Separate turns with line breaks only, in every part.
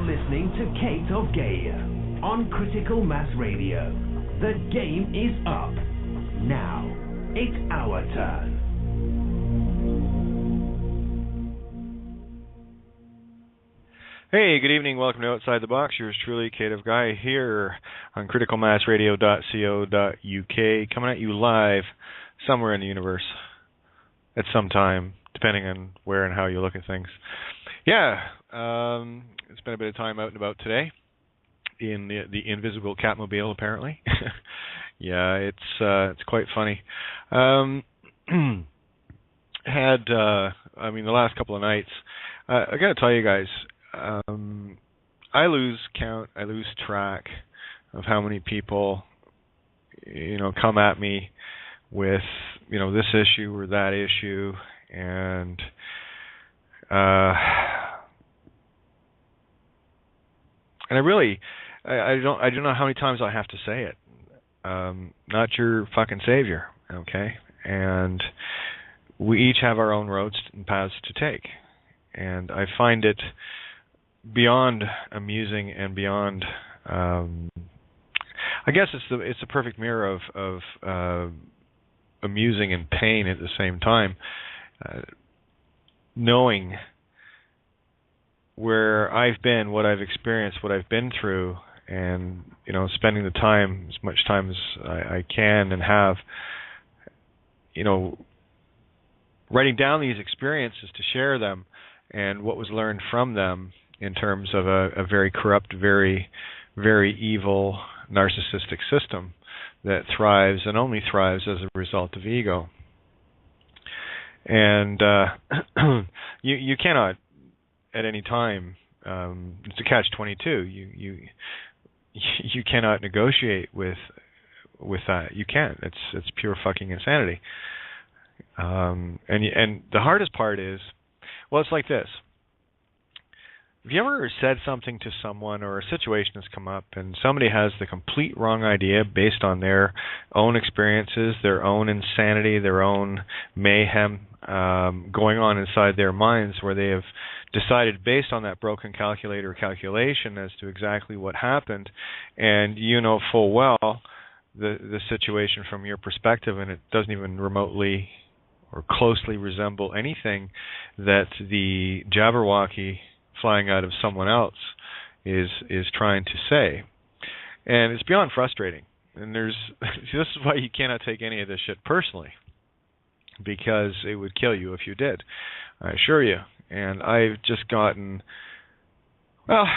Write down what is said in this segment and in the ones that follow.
listening to Kate of Gaia on Critical Mass Radio. The game is up. Now, it's our turn.
Hey, good evening. Welcome to Outside the Box. Yours truly, Kate of Gaia, here on criticalmassradio.co.uk, coming at you live somewhere in the universe at some time, depending on where and how you look at things. Yeah, it's been a bit of time out and about today in the invisible Catmobile, apparently. Yeah, it's quite funny. The last couple of nights, I got to tell you guys, I lose count, I lose track of how many people, come at me with, this issue or that issue, and I don't know how many times I have to say it. Not your fucking savior, okay? And we each have our own roads and paths to take, and I find it beyond amusing and beyond. I guess it's the perfect mirror of amusing and pain at the same time. Knowing where I've been, what I've experienced, what I've been through, and spending the time, as much time as I can and have, writing down these experiences to share them and what was learned from them in terms of a very corrupt, very, very evil, narcissistic system that thrives and only thrives as a result of ego. And you cannot at any time, it's a catch-22. You cannot negotiate with that. You can't. It's pure fucking insanity. And the hardest part is, well, it's like this. Have you ever said something to someone, or a situation has come up and somebody has the complete wrong idea based on their own experiences, their own insanity, their own mayhem going on inside their minds, where they have decided based on that broken calculator calculation as to exactly what happened, and you know full well the situation from your perspective, and it doesn't even remotely or closely resemble anything that the Jabberwocky flying out of someone else is trying to say. And it's beyond frustrating. And this is why you cannot take any of this shit personally, because it would kill you if you did, I assure you. And I've just gotten, well,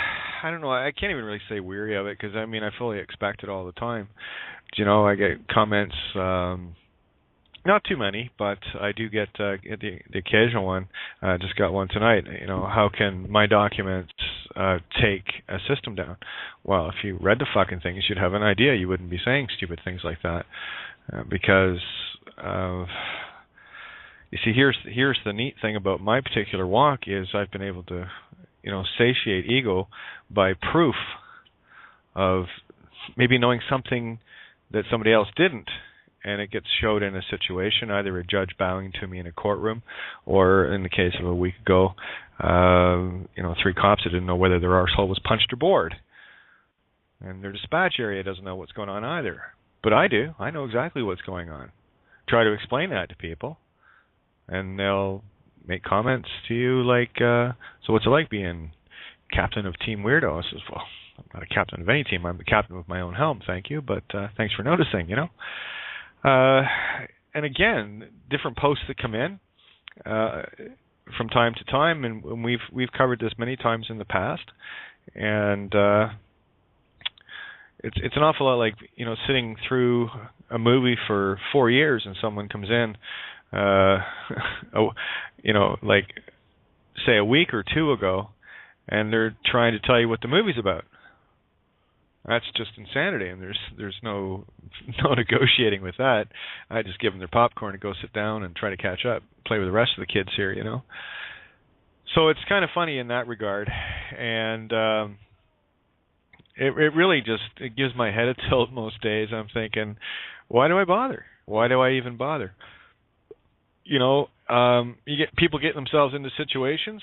I don't know, I can't even really say weary of it, because I fully expect it all the time. I get comments, not too many, but I do get the occasional one. I just got one tonight. How can my documents take a system down? Well, if you read the fucking thing, you should have an idea. You wouldn't be saying stupid things like that, because you see, here's the neat thing about my particular walk is I've been able to, satiate ego by proof of maybe knowing something that somebody else didn't. And it gets showed in a situation, either a judge bowing to me in a courtroom, or in the case of a week ago, 3 cops that didn't know whether their arsehole was punched or bored. And their dispatch area doesn't know what's going on either. But I do. I know exactly what's going on. Try to explain that to people, and they'll make comments to you like, so what's it like being captain of Team Weirdo? I says, well, I'm not a captain of any team. I'm the captain of my own helm, thank you, but thanks for noticing, And again, different posts that come in from time to time, and we've covered this many times in the past, and it's an awful lot like sitting through a movie for 4 years, and someone comes in, like say a week or two ago, and they're trying to tell you what the movie's about. That's just insanity, and there's no negotiating with that. I just give them their popcorn and go sit down and try to catch up, play with the rest of the kids here, So it's kind of funny in that regard, and it really it gives my head a tilt most days. I'm thinking, why do I bother? Why do I even bother? You get people getting themselves into situations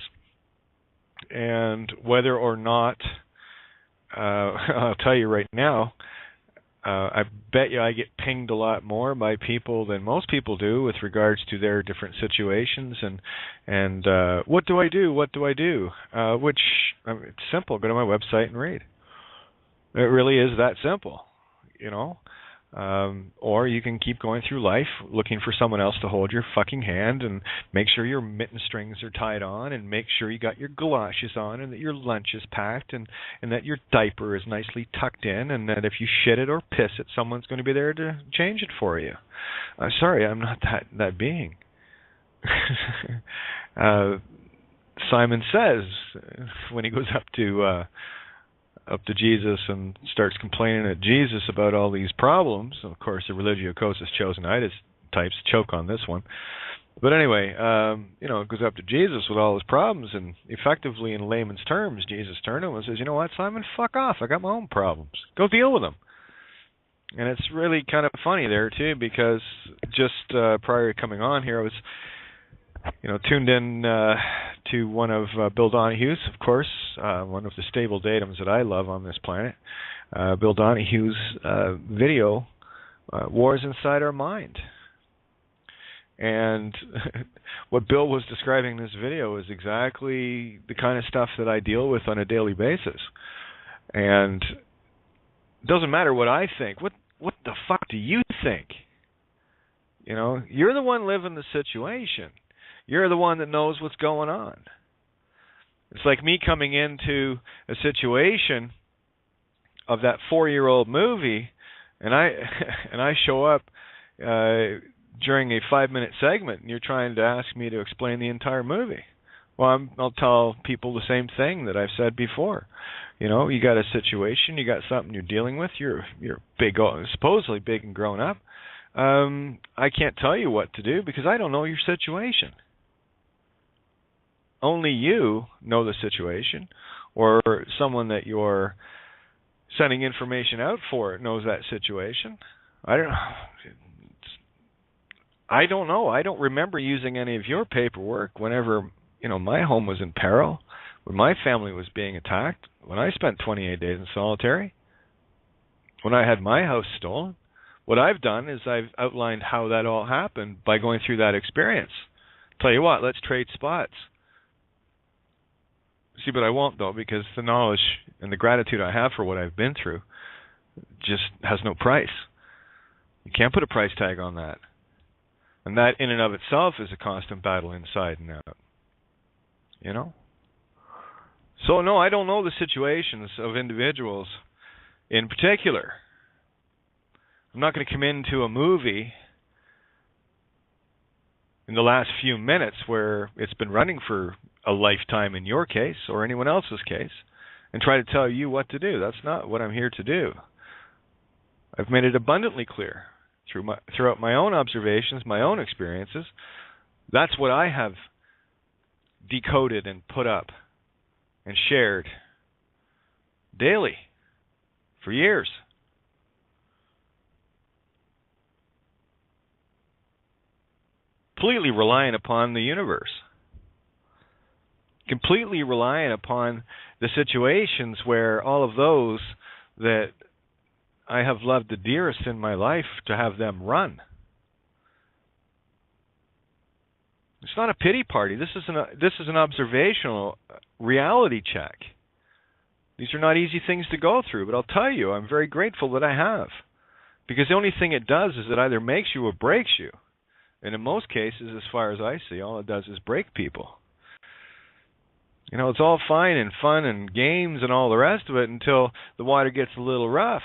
And whether or not, I'll tell you right now, I bet you I get pinged a lot more by people than most people do with regards to their different situations and what do I do? What do I do? Which it's simple. Go to my website and read. It really is that simple, you know. Or you can keep going through life looking for someone else to hold your fucking hand and make sure your mitten strings are tied on and make sure you got your galoshes on and that your lunch is packed and that your diaper is nicely tucked in and that if you shit it or piss it, someone's going to be there to change it for you. Sorry, I'm not that being. Simon says when he goes up to Jesus and starts complaining at Jesus about all these problems. Of course, the religiocosus chosenitis types choke on this one. But anyway, it goes up to Jesus with all his problems, and effectively, in layman's terms, Jesus turned to him and says, "You know what, Simon? Fuck off. I got my own problems. Go deal with them." And it's really kind of funny there too, because just prior to coming on here, I was tuned in to one of Bill Donahue's, of course, one of the stable datums that I love on this planet. Bill Donahue's video, Wars Inside Our Mind. And what Bill was describing in this video is exactly the kind of stuff that I deal with on a daily basis. And it doesn't matter what I think. What the fuck do you think? You're the one living the situation. You're the one that knows what's going on. It's like me coming into a situation of that 4-year-old movie, and I show up during a 5-minute segment, and you're trying to ask me to explain the entire movie. Well, I'll tell people the same thing that I've said before. You got a situation, you got something you're dealing with. You're big, supposedly big and grown up. I can't tell you what to do because I don't know your situation. Only you know the situation, or someone that you're sending information out for knows that situation. I don't know. I don't remember using any of your paperwork whenever, my home was in peril, when my family was being attacked, when I spent 28 days in solitary, when I had my house stolen. What I've done is I've outlined how that all happened by going through that experience. Tell you what, let's trade spots. See, but I won't, though, because the knowledge and the gratitude I have for what I've been through just has no price. You can't put a price tag on that. And that in and of itself is a constant battle inside and out. So, no, I don't know the situations of individuals in particular. I'm not going to come into a movie in the last few minutes where it's been running for a lifetime in your case or anyone else's case and try to tell you what to do. That's not what I'm here to do. I've made it abundantly clear throughout my own observations, my own experiences. That's what I have decoded and put up and shared daily for years. Completely reliant upon the universe. Completely reliant upon the situations where all of those that I have loved the dearest in my life to have them run. It's not a pity party. This is an observational reality check. These are not easy things to go through, but I'll tell you, I'm very grateful that I have. Because the only thing it does is it either makes you or breaks you. And in most cases, as far as I see, all it does is break people. It's all fine and fun and games and all the rest of it until the water gets a little rough.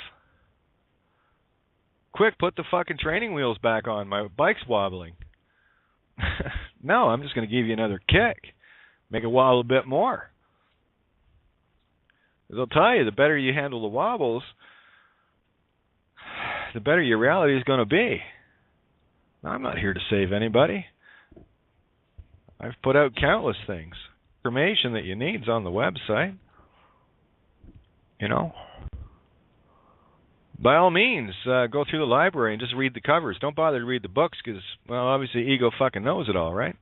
Quick, put the fucking training wheels back on. My bike's wobbling. No, I'm just going to give you another kick. Make it wobble a bit more. As I'll tell you, the better you handle the wobbles, the better your reality is going to be. I'm not here to save anybody. I've put out countless things. Information that you need is on the website. By all means, go through the library and just read the covers. Don't bother to read the books because, well, obviously ego fucking knows it all, right?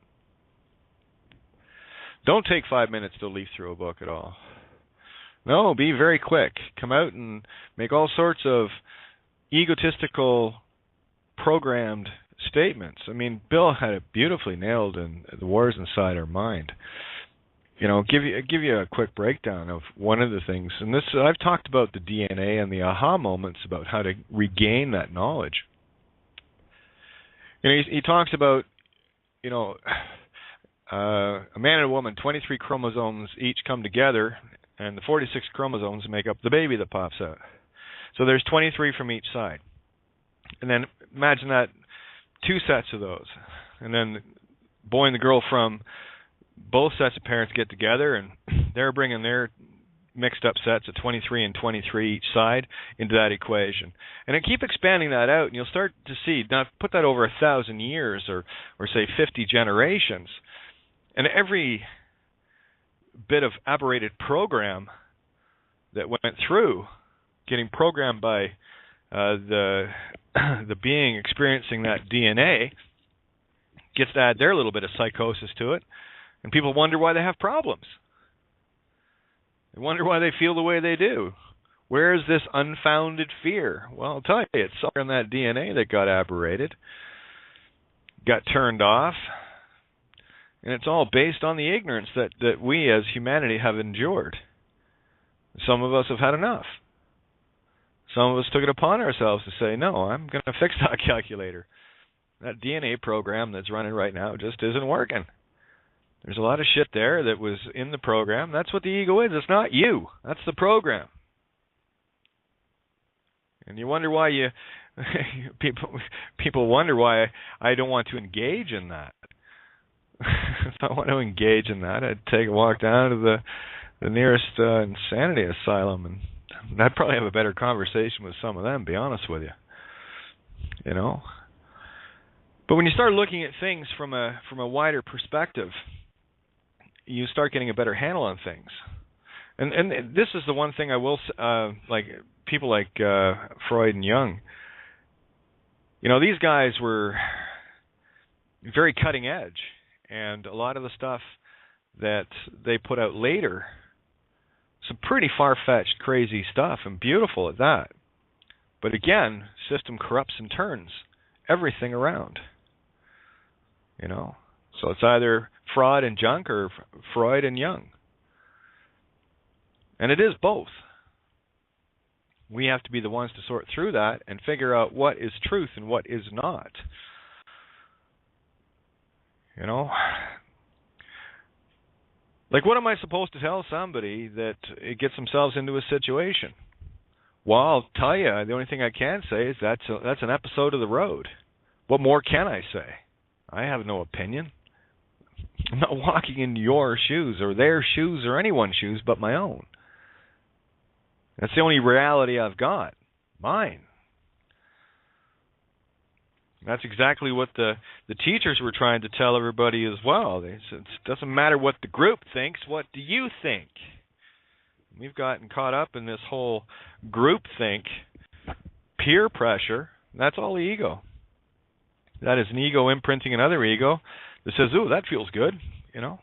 Don't take 5 minutes to leaf through a book at all. No, be very quick. Come out and make all sorts of egotistical, programmed statements. I mean, Bill had it beautifully nailed in The Wars Inside Our Mind. You know, give you a quick breakdown of one of the things, and this I've talked about the DNA and the aha moments about how to regain that knowledge. You know, he talks about, you know, a man and a woman, 23 chromosomes each come together, and the 46 chromosomes make up the baby that pops out. So there's 23 from each side. And then imagine that 2 sets of those. And then the boy and the girl from both sets of parents get together, and they're bringing their mixed up sets of 23 and 23 each side into that equation. And then keep expanding that out, and you'll start to see, now put that over 1,000 years or say 50 generations, and every bit of aberrated program that went through, getting programmed by the being experiencing that DNA, gets to add their little bit of psychosis to it, and people wonder why they have problems. They wonder why they feel the way they do. Where is this unfounded fear? Well, I'll tell you, it's somewhere in that DNA that got aberrated, got turned off, and it's all based on the ignorance that we as humanity have endured. Some of us have had enough. Some of us took it upon ourselves to say, no, I'm going to fix that calculator. That DNA program that's running right now just isn't working. There's a lot of shit there that was in the program. That's what the ego is. It's not you. That's the program. And you wonder why people wonder why I don't want to engage in that. If I want to engage in that, I'd take a walk down to the nearest insanity asylum, and I'd probably have a better conversation with some of them, be honest with you. You know? But when you start looking at things from a wider perspective, you start getting a better handle on things. And this is the one thing I will like people like Freud and Jung. You know, these guys were very cutting edge, and a lot of the stuff that they put out later, some pretty far-fetched, crazy stuff, and beautiful at that. But again, system corrupts and turns everything around. You know, so it's either fraud and junk or Freud and Jung. And it is both. We have to be the ones to sort through that and figure out what is truth and what is not. You know? Like, what am I supposed to tell somebody that it gets themselves into a situation? Well, I'll tell you, the only thing I can say is that's an episode of the road. What more can I say? I have no opinion. I'm not walking in your shoes or their shoes or anyone's shoes but my own. That's the only reality I've got. Mine. That's exactly what the teachers were trying to tell everybody as well. They said, it doesn't matter what the group thinks, what do you think? We've gotten caught up in this whole group think, peer pressure. That's all the ego. That is an ego imprinting another ego that says, ooh, that feels good, you know.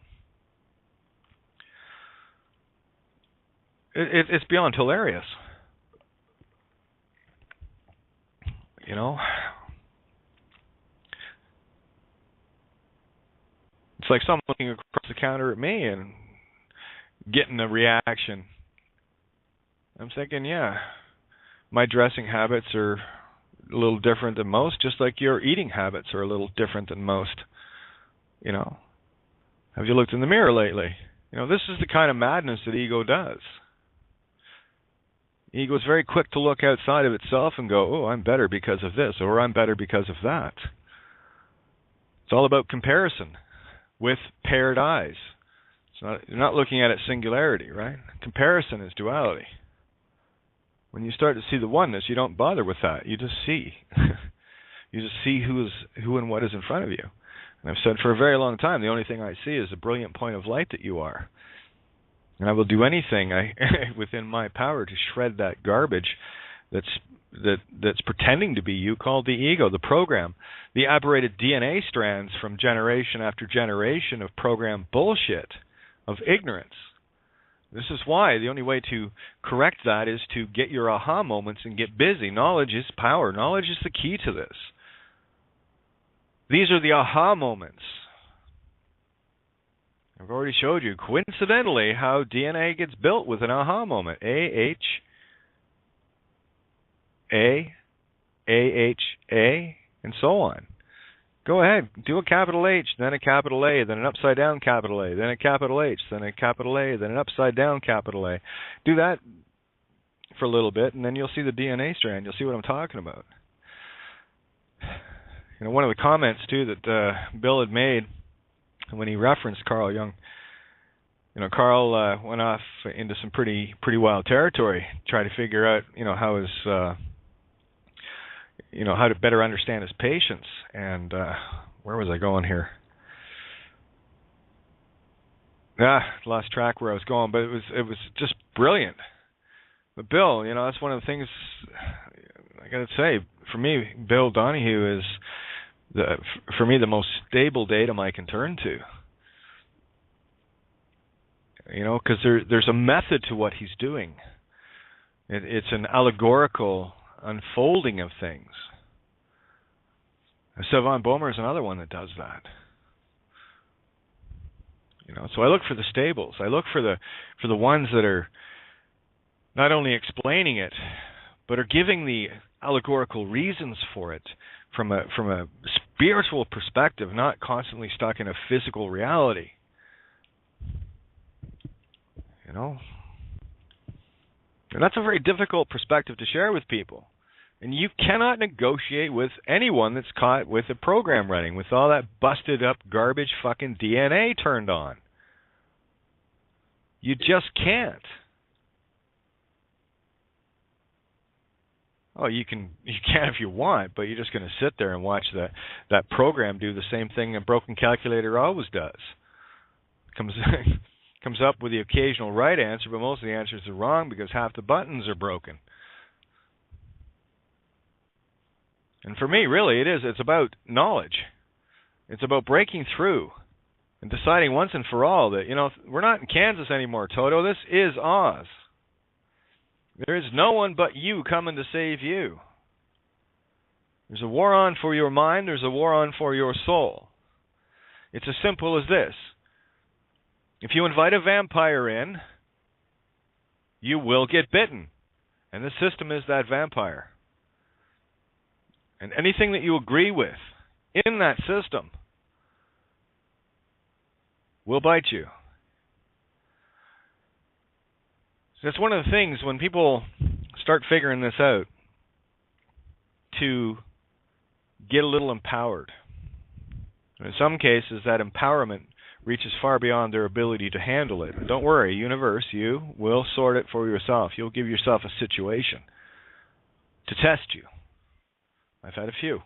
It's beyond hilarious. You know. It's like someone looking across the counter at me and getting a reaction. I'm thinking, yeah, my dressing habits are a little different than most, just like your eating habits are a little different than most. You know, have you looked in the mirror lately? You know, this is the kind of madness that ego does. Ego is very quick to look outside of itself and go, oh, I'm better because of this, or I'm better because of that. It's all about comparison with paired eyes. You're not looking at it singularity, right? Comparison is duality. When you start to see the oneness, you don't bother with that. You just see. You just see who and what is in front of you. And I've said for a very long time, the only thing I see is a brilliant point of light that you are. And I will do anything within my power to shred that garbage that's pretending to be you, called the ego, the program, the aberrated DNA strands from generation after generation of program bullshit. of ignorance. This is why the only way to correct that is to get your aha moments and get busy. Knowledge is power. Knowledge is the key to this. These are the aha moments. I've already showed you, coincidentally, how DNA gets built with an aha moment. A-H, A, A-H-A, and so on. Go ahead, do a capital H, then a capital A, then an upside down capital A, then a capital H, then a capital A, then an upside down capital A. Do that for a little bit, and then you'll see the DNA strand. You'll see what I'm talking about. You know, one of the comments, too, that Bill had made when he referenced Carl Jung, you know, Carl went off into some pretty wild territory, try to figure out, you know, how his how to better understand his patients. And where was I going here? Lost track where I was going, but it was just brilliant. But Bill, you know, that's one of the things I got to say. For me, Bill Donahue is for me the most stable datum I can turn to. You know, because there's a method to what he's doing. It's an allegorical unfolding of things. Savant Boehmer is another one that does that. You know, so I look for the stables. I look for the ones that are not only explaining it, but are giving the allegorical reasons for it from a spiritual perspective, not constantly stuck in a physical reality. You know? And that's a very difficult perspective to share with people. And you cannot negotiate with anyone that's caught with a program running, with all that busted up garbage fucking DNA turned on. You just can't. Oh, you can if you want, but you're just going to sit there and watch that program do the same thing a broken calculator always does. Comes up with the occasional right answer, but most of the answers are wrong because half the buttons are broken. And for me, really, it's about knowledge. It's about breaking through and deciding once and for all that, you know, we're not in Kansas anymore, Toto. This is Oz. There is no one but you coming to save you. There's a war on for your mind. There's a war on for your soul. It's as simple as this. If you invite a vampire in, you will get bitten. And the system is that vampire. And anything that you agree with in that system will bite you. So that's one of the things when people start figuring this out, to get a little empowered. And in some cases, that empowerment reaches far beyond their ability to handle it. Don't worry, universe, you will sort it for yourself. You'll give yourself a situation to test you. I've had a few.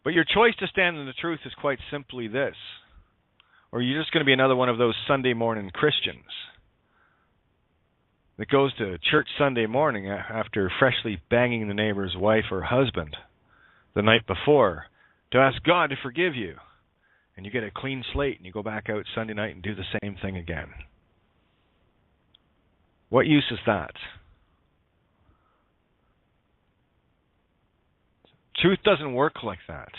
But your choice to stand in the truth is quite simply this. Or you're just going to be another one of those Sunday morning Christians that goes to church Sunday morning after freshly banging the neighbor's wife or husband the night before to ask God to forgive you. And you get a clean slate and you go back out Sunday night and do the same thing again. What use is that? Truth doesn't work like that.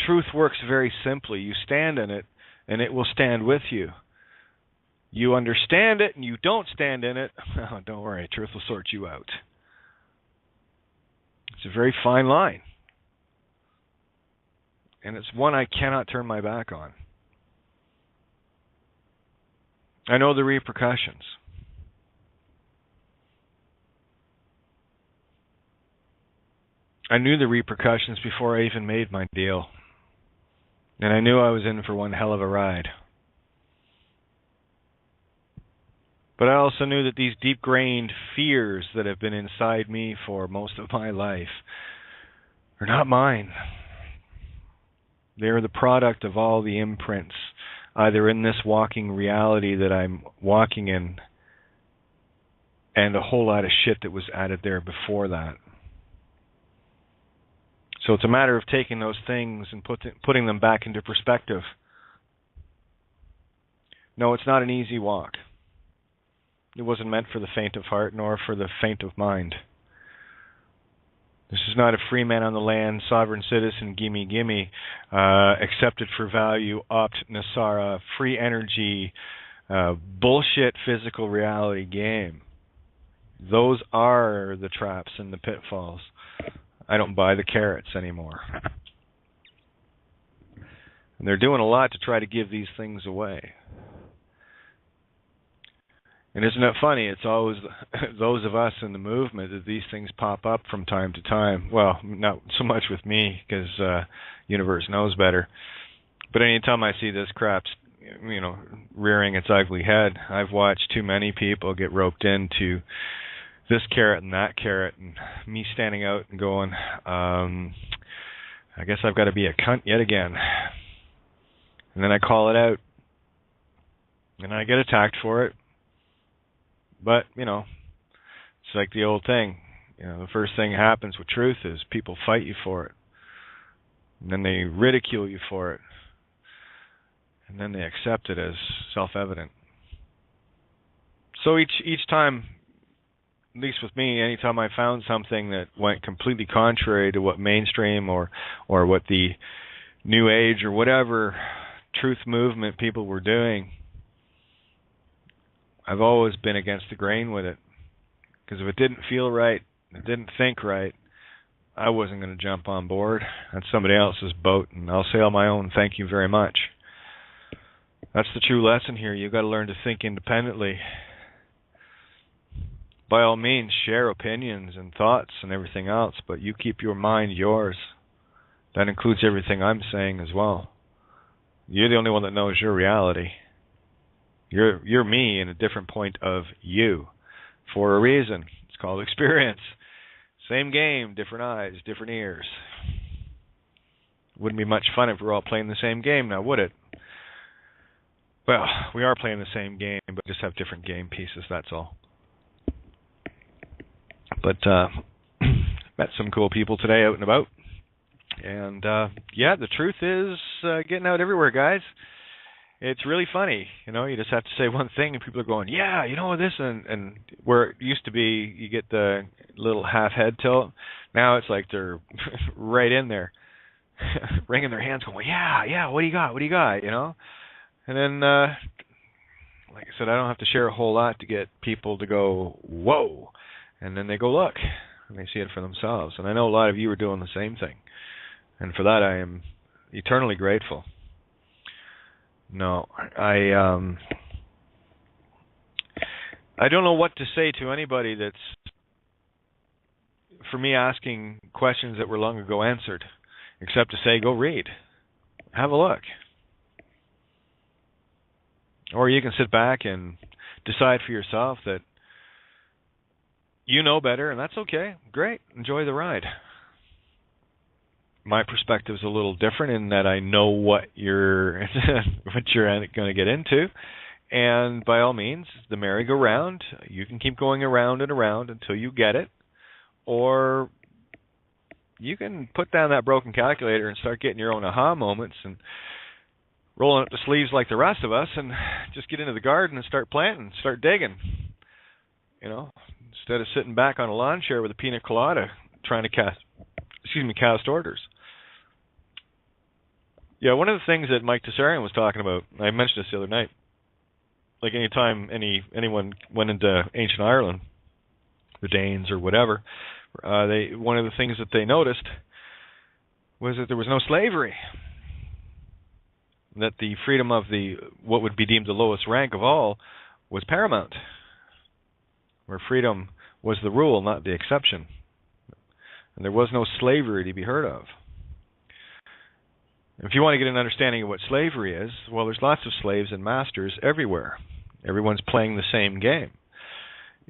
Truth works very simply. You stand in it, and it will stand with you. You understand it, and you don't stand in it. Oh, don't worry, truth will sort you out. It's a very fine line. And it's one I cannot turn my back on. I know the repercussions. I knew the repercussions before I even made my deal. And I knew I was in for one hell of a ride. But I also knew that these deep-grained fears that have been inside me for most of my life are not mine. They are the product of all the imprints, either in this walking reality that I'm walking in, and a whole lot of shit that was added there before that. So it's a matter of taking those things and putting them back into perspective. No, it's not an easy walk. It wasn't meant for the faint of heart nor for the faint of mind. This is not a free man on the land, sovereign citizen, gimme, accepted for value, opt, Nasara, free energy, bullshit physical reality game. Those are the traps and the pitfalls. I don't buy the carrots anymore. And they're doing a lot to try to give these things away. And isn't it funny? It's always those of us in the movement that these things pop up from time to time. Well, not so much with me because universe knows better. But anytime I see this crap, rearing its ugly head, I've watched too many people get roped into this carrot and that carrot, and me standing out and going, I guess I've got to be a cunt yet again. And then I call it out, and I get attacked for it. But, it's like the old thing. The first thing that happens with truth is people fight you for it. And then they ridicule you for it. And then they accept it as self-evident. So each time, at least with me, anytime I found something that went completely contrary to what mainstream or what the New Age or whatever truth movement people were doing, I've always been against the grain with it. Because if it didn't feel right, it didn't think right, I wasn't going to jump on board. That's somebody else's boat, and I'll sail my own, thank you very much. That's the true lesson here. You've got to learn to think independently. By all means, share opinions and thoughts and everything else, but you keep your mind yours. That includes everything I'm saying as well. You're the only one that knows your reality. You're me in a different point of you for a reason. It's called experience. Same game, different eyes, different ears. Wouldn't be much fun if we're all playing the same game now, would it? Well, we are playing the same game, but just have different game pieces, that's all. But met some cool people today out and about. And the truth is getting out everywhere, guys. It's really funny, you just have to say one thing and people are going, yeah, this, and where it used to be, you get the little half head tilt. Now it's like they're right in there, wringing their hands going, yeah, what do you got, And then, like I said, I don't have to share a whole lot to get people to go, whoa, and then they go look, and they see it for themselves. And I know a lot of you are doing the same thing, and for that I am eternally grateful. No, I don't know what to say to anybody that's, for me, asking questions that were long ago answered, except to say, go read. Have a look. Or you can sit back and decide for yourself that you know better, and that's okay. Great. Enjoy the ride. My perspective is a little different in that I know what you're going to get into, and by all means, the merry-go-round, you can keep going around and around until you get it, or you can put down that broken calculator and start getting your own aha moments and rolling up the sleeves like the rest of us and just get into the garden and start planting, start digging, instead of sitting back on a lawn chair with a pina colada trying to cast orders. Yeah, one of the things that Mike Tessarian was talking about, I mentioned this the other night, like anytime anyone went into ancient Ireland, the Danes or whatever, one of the things that they noticed was that there was no slavery. That the freedom of what would be deemed the lowest rank of all was paramount, where freedom was the rule, not the exception. And there was no slavery to be heard of. If you want to get an understanding of what slavery is, well, there's lots of slaves and masters everywhere. Everyone's playing the same game.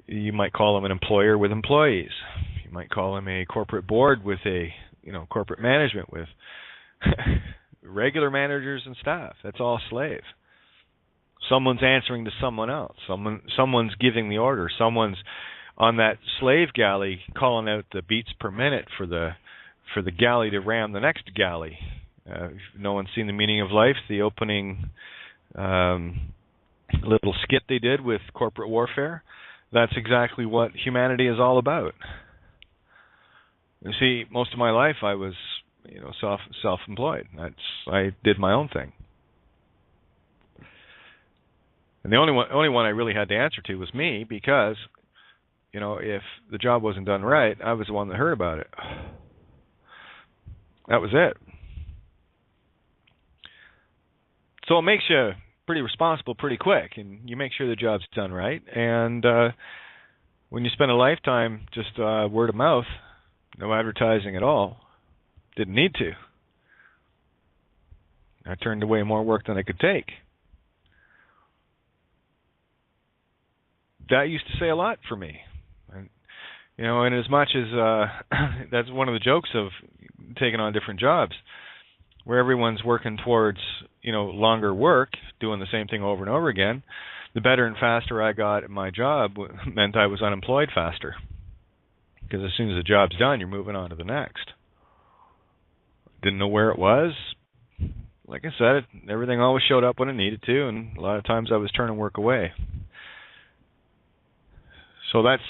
You might call them an employer with employees. You might call them a corporate board with corporate management with regular managers and staff. That's all slave. Someone's answering to someone else. Someone's giving the order. Someone's on that slave galley calling out the beats per minute for for the galley to ram the next galley. If no one's seen The Meaning of Life, the opening little skit they did with corporate warfare, that's exactly what humanity is all about. You see, most of my life I was, self-employed. I did my own thing. And the only one I really had to answer to was me, because, if the job wasn't done right, I was the one that heard about it. That was it. So it makes you pretty responsible pretty quick, and you make sure the job's done right. And when you spend a lifetime just word of mouth, no advertising at all, didn't need to. I turned away more work than I could take. That used to say a lot for me. And as much as that's one of the jokes of taking on different jobs, where everyone's working towards, longer work, doing the same thing over and over again, the better and faster I got at my job meant I was unemployed faster. Because as soon as the job's done, you're moving on to the next. Didn't know where it was. Like I said, everything always showed up when it needed to, and a lot of times I was turning work away. So that's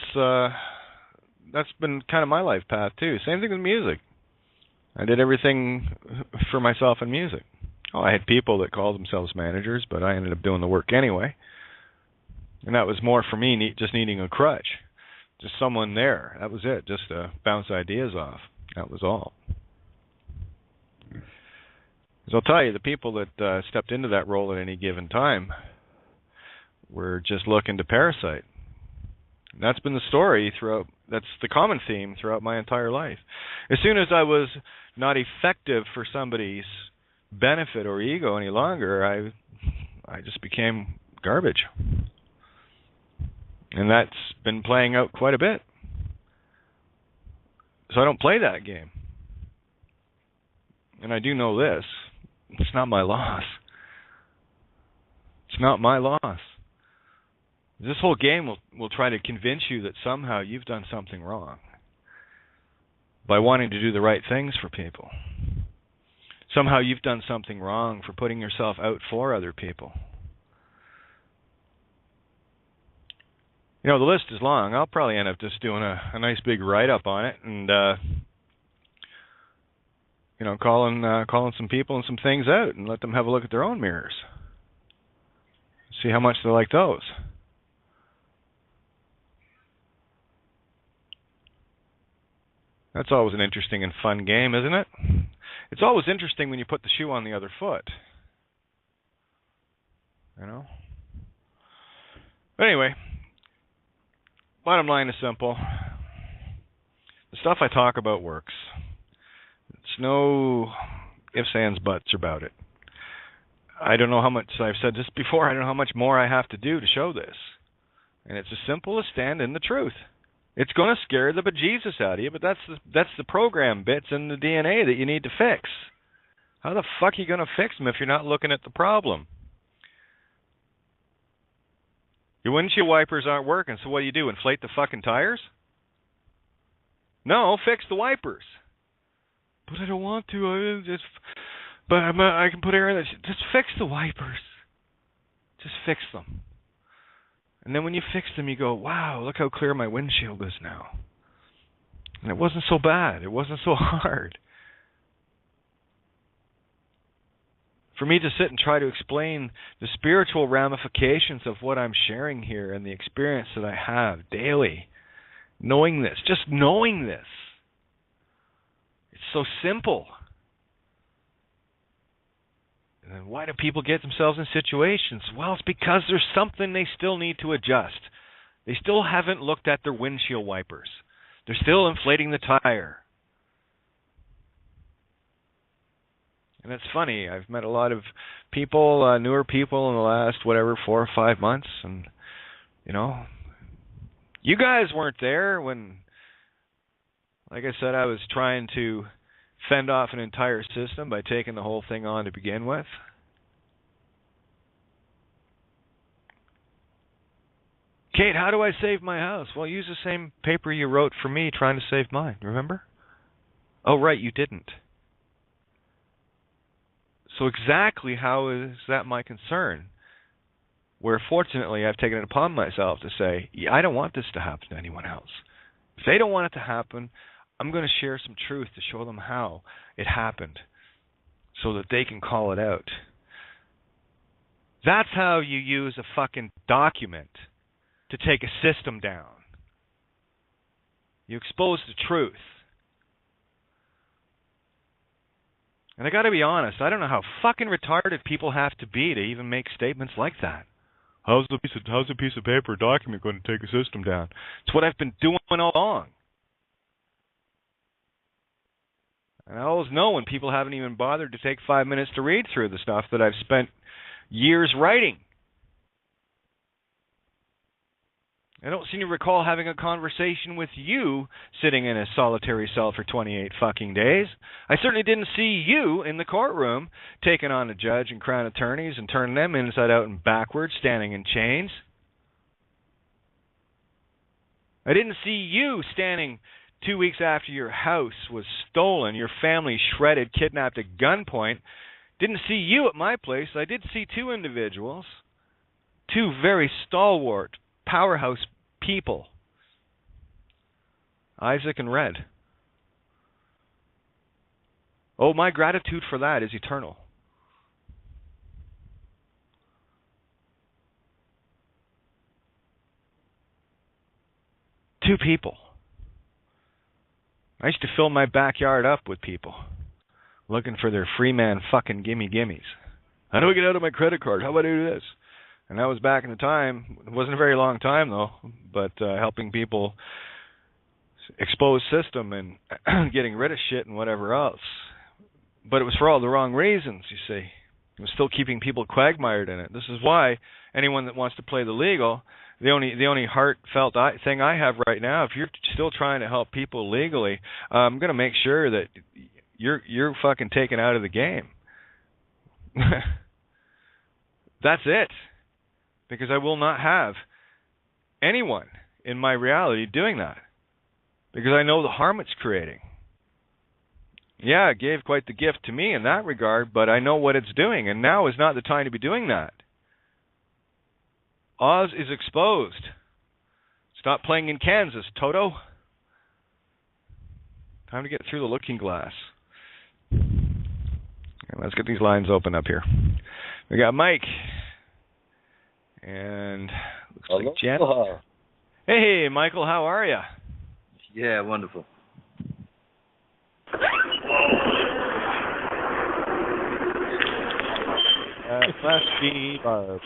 been kind of my life path too. Same thing with music. I did everything for myself in music. I had people that called themselves managers, but I ended up doing the work anyway. And that was more for me, just needing a crutch. Just someone there. That was it. Just to bounce ideas off. That was all. Because I'll tell you, the people that stepped into that role at any given time were just looking to parasite. And that's been the story throughout. That's the common theme throughout my entire life. As soon as I was not effective for somebody's benefit or ego any longer, I just became garbage. And that's been playing out quite a bit. So I don't play that game. And I do know this. It's not my loss. It's not my loss. This whole game will try to convince you that somehow you've done something wrong by wanting to do the right things for people. Somehow you've done something wrong for putting yourself out for other people. The list is long. I'll probably end up just doing a nice big write-up on it and, calling some people and some things out and let them have a look at their own mirrors. See how much they like those. That's always an interesting and fun game, isn't it? It's always interesting when you put the shoe on the other foot. But anyway, bottom line is simple. The stuff I talk about works. It's no ifs, ands, buts about it. I don't know how much, I've said this before, I don't know how much more I have to do to show this. And it's as simple as stand in the truth. It's going to scare the bejesus out of you, but that's the program bits in the DNA that you need to fix. How the fuck are you going to fix them if you're not looking at the problem? Your windshield wipers aren't working, so what do? Inflate the fucking tires? No, fix the wipers. But I don't want to. I can put air in it. Just fix the wipers. Just fix them. And then when you fix them, you go, wow, look how clear my windshield is now. And it wasn't so bad. It wasn't so hard. For me to sit and try to explain the spiritual ramifications of what I'm sharing here and the experience that I have daily, knowing this, just knowing this, it's so simple. And then why do people get themselves in situations? Well, it's because there's something they still need to adjust. They still haven't looked at their windshield wipers. They're still inflating the tire. And it's funny, I've met a lot of people, newer people in the last, 4 or 5 months. And, you guys weren't there when, like I said, I was trying to fend off an entire system by taking the whole thing on to begin with. Kate, how do I save my house? Well, use the same paper you wrote for me trying to save mine, remember? Oh, right, you didn't. So exactly how is that my concern? Where fortunately I've taken it upon myself to say, yeah, I don't want this to happen to anyone else. If they don't want it to happen, I'm going to share some truth to show them how it happened so that they can call it out. That's how you use a fucking document to take a system down. You expose the truth. And I got to be honest, I don't know how fucking retarded people have to be to even make statements like that. How's a piece of paper or document going to take a system down? It's what I've been doing all along. And I always know when people haven't even bothered to take 5 minutes to read through the stuff that I've spent years writing. I don't seem to recall having a conversation with you sitting in a solitary cell for 28 fucking days. I certainly didn't see you in the courtroom taking on a judge and crown attorneys and turning them inside out and backwards, standing in chains. I didn't see you standing 2 weeks after your house was stolen, your family shredded, kidnapped at gunpoint. Didn't see you at my place. I did see two individuals, two very stalwart, powerhouse people, Isaac and Red. Oh, my gratitude for that is eternal. Two people. I used to fill my backyard up with people looking for their free man fucking gimmies. How do I get out of my credit card? How about I do this? And that was back in the time. It wasn't a very long time, though, but helping people expose system and getting rid of shit and whatever else. But it was for all the wrong reasons, you see. It was still keeping people quagmired in it. This is why anyone that wants to play the legal, the only heartfelt thing I have right now, if you're still trying to help people legally, I'm going to make sure that you're fucking taken out of the game. That's it. Because I will not have anyone in my reality doing that. Because I know the harm it's creating. Yeah, it gave quite the gift to me in that regard, but I know what it's doing, and now is not the time to be doing that. Oz is exposed. Stop playing in Kansas, Toto. Time to get through the looking glass. Let's get these lines open up here. We got Mike. And looks like Jen. Hey, Michael, how are you?
Yeah, wonderful.
Must be Barb.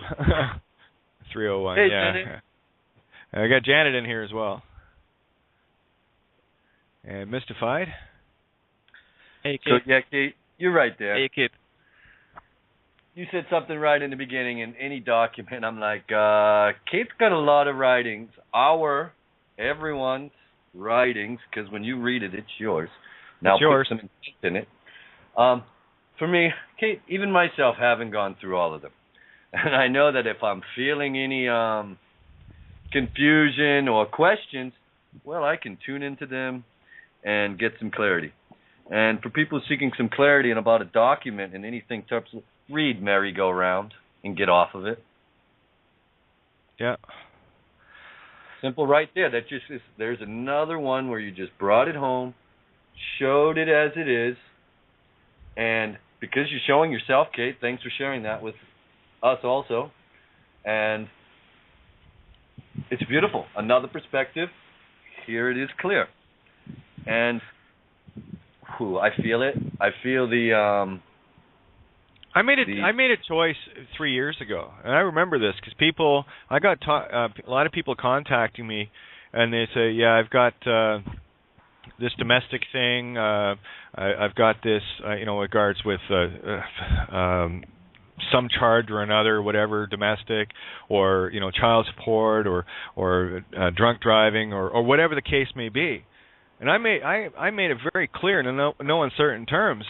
301.
Hey,
yeah.
Janet.
I got Janet in here as well. And Mystified.
Hey, kid.
So, yeah, Kate, you're right there.
Hey, kid.
You said something right in the beginning in any document. I'm like, Kate's got a lot of writings. Everyone's writings, because when you read it, it's yours. Now
it's yours.
Put some intent in it. For me, Kate, even myself, haven't gone through all of them. And I know that if I'm feeling any confusion or questions, well, I can tune into them and get some clarity. And for people seeking some clarity about a document and anything, read Merry-Go-Round and get off of it.
Yeah.
Simple right there. That just is, there's another one where you just brought it home, showed it as it is, and because you're showing yourself, Kate, thanks for sharing that with us also. And it's beautiful. Another perspective. Here it is clear. And I feel it. I feel the
I made a choice 3 years ago, and I remember this because I got a lot of people contacting me, and they say, "Yeah, I've got this domestic thing. I've got this, regards with some charge or another, whatever, domestic, or child support, or drunk driving, or whatever the case may be." And I made it very clear in no uncertain terms.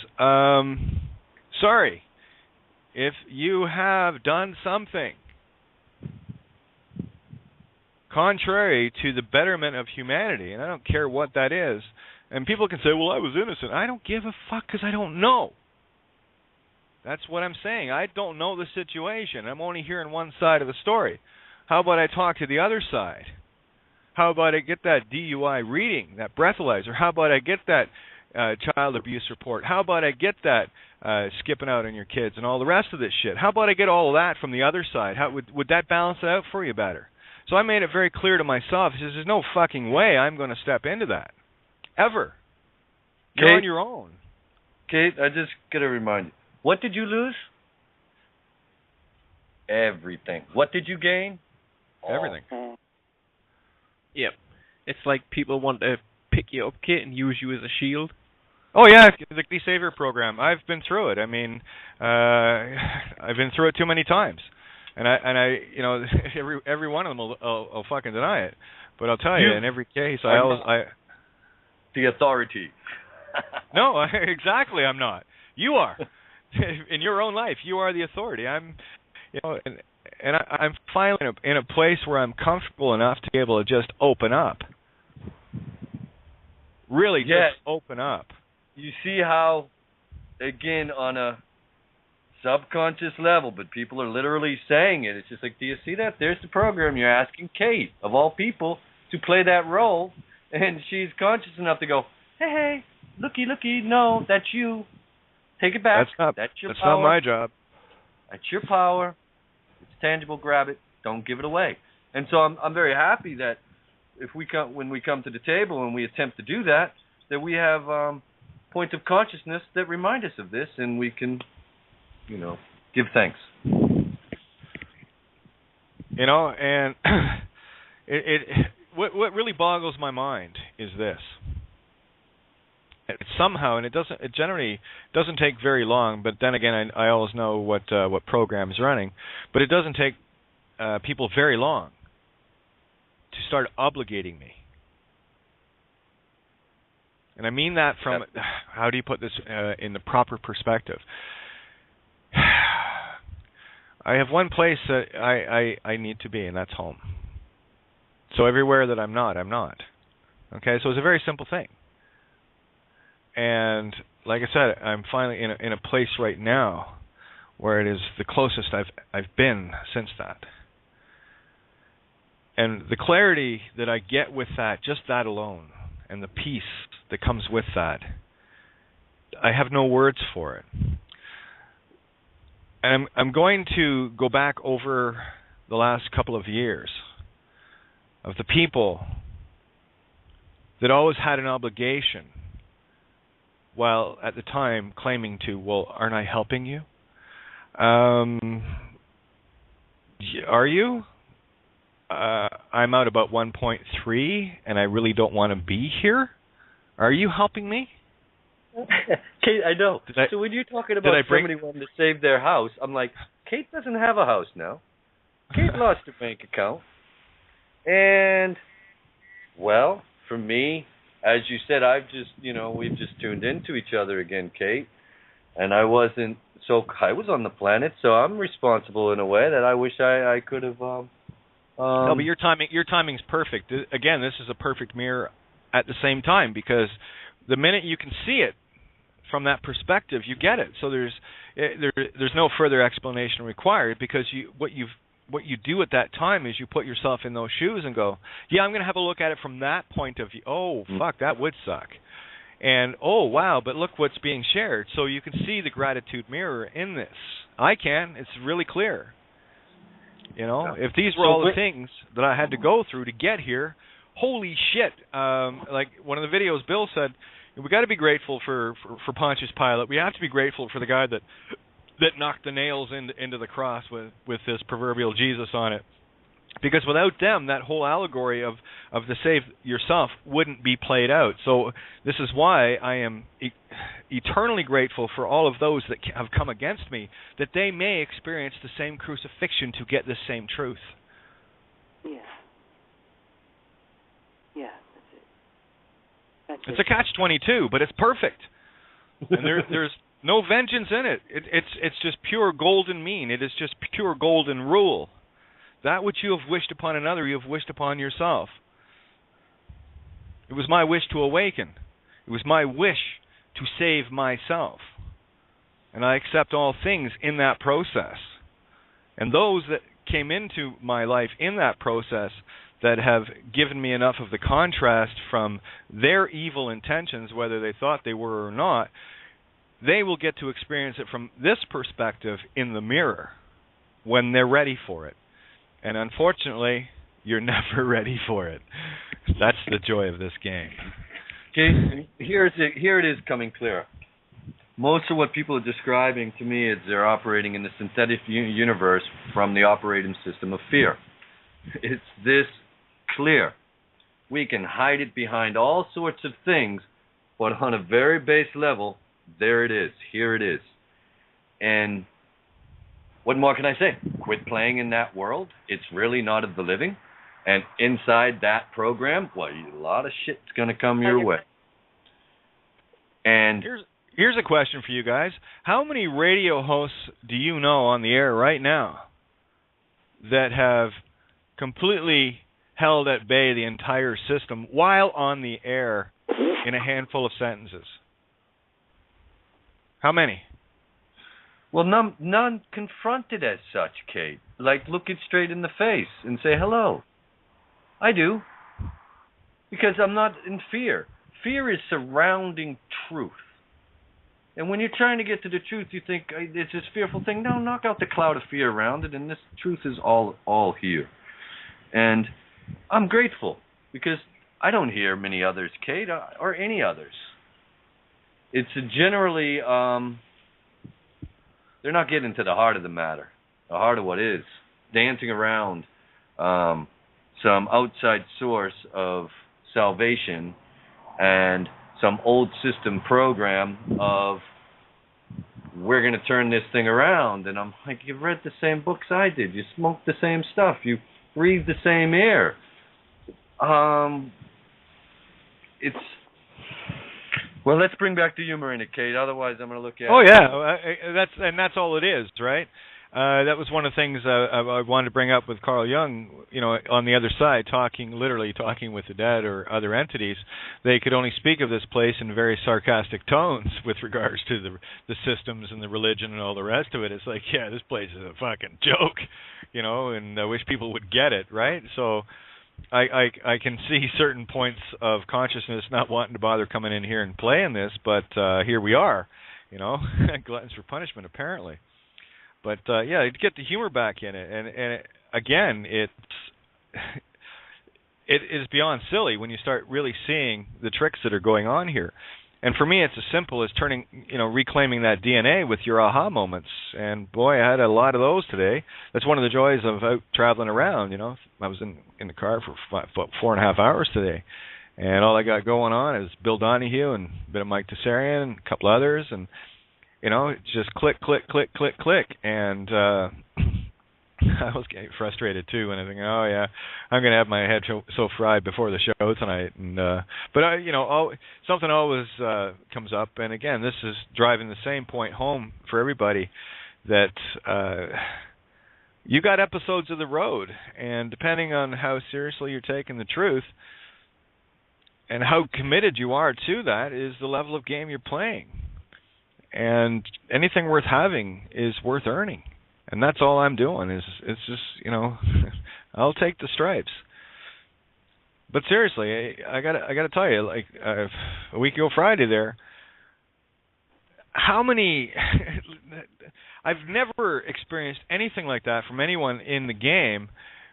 Sorry. If you have done something contrary to the betterment of humanity, and I don't care what that is, And people can say, well, I was innocent. I don't give a fuck because I don't know. That's what I'm saying. I don't know the situation. I'm only hearing one side of the story. How about I talk to the other side? How about I get that DUI reading, that breathalyzer? How about I get that child abuse report? How about I get that skipping out on your kids and all the rest of this shit? How about I get all of that from the other side? How would that balance it out for you better? So I made it very clear to myself, there's no fucking way I'm going to step into that. Ever. You're
Kate,
on your own.
Kate, I just got to remind you. What did you lose? Everything. What did you gain?
Everything.
Yep. It's like people want to pick you up, Kate, and use you as a shield.
Oh yeah, the Savior program. I've been through it. I mean, I've been through it too many times, and I, you know, every one of them will fucking deny it. But I'll tell you, in every case, I
the authority.
No, exactly. I'm not. You are. In your own life, you are the authority. I'm, you know, and I'm finally in a place where I'm comfortable enough to be able to just open up. Really, just open up.
You see how, again, on a subconscious level, but people are literally saying it. It's just like, do you see that? There's the program. You're asking Kate, of all people, to play that role, and she's conscious enough to go, hey, looky, no, that's you. Take it back. That's your power.
Not my job.
That's your power. It's tangible. Grab it. Don't give it away. And so I'm very happy that when we come to the table and we attempt to do that, that we have points of consciousness that remind us of this, and we can, you know, give thanks. You
know, and what really boggles my mind is this. Somehow, and it generally doesn't take very long, but then again, I always know what program is running, but it doesn't take people very long to start obligating me. And I mean that from, how do you put this in the proper perspective? I have one place that I need to be, and that's home. So everywhere that I'm not. Okay, so it's a very simple thing. And like I said, I'm finally in a place right now where it is the closest I've been since that. And the clarity that I get with that, just that alone, and the peace that comes with that, I have no words for it. And I'm going to go back over the last couple of years of the people that always had an obligation, while at the time claiming to, well, aren't I helping you? Are you? I'm out about 1.3, and I really don't want to be here. Are you helping me?
Kate, I know. So when you're talking about somebody wanting to save their house, I'm like, Kate doesn't have a house now. Kate lost her bank account. And, well, for me, as you said, we've just tuned into each other again, Kate. And I was on the planet, so I'm responsible in a way that I wish I could have. No,
but your timing's perfect. Again, this is a perfect mirror at the same time, because the minute you can see it from that perspective, you get it. So there's no further explanation required, because what you do at that time is you put yourself in those shoes and go, yeah, I'm going to have a look at it from that point of view. Oh, fuck, that would suck. And, oh, wow, but look what's being shared. So you can see the gratitude mirror in this. I can. It's really clear. You know, if these were all the things that I had to go through to get here, holy shit. Like one of the videos, Bill said, we got to be grateful for Pontius Pilate. We have to be grateful for the guy that knocked the nails into the cross with this proverbial Jesus on it. Because without them, that whole allegory of the save yourself wouldn't be played out. So this is why I am eternally grateful for all of those that have come against me, that they may experience the same crucifixion to get the same truth.
Yes. Yeah, that's it.
It's a catch-22, but it's perfect. And there's no vengeance in it. It's just pure golden mean. It is just pure golden rule. That which you have wished upon another, you have wished upon yourself. It was my wish to awaken. It It was my wish to save myself. And I accept all things in that process. And those that came into my life in that process that have given me enough of the contrast from their evil intentions, whether they thought they were or not, they will get to experience it from this perspective in the mirror when they're ready for it. And unfortunately, you're never ready for it. That's the joy of this game.
Okay, here it is coming clear. Most of what people are describing to me is they're operating in the synthetic universe from the operating system of fear. It's this clear. We can hide it behind all sorts of things, but on a very base level, there it is. Here it is. And what more can I say? Quit playing in that world. It's really not of the living. And inside that program, well, a lot of shit's going to come your way. And
here's a question for you guys. How many radio hosts do you know on the air right now that have completely held at bay the entire system while on the air in a handful of sentences? How many?
Well, none confronted as such, Kate. Like, look it straight in the face and say hello. I do. Because I'm not in fear. Fear is surrounding truth. And when you're trying to get to the truth, you think it's this fearful thing. No, knock out the cloud of fear around it, and this truth is all here. And I'm grateful because I don't hear many others, Kate, or any others. It's generally, they're not getting to the heart of the matter, the heart of what is, dancing around some outside source of salvation and some old system program of we're going to turn this thing around. And I'm like, you've read the same books I did. You smoked the same stuff. You breathe the same air. It's... Well, let's bring back the humor in it, Kate. Otherwise, I'm going to look at...
Oh, yeah. That's all it is, right? That was one of the things I wanted to bring up with Carl Jung, on the other side, literally talking with the dead or other entities. They could only speak of this place in very sarcastic tones with regards to the systems and the religion and all the rest of it. It's like, yeah, this place is a fucking joke, and I wish people would get it, right? So I can see certain points of consciousness not wanting to bother coming in here and playing this, but here we are, gluttons for punishment, apparently. But yeah, get the humor back in it, and again, it is beyond silly when you start really seeing the tricks that are going on here. And for me, it's as simple as reclaiming that DNA with your aha moments. And boy, I had a lot of those today. That's one of the joys of out traveling around. I was in the car for 4.5 hours today, and all I got going on is Bill Donahue and a bit of Mike Tessarian and a couple others, and it's just click, click, click, click, click, and I was getting frustrated too, and I think, oh yeah, I'm gonna have my head so fried before the show tonight, and but something always comes up, and again, this is driving the same point home for everybody that you got episodes of the road, and depending on how seriously you're taking the truth and how committed you are to that is the level of game you're playing. And anything worth having is worth earning, and that's all I'm doing. It's just I'll take the stripes. But seriously, I gotta tell you, like a week ago Friday there, how many? I've never experienced anything like that from anyone in the game,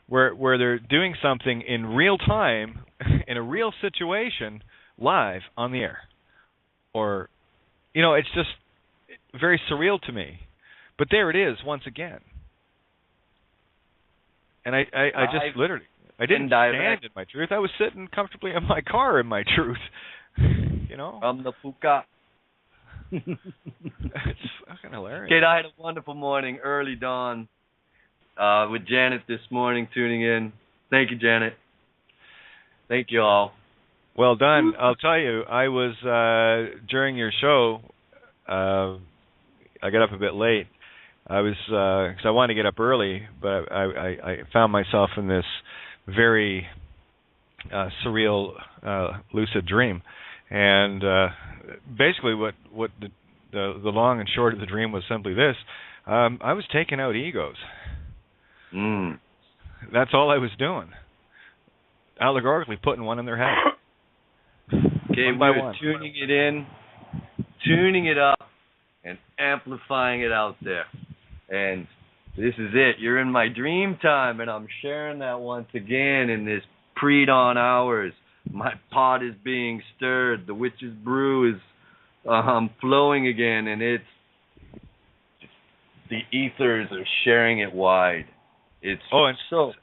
where they're doing something in real time, in a real situation, live on the air, or it's just very surreal to me. But there it is once again. And I just literally, I didn't stand in my truth. I was sitting comfortably in my car in my truth.
From the puka.
It's fucking hilarious.
Kate, I had a wonderful morning, early dawn, with Janet this morning tuning in. Thank you, Janet. Thank you all.
Well done. I'll tell you, I was, during your show, I got up a bit late. I was, because I wanted to get up early, but I found myself in this very surreal, lucid dream. And basically, what the long and short of the dream was simply this: I was taking out egos. That's all I was doing. Allegorically, putting one in their head.
Okay, we were tuning it in, tuning it up, and amplifying it out there. And this is it. You're in my dream time, and I'm sharing that once again in this pre-dawn hours. My pot is being stirred. The witch's brew is flowing again, and it's the ethers are sharing it wide. It's so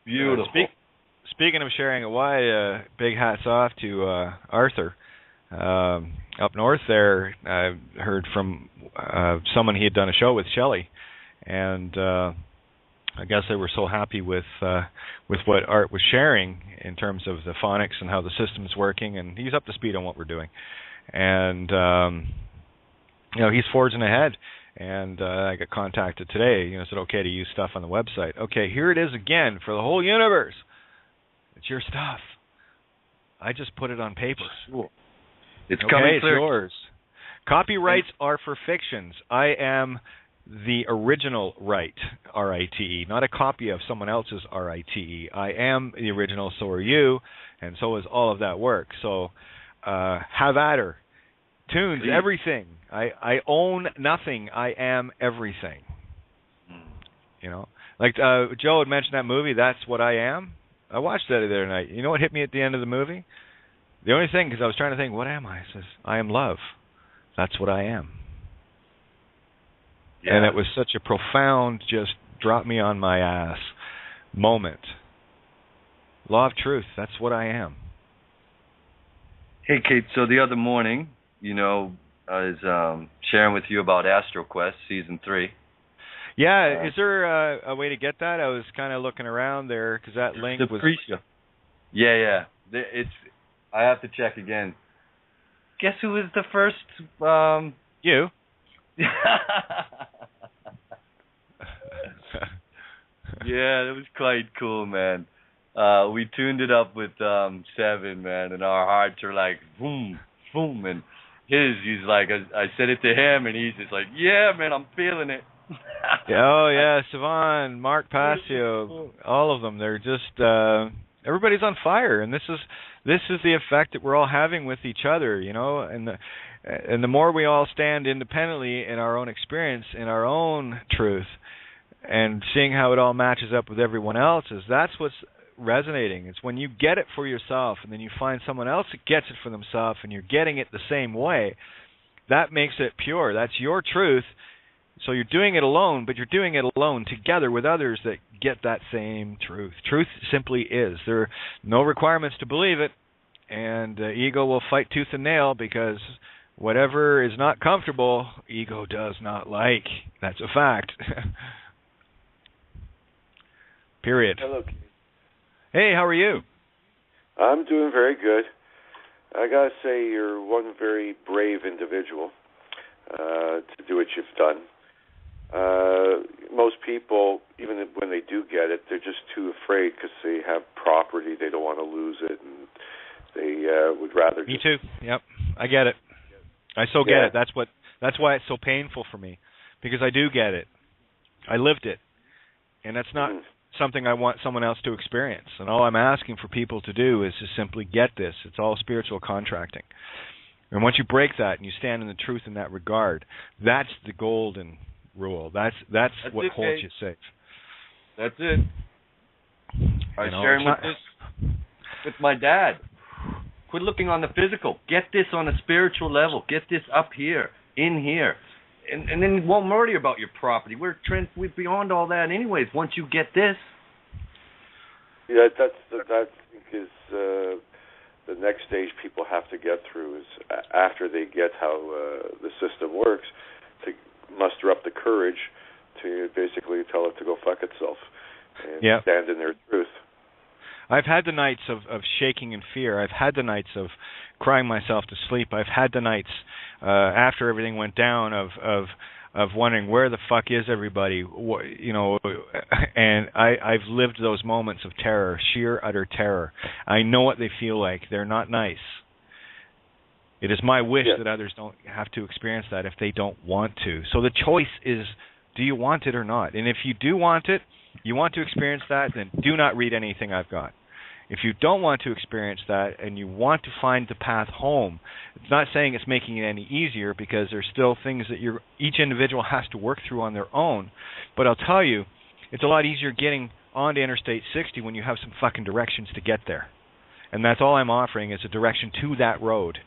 beautiful.
Speaking of sharing it wide, big hats off to Arthur. Up north there, I heard from someone he had done a show with, Shelley, and I guess they were so happy with what Art was sharing in terms of the phonics and how the system's working, and he's up to speed on what we're doing. And he's forging ahead. And I got contacted today. Is it okay to use stuff on the website? Okay, here it is again for the whole universe. It's your stuff. I just put it on paper.
Cool. It's coming
clear. It's yours. Copyrights are for fictions. I am the original right, R-I-T-E, not a copy of someone else's R-I-T-E. I am the original, so are you, and so is all of that work. So have at her. Tunes, everything. I own nothing. I am everything. Like Joe had mentioned that movie, That's What I Am. I watched that the other night. You know what hit me at the end of the movie? The only thing, because I was trying to think, what am I? It says, I am love. That's what I am. Yeah. And it was such a profound, just drop me on my ass moment. Law of truth. That's what I am.
Hey, Kate. So the other morning, I was sharing with you about AstroQuest Season 3.
Yeah, is there a way to get that? I was kind of looking around there because that link was...
Yeah. I have to check again. Guess who was the first?
You.
Yeah, it was quite cool, man. We tuned it up with Seven, man, and our hearts are like, boom, boom, and he's like, I said it to him, and he's just like, yeah, man, I'm feeling it.
Sivan, Mark Passio, all of them. They're just everybody's on fire, and this is the effect that we're all having with each other, and the more we all stand independently in our own experience, in our own truth, and seeing how it all matches up with everyone else's, that's what's resonating. It's when you get it for yourself, and then you find someone else that gets it for themselves, and you're getting it the same way. That makes it pure. That's your truth. So you're doing it alone, but you're doing it alone together with others that get that same truth. Truth simply is. There are no requirements to believe it, and ego will fight tooth and nail because whatever is not comfortable, ego does not like. That's a fact. Period.
Hello, Keith.
Hey, how are you?
I'm doing very good. I gotta say, you're one very brave individual to do what you've done. Most people, even when they do get it, they're just too afraid because they have property, they don't want to lose it, and they would rather.
Me too. Yep, I get it. I so get it. That's why it's so painful for me, because I do get it. I lived it, and that's not something I want someone else to experience. And all I'm asking for people to do is to simply get this. It's all spiritual contracting. And once you break that and you stand in the truth in that regard, that's the golden rule. That's what holds you safe.
That's it. I was sharing with my dad. Quit looking on the physical. Get this on a spiritual level. Get this up here, in here. And then you won't worry about your property. We're beyond all that anyways once you get this.
Yeah, that is the next stage people have to get through is after they get how the system works, to muster up the courage to basically tell it to go fuck itself and stand in their truth.
I've had the nights of shaking in fear. I've had the nights of crying myself to sleep. I've had the nights after everything went down of wondering where the fuck is everybody, and I've lived those moments of terror, sheer utter terror. I know what they feel like. They're not nice. It is my wish
Yes.
that others don't have to experience that if they don't want to. So the choice is, do you want it or not? And if you do want it, you want to experience that, then do not read anything I've got. If you don't want to experience that and you want to find the path home, it's not saying it's making it any easier, because there's still things that each individual has to work through on their own. But I'll tell you, it's a lot easier getting onto Interstate 60 when you have some fucking directions to get there. And that's all I'm offering, is a direction to that road.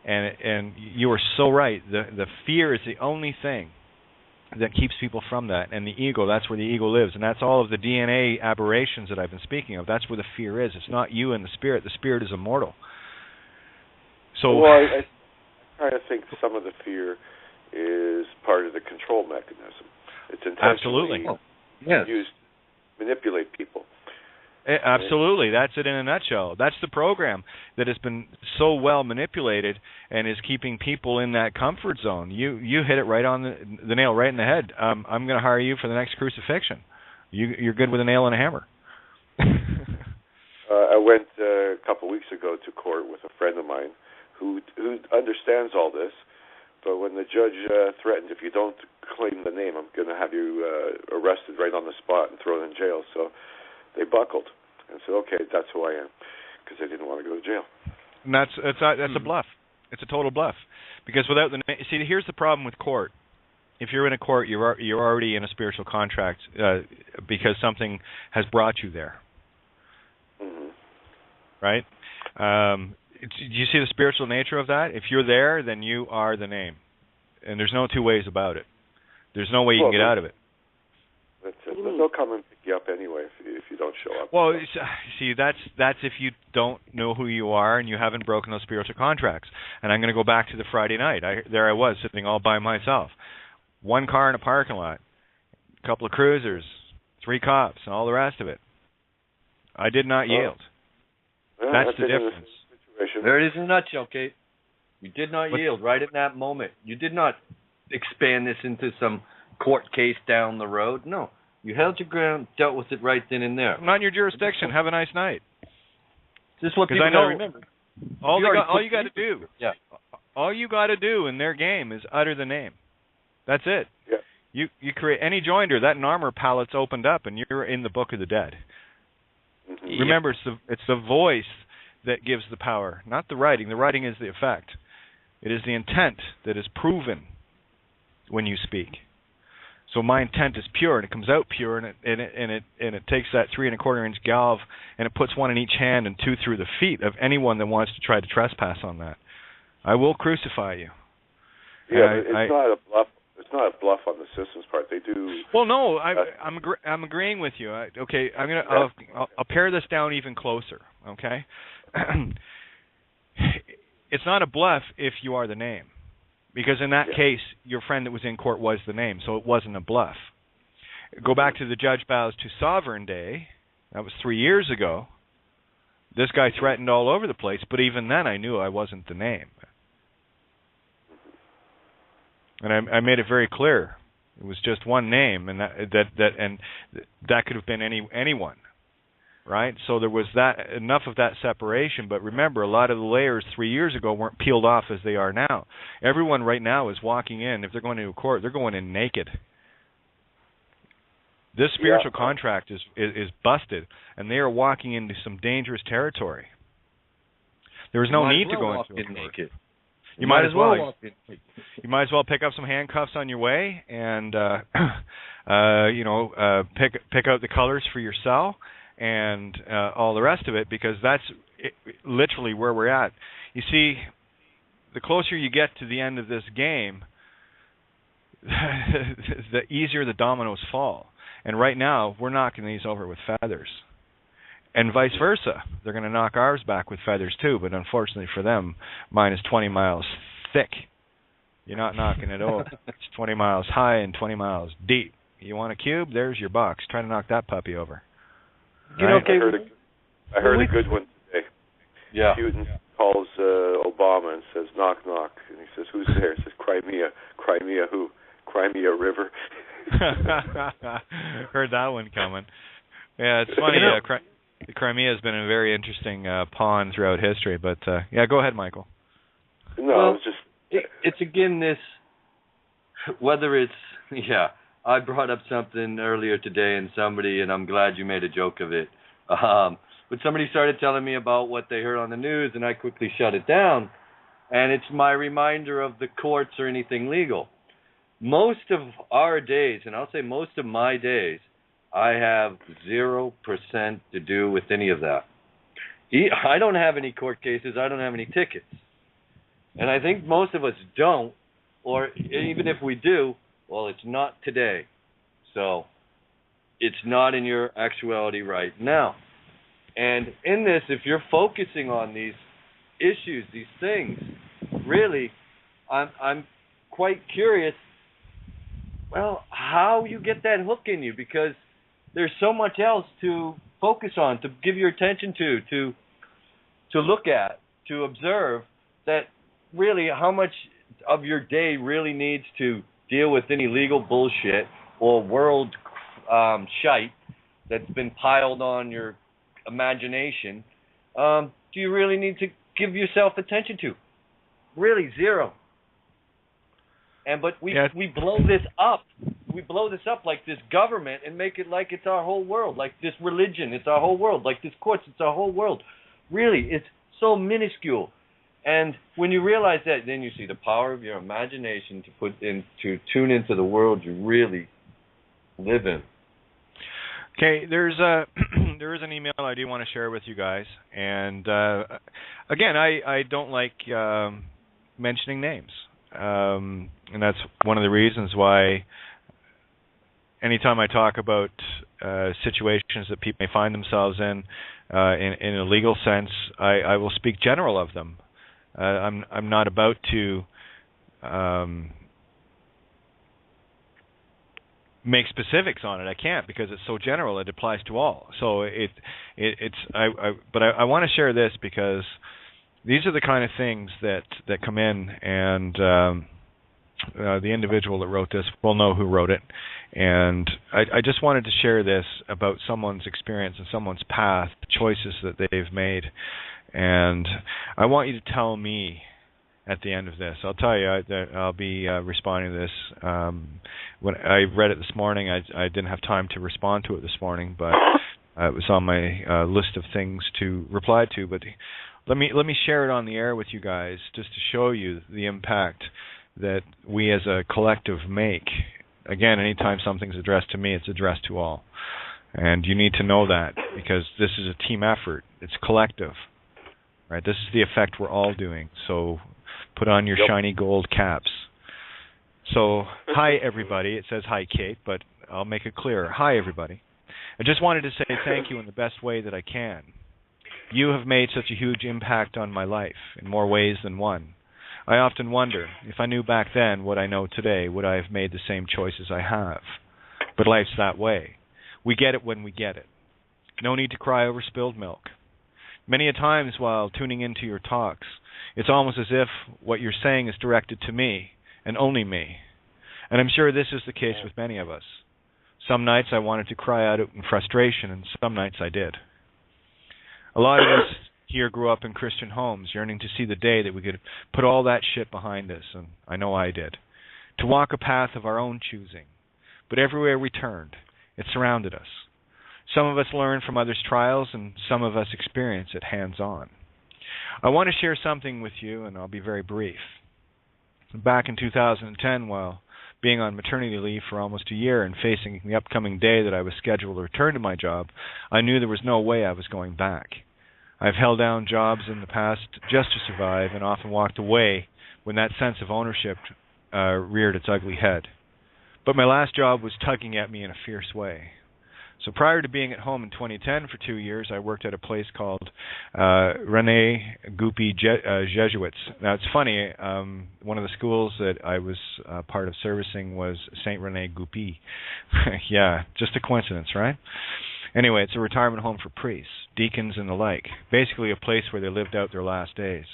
And you are so right. The fear is the only thing that keeps people from that. And the ego, that's where the ego lives. And that's all of the DNA aberrations that I've been speaking of. That's where the fear is. It's not you and the spirit. The spirit is immortal. So,
well, I kind of think some of the fear is part of the control mechanism. It's intentionally used to manipulate people.
Absolutely. That's it in a nutshell. That's the program that has been so well manipulated and is keeping people in that comfort zone. You hit it right on the nail, right in the head. I'm going to hire you for the next crucifixion. You're good with a nail and a hammer.
I went a couple weeks ago to court with a friend of mine who understands all this, but when the judge threatened, if you don't claim the name, I'm going to have you arrested right on the spot and thrown in jail. So they buckled and said, okay, that's who I am, because they didn't want to go to jail.
And that's a bluff. It's a total bluff, because without the name, see, here's the problem with court. If you're in a court, you're already in a spiritual contract because something has brought you there.
Mm-hmm.
Right? Do you see the spiritual nature of that? If you're there, then you are the name, and there's no two ways about it. There's no way you can get out of it.
That's it. They'll come and pick you up anyway if you don't show up.
Well, see, that's if you don't know who you are and you haven't broken those spiritual contracts. And I'm going to go back to the Friday night. There I was, sitting all by myself. One car in a parking lot, a couple of cruisers, 3 cops, and all the rest of it. I did not yield.
Well,
that's the difference.
There it is in a nutshell, Kate. You did not yield right in that moment. You did not expand this into some court case down the road. No. You held your ground, dealt with it right then and there.
I'm not in your jurisdiction. Have a nice night.
This is what people got to remember.
All you got to do, all you got to do in their game is utter the name. That's it.
Yeah.
You create any joinder, that armor palette's opened up, and you're in the book of the dead. Mm-hmm. Remember, it's the voice that gives the power, not the writing. The writing is the effect. It is the intent that is proven when you speak. So my intent is pure, and it comes out pure, and it takes that 3 1/4 inch galv, and it puts 1 in each hand and 2 through the feet of anyone that wants to try to trespass on that. I will crucify you.
Yeah, it's not a bluff. It's not a bluff on the system's part. They do.
Well, no, I'm agreeing with you. Okay, I'll pare this down even closer. Okay, it's not a bluff if you are the name. Because in that case, your friend that was in court was the name, so it wasn't a bluff. Go back to the Judge Bows to Sovereign Day. That was 3 years ago. This guy threatened all over the place, but even then I knew I wasn't the name. And I made it very clear. It was just one name, and that could have been anyone. Right? So there was enough of that separation, but remember, a lot of the layers 3 years ago weren't peeled off as they are now. Everyone right now is walking in. If they're going to a court, they're going in naked. This spiritual contract is busted, and they are walking into some dangerous territory. There is no need to go into a court. Naked. You might as well walk in naked. You might as well pick up some handcuffs on your way, and pick out the colors for your cell. And all the rest of it, because that's literally where we're at. You see, the closer you get to the end of this game, the easier the dominoes fall. And right now, we're knocking these over with feathers. And vice versa. They're going to knock ours back with feathers too, but unfortunately for them, mine is 20 miles thick. You're not knocking it over. It's 20 miles high and 20 miles deep. You want a cube? There's your box. Try to knock that puppy over.
Right. I heard a good one today. Yeah. Putin calls Obama and says, knock, knock. And he says, who's there? He says, Crimea. Crimea who? Crimea River.
Heard that one coming. Yeah, it's funny. Crimea has been a very interesting pawn throughout history. But, go ahead, Michael.
No, it's just...
It's again this, whether it's, I brought up something earlier today and I'm glad you made a joke of it. But somebody started telling me about what they heard on the news, and I quickly shut it down. And it's my reminder of the courts or anything legal. Most of our days, and I'll say most of my days, I have 0% to do with any of that. I don't have any court cases. I don't have any tickets. And I think most of us don't, or even if we do, well, it's not today. So it's not in your actuality right now. And in this, if you're focusing on these issues, these things, really, I'm quite curious, well, how you get that hook in you, because there's so much else to focus on, to give your attention to look at, to observe, that really how much of your day really needs to deal with any legal bullshit or world shite that's been piled on your imagination. Do you really need to give yourself attention to? Really, zero. But we blow this up. We blow this up like this government and make it like it's our whole world, like this religion, it's our whole world, like this courts, it's our whole world. Really, it's so minuscule. And when you realize that, then you see the power of your imagination to tune into the world you really live in.
Okay, there is an email I do want to share with you guys, and again, I don't like mentioning names, and that's one of the reasons why anytime I talk about situations that people may find themselves in a legal sense, I will speak general of them. I'm not about to make specifics on it. I can't, because it's so general. It applies to all. So but I want to share this because these are the kind of things that come in, and the individual that wrote this will know who wrote it. And I just wanted to share this about someone's experience and someone's path, choices that they've made. And I want you to tell me at the end of this. I'll tell you that I'll be responding to this. When I read it this morning, I didn't have time to respond to it this morning, but it was on my list of things to reply to. But let me share it on the air with you guys, just to show you the impact that we as a collective make. Again, anytime something's addressed to me, it's addressed to all. And you need to know that, because this is a team effort. It's collective. Right? This is the effect we're all doing. So put on your shiny gold caps. So, hi, everybody. It says hi, Kate, but I'll make it clearer. Hi, everybody. I just wanted to say thank you in the best way that I can. You have made such a huge impact on my life in more ways than one. I often wonder, if I knew back then what I know today, would I have made the same choices I have? But life's that way. We get it when we get it. No need to cry over spilled milk. Many a times while tuning into your talks, it's almost as if what you're saying is directed to me, and only me. And I'm sure this is the case with many of us. Some nights I wanted to cry out in frustration, and some nights I did. A lot of us here grew up in Christian homes, yearning to see the day that we could put all that shit behind us, and I know I did. To walk a path of our own choosing. But everywhere we turned, it surrounded us. Some of us learn from others' trials, and some of us experience it hands-on. I want to share something with you, and I'll be very brief. Back in 2010, while being on maternity leave for almost a year and facing the upcoming day that I was scheduled to return to my job, I knew there was no way I was going back. I've held down jobs in the past just to survive, and often walked away when that sense of ownership reared its ugly head. But my last job was tugging at me in a fierce way. So prior to being at home in 2010 for 2 years, I worked at a place called René Goupy Jesuits. Now, it's funny, one of the schools that I was part of servicing was St. René Goupy. Yeah, just a coincidence, right? Anyway, it's a retirement home for priests, deacons, and the like. Basically a place where they lived out their last days.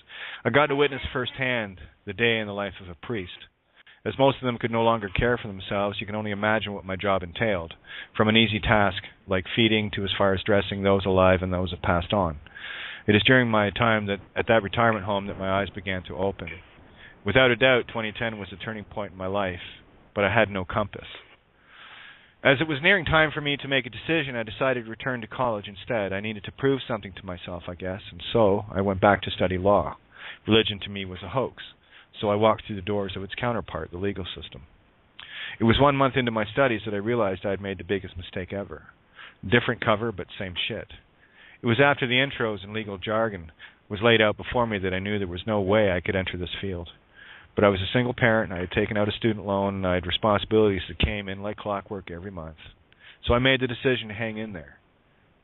I got to witness firsthand the day in the life of a priest. As most of them could no longer care for themselves, you can only imagine what my job entailed, from an easy task like feeding to as far as dressing those alive and those that passed on. It is during my time at that retirement home that my eyes began to open. Without a doubt, 2010 was a turning point in my life, but I had no compass. As it was nearing time for me to make a decision, I decided to return to college instead. I needed to prove something to myself, I guess, and so I went back to study law. Religion to me was a hoax, so I walked through the doors of its counterpart, the legal system. It was 1 month into my studies that I realized I had made the biggest mistake ever. Different cover, but same shit. It was after the intros and legal jargon was laid out before me that I knew there was no way I could enter this field. But I was a single parent, and I had taken out a student loan, and I had responsibilities that came in like clockwork every month. So I made the decision to hang in there.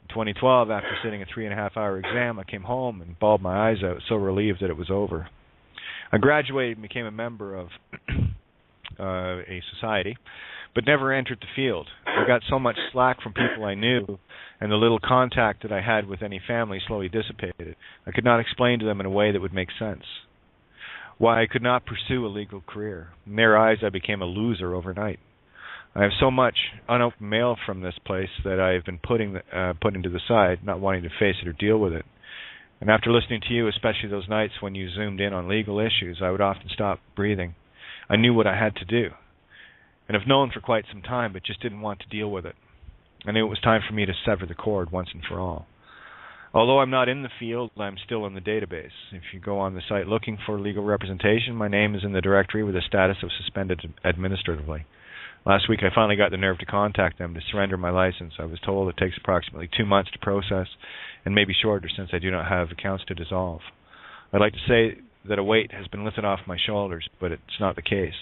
In 2012, after sitting a 3.5-hour exam, I came home and bawled my eyes out, so relieved that it was over. I graduated and became a member of a society, but never entered the field. I got so much slack from people I knew, and the little contact that I had with any family slowly dissipated. I could not explain to them in a way that would make sense why I could not pursue a legal career. In their eyes, I became a loser overnight. I have so much unopened mail from this place that I have been putting to the side, not wanting to face it or deal with it. And after listening to you, especially those nights when you zoomed in on legal issues, I would often stop breathing. I knew what I had to do, and have known for quite some time, but just didn't want to deal with it. I knew it was time for me to sever the cord once and for all. Although I'm not in the field, I'm still in the database. If you go on the site looking for legal representation, my name is in the directory with a status of suspended administratively. Last week I finally got the nerve to contact them to surrender my license. I was told it takes approximately 2 months to process, and maybe shorter since I do not have accounts to dissolve. I'd like to say that a weight has been lifted off my shoulders, but it's not the case.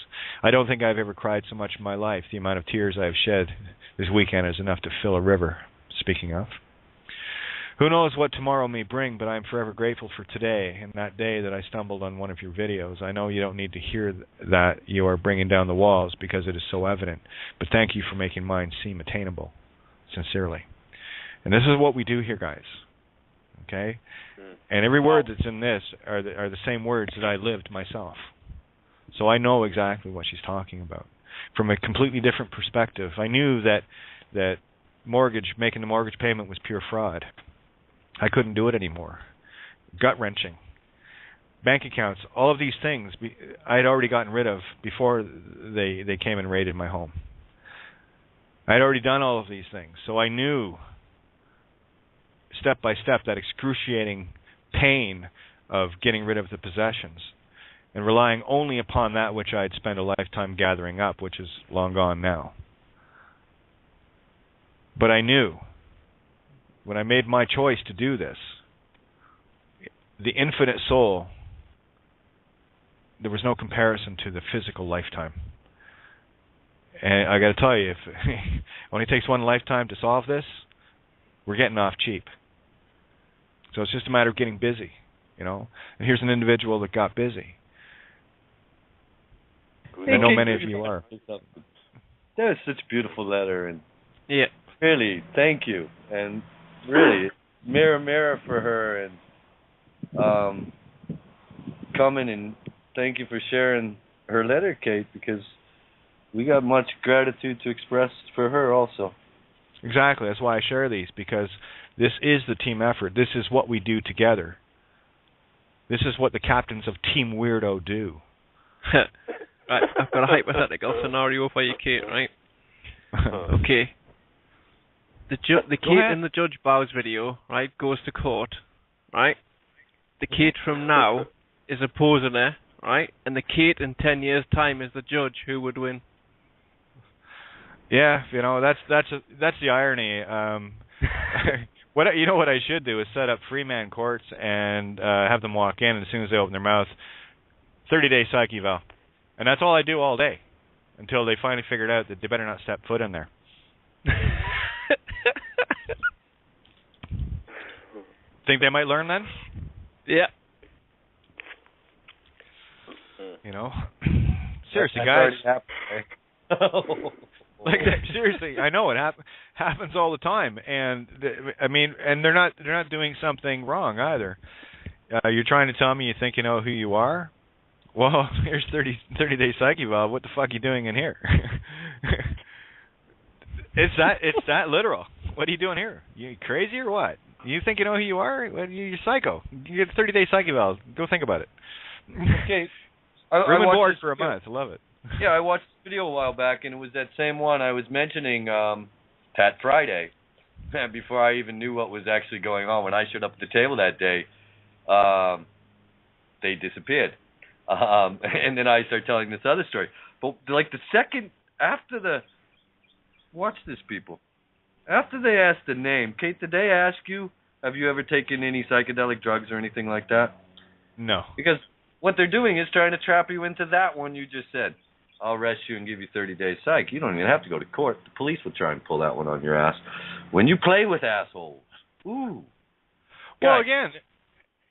I don't think I've ever cried so much in my life. The amount of tears I have shed this weekend is enough to fill a river, speaking of. Who knows what tomorrow may bring, but I am forever grateful for today and that day that I stumbled on one of your videos. I know you don't need to hear that you are bringing down the walls because it is so evident, but thank you for making mine seem attainable. Sincerely. And this is what we do here, guys. Okay? And every word that's in this are the same words that I lived myself. So I know exactly what she's talking about. From a completely different perspective, I knew that making the mortgage payment was pure fraud. I couldn't do it anymore. Gut-wrenching. Bank accounts, all of these things I had already gotten rid of before they came and raided my home. I had already done all of these things, so I knew step by step that excruciating pain of getting rid of the possessions and relying only upon that which I had spent a lifetime gathering up, which is long gone now. But I knew when I made my choice to do this, the infinite soul, there was no comparison to the physical lifetime. And I got to tell you, if it only takes one lifetime to solve this, we're getting off cheap. So it's just a matter of getting busy, you know. And here's an individual that got busy. I know many of you are.
That was such a beautiful letter, and
yeah,
really, thank you, and really, mirror for her, and coming and thank you for sharing her letter, Kate, because we got much gratitude to express for her also.
Exactly. That's why I share these, because this is the team effort. This is what we do together. This is what the captains of Team Weirdo do.
Right, I've got a hypothetical scenario for you, Kate, right? Okay. The Kate in the Judge Bows video, right, goes to court, right? The Kate from now is opposing her, right? And the Kate in 10 years' time is the judge. Who would win?
Yeah, you know, that's the irony. What I should do is set up free-man courts and have them walk in, and as soon as they open their mouth, 30-day psych eval. And that's all I do all day until they finally figured out that they better not step foot in there. Think they might learn then?
Yeah.
You know? Seriously, guys. Like, seriously, I know it happens all the time, and and they're not doing something wrong either. You're trying to tell me you think you know who you are? Well, here's 30-day psych eval. What the fuck are you doing in here? It's that literal. What are you doing here? You crazy or what? You think you know who you are? You're psycho. You get 30-day psych eval. Go think about it.
Okay.
Room and board
this
for a month. I love it.
Yeah, I watched this video a while back, and it was that same one I was mentioning, Tat Friday. Before I even knew what was actually going on, when I showed up at the table that day, they disappeared. And then I started telling this other story. But like the second after the, watch this, people. After they asked the name, Kate, did they ask you, have you ever taken any psychedelic drugs or anything like that?
No.
Because what they're doing is trying to trap you into that one you just said. I'll arrest you and give you 30 days psych. You don't even have to go to court. The police will try and pull that one on your ass. When you play with assholes. Ooh.
Well, again,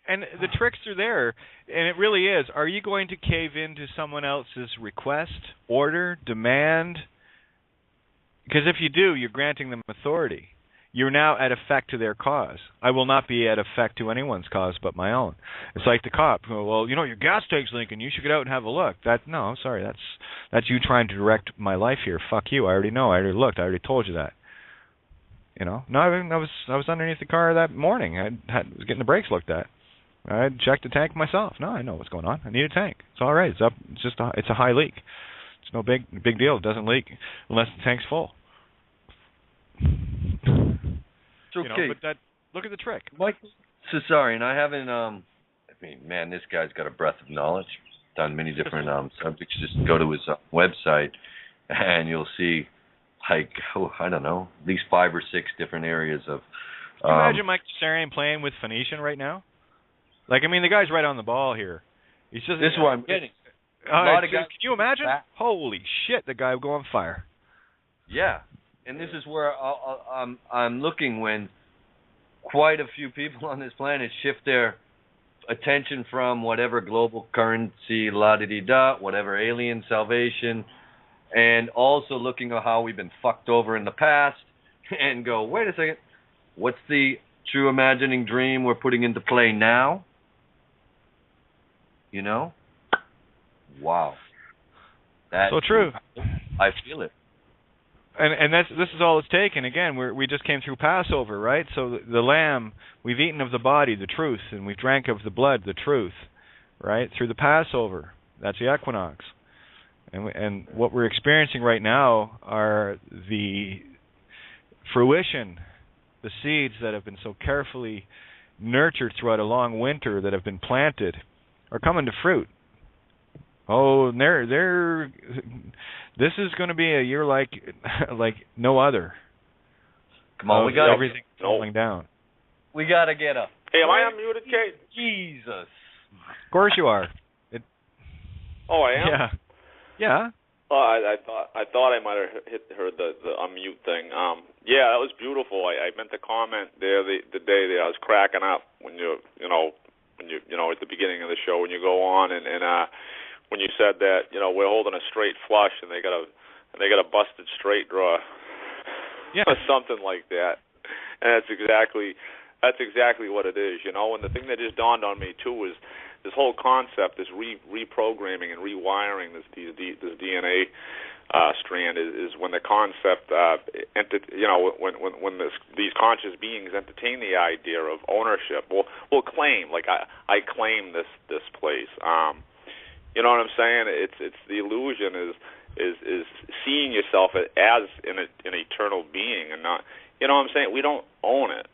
and the tricks are there, and it really is. Are you going to cave into someone else's request, order, demand? Because if you do, you're granting them authority. You're now at effect to their cause. I will not be at effect to anyone's cause but my own. It's like the cop. Well, your gas tank's leaking. You should get out and have a look. No, sorry. That's you trying to direct my life here. Fuck you. I already know. I already looked. I already told you that. No, I was underneath the car that morning. I was getting the brakes looked at. I checked the tank myself. No, I know what's going on. I need a tank. It's all right. It's up. It's a high leak. It's no big deal. It doesn't leak unless the tank's full.
It's okay.
But look at the trick.
Michael Cesarian, I haven't, man, this guy's got a breadth of knowledge. Done many different subjects. Just go to his website and you'll see, I don't know, at least 5 or 6 different areas of...
Can you imagine Mike Cesarian playing with Phoenician right now? The guy's right on the ball here. He's just,
this is what I'm getting.
Can you imagine? Holy shit, the guy would go on fire.
Yeah. And this is where I'm looking when quite a few people on this planet shift their attention from whatever global currency, la-di-di-da, whatever alien salvation, and also looking at how we've been fucked over in the past, and go, wait a second, what's the true imagining dream we're putting into play now? Wow. That's
so true.
I feel it.
And this is all it's taken. Again, we just came through Passover, right? So the lamb, we've eaten of the body, the truth, and we've drank of the blood, the truth, right? Through the Passover. That's the equinox. And what we're experiencing right now are the fruition, the seeds that have been so carefully nurtured throughout a long winter that have been planted are coming to fruit. Oh, this is going to be a year like no other.
Come on, we got
everything falling down.
We got to get up.
Hey, am I unmuted, Kate?
Jesus.
Of course you are.
Oh, I am.
Yeah. Yeah.
Oh, I thought I might have heard the unmute thing. Yeah, that was beautiful. I meant to comment there the day that I was cracking up when you at the beginning of the show when you go on and when you said that we're holding a straight flush and they got a busted straight draw,
yeah,
or something like that, and that's exactly what it is, And the thing that just dawned on me too was this whole concept, this reprogramming and rewiring this DNA strand is when the concept, when these conscious beings entertain the idea of ownership, will claim, like I claim this place. You know what I'm saying? It's the illusion is seeing yourself as an eternal being and not. You know what I'm saying? We don't own it.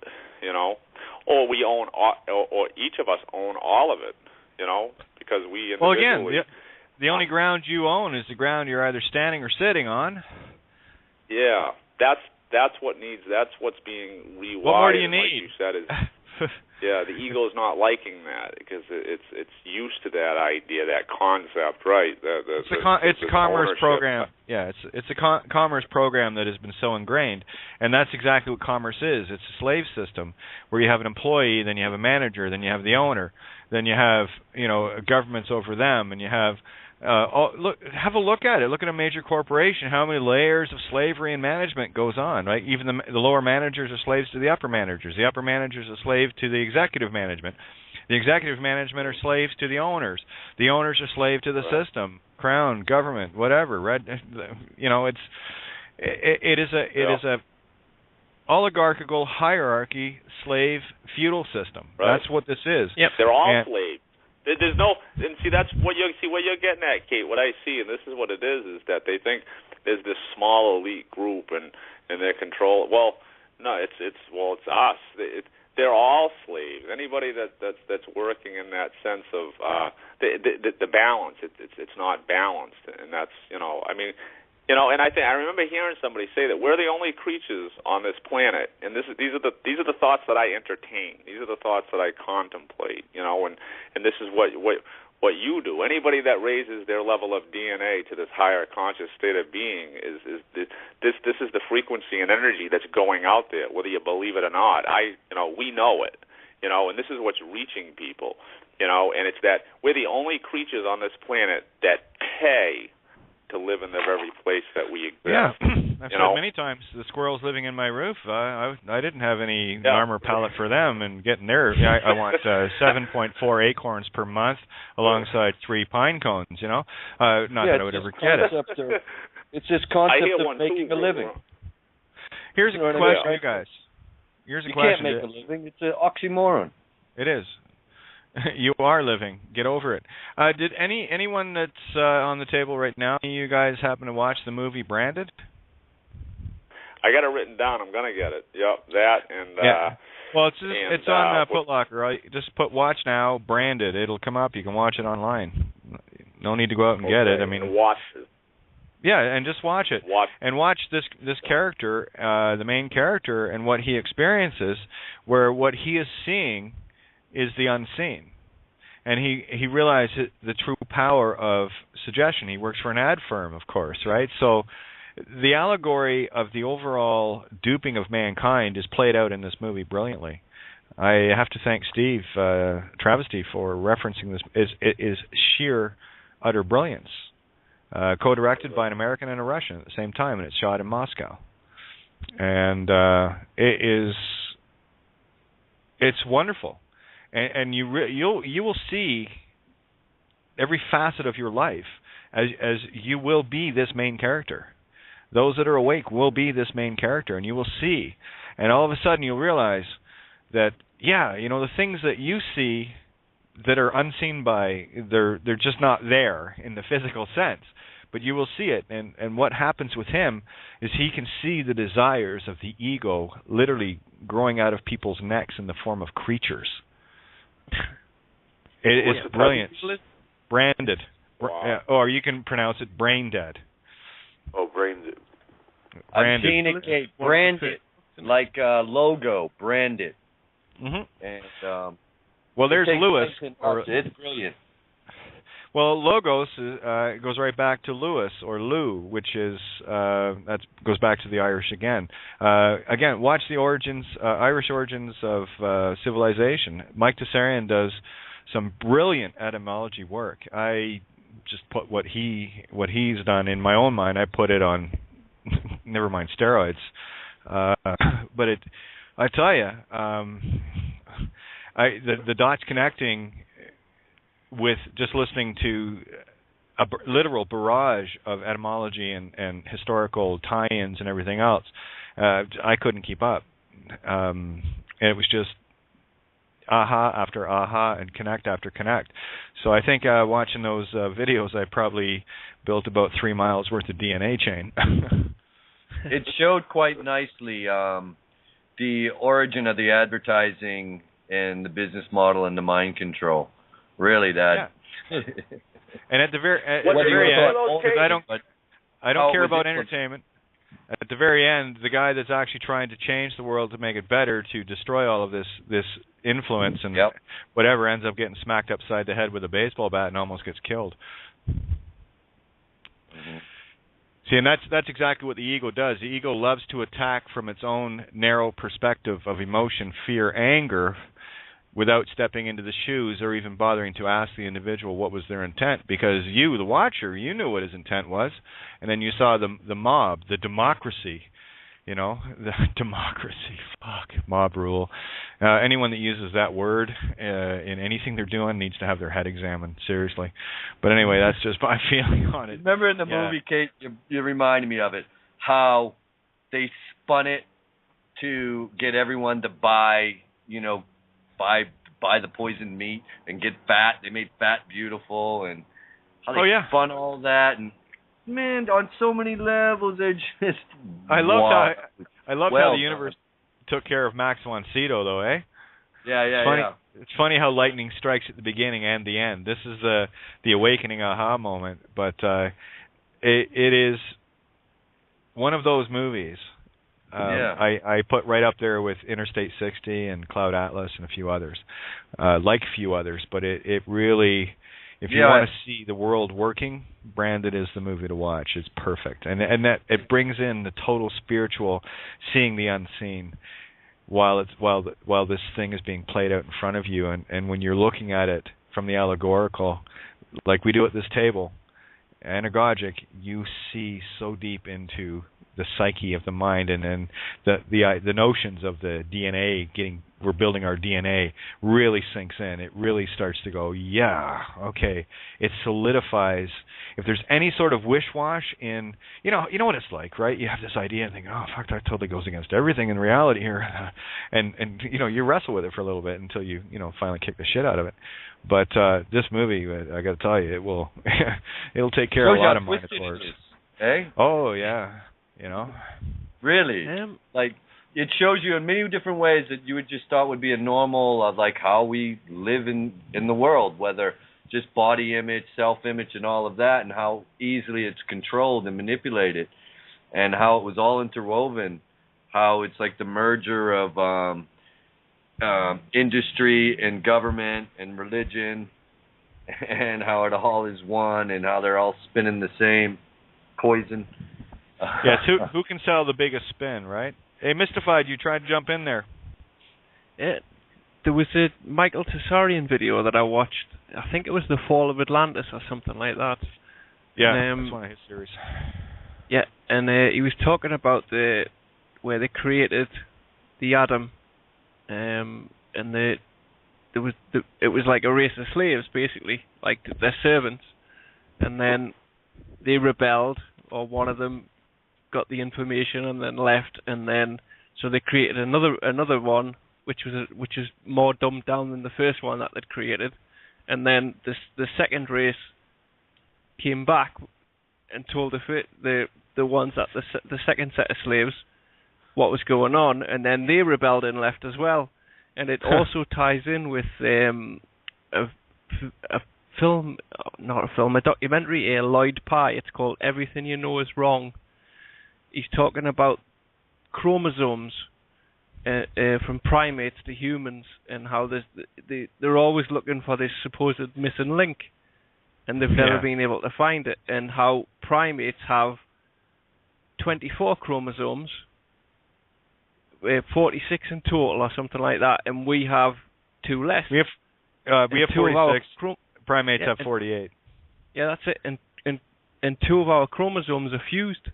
Or we own, or each of us own all of it. Because we individually.
Well, again, the only ground you own is the ground you're either standing or sitting on.
Yeah, that's what needs. That's what's being rewired.
What more do you need?
Like you said, yeah, the ego is not liking that because it's used to that idea, that concept, right?
It's a commerce program. Yeah, it's a commerce program that has been so ingrained, and that's exactly what commerce is. It's a slave system where you have an employee, then you have a manager, then you have the owner, then you have governments over them, and you have have a look at it. Look at a major corporation. How many layers of slavery and management goes on, right? Even the lower managers are slaves to the upper managers. The upper managers are slaves to the executive management. The executive management are slaves to the owners. The owners are slave to the system, crown, government, whatever. Right? It is a oligarchical hierarchy, slave, feudal system.
Right.
That's what this is.
Yep. They're all slaves. There's no, and see, that's what you're getting at, Kate. What I see, and this is what it is that they think there's this small elite group and they're control. Well, no, it's us. They're all slaves. Anybody that's working in that sense of the balance, it's not balanced, and that's and I remember hearing somebody say that we're the only creatures on this planet, and these are the thoughts that I entertain. These are the thoughts that I contemplate, and this is what you do. Anybody that raises their level of DNA to this higher conscious state of being is this is the frequency and energy that's going out there, whether you believe it or not. We know it, and this is what's reaching people, and it's that we're the only creatures on this planet that pay to live in the very place that we exist.
Yeah, I've said many times, the squirrels living in my roof, I didn't have any armor pallet for them, and getting there, I want 7.4 acorns per month alongside 3 pine cones, not that I would ever get it.
It's this concept of making a living.
Here's a question for you guys. Here's a question.
You can't make a living. It's an oxymoron.
It is. You are living. Get over it. Did anyone that's on the table right now, you guys happen to watch the movie Branded?
I got it written down. I'm gonna get it. Yep, that and
yeah. Well, it's on Footlocker. Right? Just put Watch Now Branded. It'll come up. You can watch it online. No need to go out and get it. I mean,
watch it.
Yeah, and just watch it. Watch this character, the main character, and what he experiences, where what he is seeing is the unseen. And he realized the true power of suggestion. He works for an ad firm, of course, right? So the allegory of the overall duping of mankind is played out in this movie brilliantly. I have to thank Steve Travesty for referencing this. It is sheer, utter brilliance. Co-directed by an American and a Russian at the same time, and it's shot in Moscow. And it's wonderful. And you will see every facet of your life as you will be this main character. Those that are awake will be this main character, and you will see. And all of a sudden you'll realize that, the things that you see that are unseen they're just not there in the physical sense. But you will see it, and what happens with him is he can see the desires of the ego literally growing out of people's necks in the form of creatures. It's brilliant. Branded.
Wow.
Or you can pronounce it Brain Dead.
Oh, Brain Dead.
I've seen it, Kate. Branded. Like logo. Branded.
Mm-hmm.
And,
well, there's Lewis.
It's brilliant.
Well, Logos goes right back to Lewis or Lou, which is that goes back to the Irish again. Again, watch the Irish origins of civilization. Mike Tessarian does some brilliant etymology work. I just put what he's done in my own mind. I put it on, never mind steroids, but I tell you, the dots connecting with just listening to a literal barrage of etymology and historical tie-ins and everything else, I couldn't keep up. And it was just aha after aha and connect after connect. So I think watching those videos, I probably built about 3 miles worth of DNA chain.
It showed quite nicely the origin of the advertising and the business model and the mind control. Really, that.
Yeah. And at the very end, I don't care about entertainment. At the very end, the guy that's actually trying to change the world to make it better, to destroy all of this influence and whatever, ends up getting smacked upside the head with a baseball bat and almost gets killed. Mm-hmm. See, and that's exactly what the ego does. The ego loves to attack from its own narrow perspective of emotion, fear, anger, without stepping into the shoes or even bothering to ask the individual what was their intent, because you, the watcher, you knew what his intent was, and then you saw the mob, the democracy, the democracy, mob rule. Anyone that uses that word in anything they're doing needs to have their head examined, seriously. But anyway, that's just my feeling on it.
Remember in the movie, Kate, you reminded me of it, how they spun it to get everyone to buy buy the poisoned meat and get fat. They made fat beautiful, and how they spun all that. And man, on so many levels, they're just.
I loved how the universe took care of Max von Sydow, though, eh?
Yeah.
It's funny how lightning strikes at the beginning and the end. This is the awakening aha moment, but it is one of those movies. I put right up there with Interstate 60 and Cloud Atlas and a few others, but it really, if you want to see the world working, Branded is the movie to watch. It's perfect, and that it brings in the total spiritual, seeing the unseen, while this thing is being played out in front of you, and when you're looking at it from the allegorical, like we do at this table, anagogic, you see so deep into the psyche of the mind, and then the notions of the DNA we're building our DNA really sinks in. It really starts to go, okay. It solidifies. If there's any sort of wish-wash in, you know what it's like, right? You have this idea and think, oh, fuck, that totally goes against everything in reality here. and you wrestle with it for a little bit until you finally kick the shit out of it. But this movie, I got to tell you, it will it'll take care of a lot of minor chords.
Eh?
Oh, yeah.
Really? Like, it shows you in many different ways that you would just thought would be a normal of like how we live in the world, whether just body image, self-image, and all of that, and how easily it's controlled and manipulated, and how it was all interwoven, how it's like the merger of industry and government and religion, and how it all is one, and how they're all spinning the same poison.
Yes, who can sell the biggest spin, right? Hey, Mystified, you tried to jump in there.
There was a Michael Tessarian video that I watched. I think it was The Fall of Atlantis or something like that.
Yeah, that's one of his series.
Yeah, and he was talking about where they created the atom, and it was like a race of slaves, basically, like their servants, and then they rebelled, or one of them got the information and then left, and then so they created another one which is more dumbed down than the first one that they'd created, and then the second race came back and told the ones that the second set of slaves what was going on, and then they rebelled and left as well. And it also ties in with a documentary, Lloyd Pye. It's called Everything You Know Is Wrong. He's talking about chromosomes from primates to humans, and how they're always looking for this supposed missing link, and they've never been able to find it, and how primates have 24 chromosomes, 46 in total or something like that, and we have 2 less. We
have 46. Primates have 48.
Yeah, that's it. And 2 of our chromosomes are fused,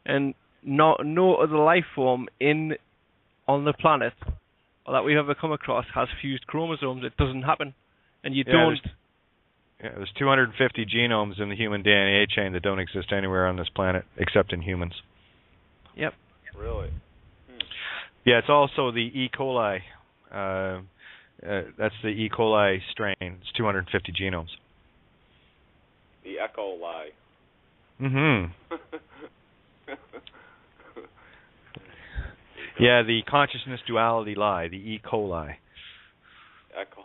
and no other life form on the planet or that we've ever come across has fused chromosomes. It doesn't happen, and you don't.
There's 250 genomes in the human DNA chain that don't exist anywhere on this planet except in humans.
Yep.
Really?
Yeah, it's also the E. coli. That's the E. coli strain. It's 250 genomes.
The E. coli.
Mm-hmm. Yeah, the consciousness duality lie, the E. coli.
Echo.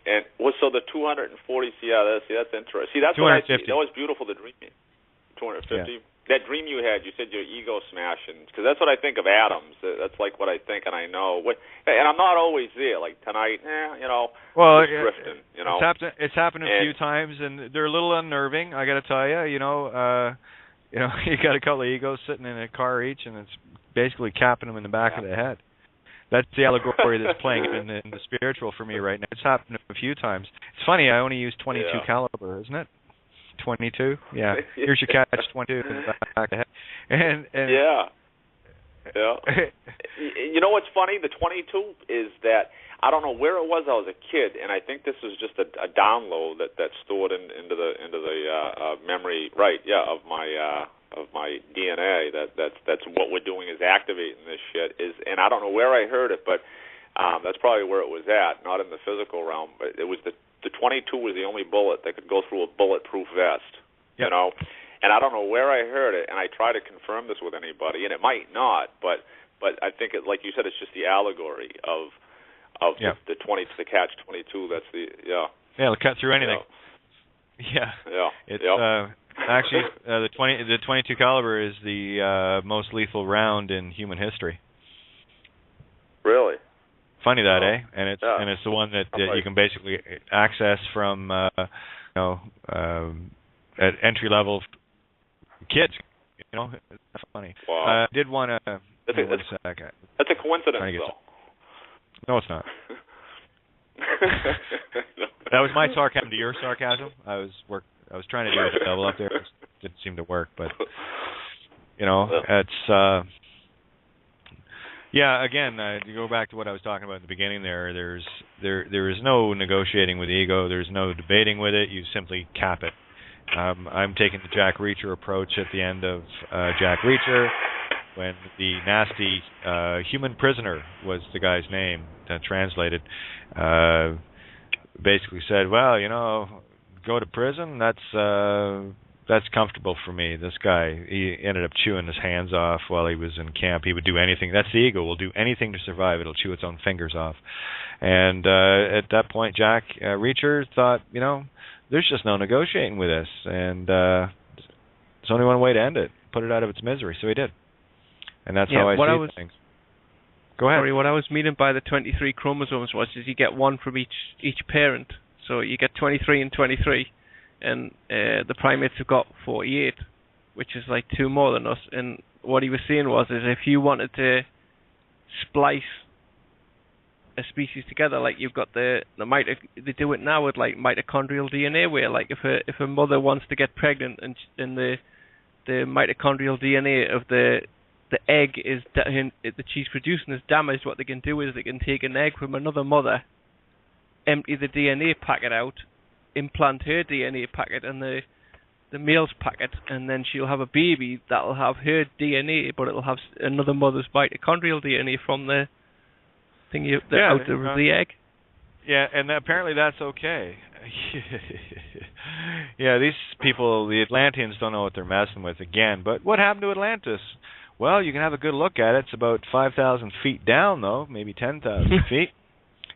And so the 240. That's interesting. See, that's what I see. That was beautiful. The dream. 250. Yeah. That dream you had, you said your ego smashing, because that's what I think of atoms. That's like what I think, and I know. And I'm not always there. Like tonight,
well,
drifting.
It's happened a few times, and they're a little unnerving. I got to tell you, you got a couple of egos sitting in a car each, and it's basically capping them in the back of the head. That's the allegory that's playing in the spiritual for me right now. It's happened a few times. It's funny. I only use 22 caliber, isn't it? 22. Yeah. Here's your catch 22 in the back of the head. And
yeah. You know what's funny? The 22 is that I don't know where it was. I was a kid, and I think this was just a download that stored into the memory. Right? Yeah, of my my DNA. That's what we're doing is activating this shit. And I don't know where I heard it, but that's probably where it was at, not in the physical realm. But it was the 22 was the only bullet that could go through a bulletproof vest.
Yep.
You know, and I don't know where I heard it, and I try to confirm this with anybody, and it might not, but I think it, like you said, it's just the allegory of the 20 the catch 22. That's the
it'll cut through anything. It's actually the 22 caliber is the most lethal round in human history.
Really?
Funny that, And it's the one that you can basically access from at entry level kids. You know, it's funny.
Wow.
I did want to.
That's a coincidence, though.
No, it's not. That was my sarcasm to your sarcasm. I was trying to do a double up there. It didn't seem to work, but it's again, to go back to what I was talking about at the beginning there is no negotiating with ego. There's no debating with it. You simply cap it. I'm taking the Jack Reacher approach at the end of Jack Reacher, when the nasty human prisoner was the guy's name translated, basically said, well, go to prison, that's comfortable for me. This guy, he ended up chewing his hands off while he was in camp. He would do anything. That's the ego. Will do anything to survive. It'll chew its own fingers off. And at that point, Jack Reacher thought, there's just no negotiating with this. And there's only one way to end it, put it out of its misery. So he did. And that's how I see things. Go ahead.
Sorry, what I was meaning by the 23 chromosomes was you get one from each parent. So you get 23 and 23. And the primates have got 48, which is like 2 more than us. And what he was saying was, is if you wanted to splice a species together, like you've got they do it now with like mitochondrial DNA, where like if a mother wants to get pregnant and the mitochondrial DNA of the egg that she's producing is damaged, what they can do is they can take an egg from another mother, empty the DNA packet out, implant her DNA packet and the male's packet, and then she'll have a baby that'll have her DNA, but it'll have another mother's mitochondrial DNA from the thing out of the egg.
Yeah, and apparently that's okay. Yeah, these people, the Atlanteans, don't know what they're messing with again. But what happened to Atlantis? Well, you can have a good look at it. It's about 5,000 feet down, though, maybe 10,000 feet.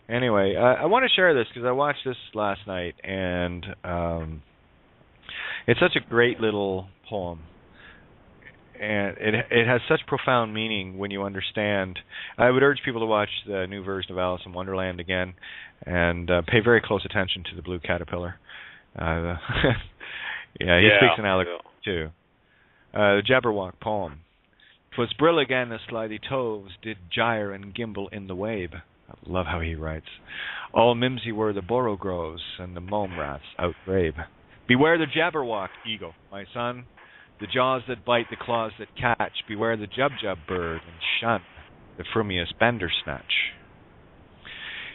Anyway, I want to share this because I watched this last night, and it's such a great little poem. And it has such profound meaning when you understand. I would urge people to watch the new version of Alice in Wonderland again and pay very close attention to the blue caterpillar. He speaks in allegory, too. The Jabberwock poem. 'Twas brillig and the slithy toves did gyre and gimble in the wabe. I love how he writes. All mimsy were the borogoves and the mome rats outgrabe. Beware the Jabberwock, eagle, my son. The jaws that bite, the claws that catch. Beware the jub-jub bird, and shun the frumious bandersnatch.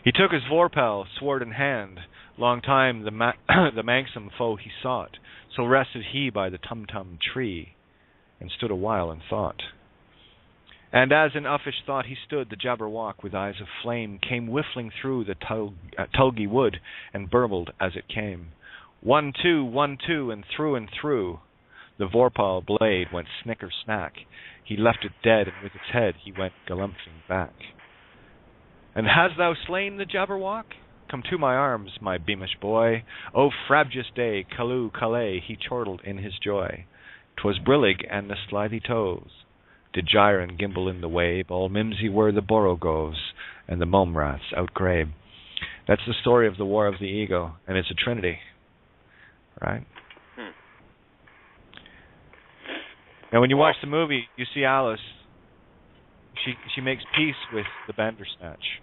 He took his vorpal, sword in hand. Long time the manxome foe he sought. So rested he by the tum-tum tree, and stood a while in thought. And as in uffish thought he stood, the Jabberwock with eyes of flame came whiffling through the tulgey wood, and burbled as it came. 1, 2, 1, 2, and through. The vorpal blade went snicker-snack. He left it dead, and with its head he went galumphing back. And hast thou slain the Jabberwock? Come to my arms, my beamish boy. O frabjous day, Calloo, Calais, he chortled in his joy. 'Twas brillig and the slithy toes did gyre and gimble in the wabe. All mimsy were the borogoves, and the mome rats outgrabe. That's the story of the War of the Ego, and it's a trinity, right? Now, when you watch the movie, you see Alice. She makes peace with the Bandersnatch.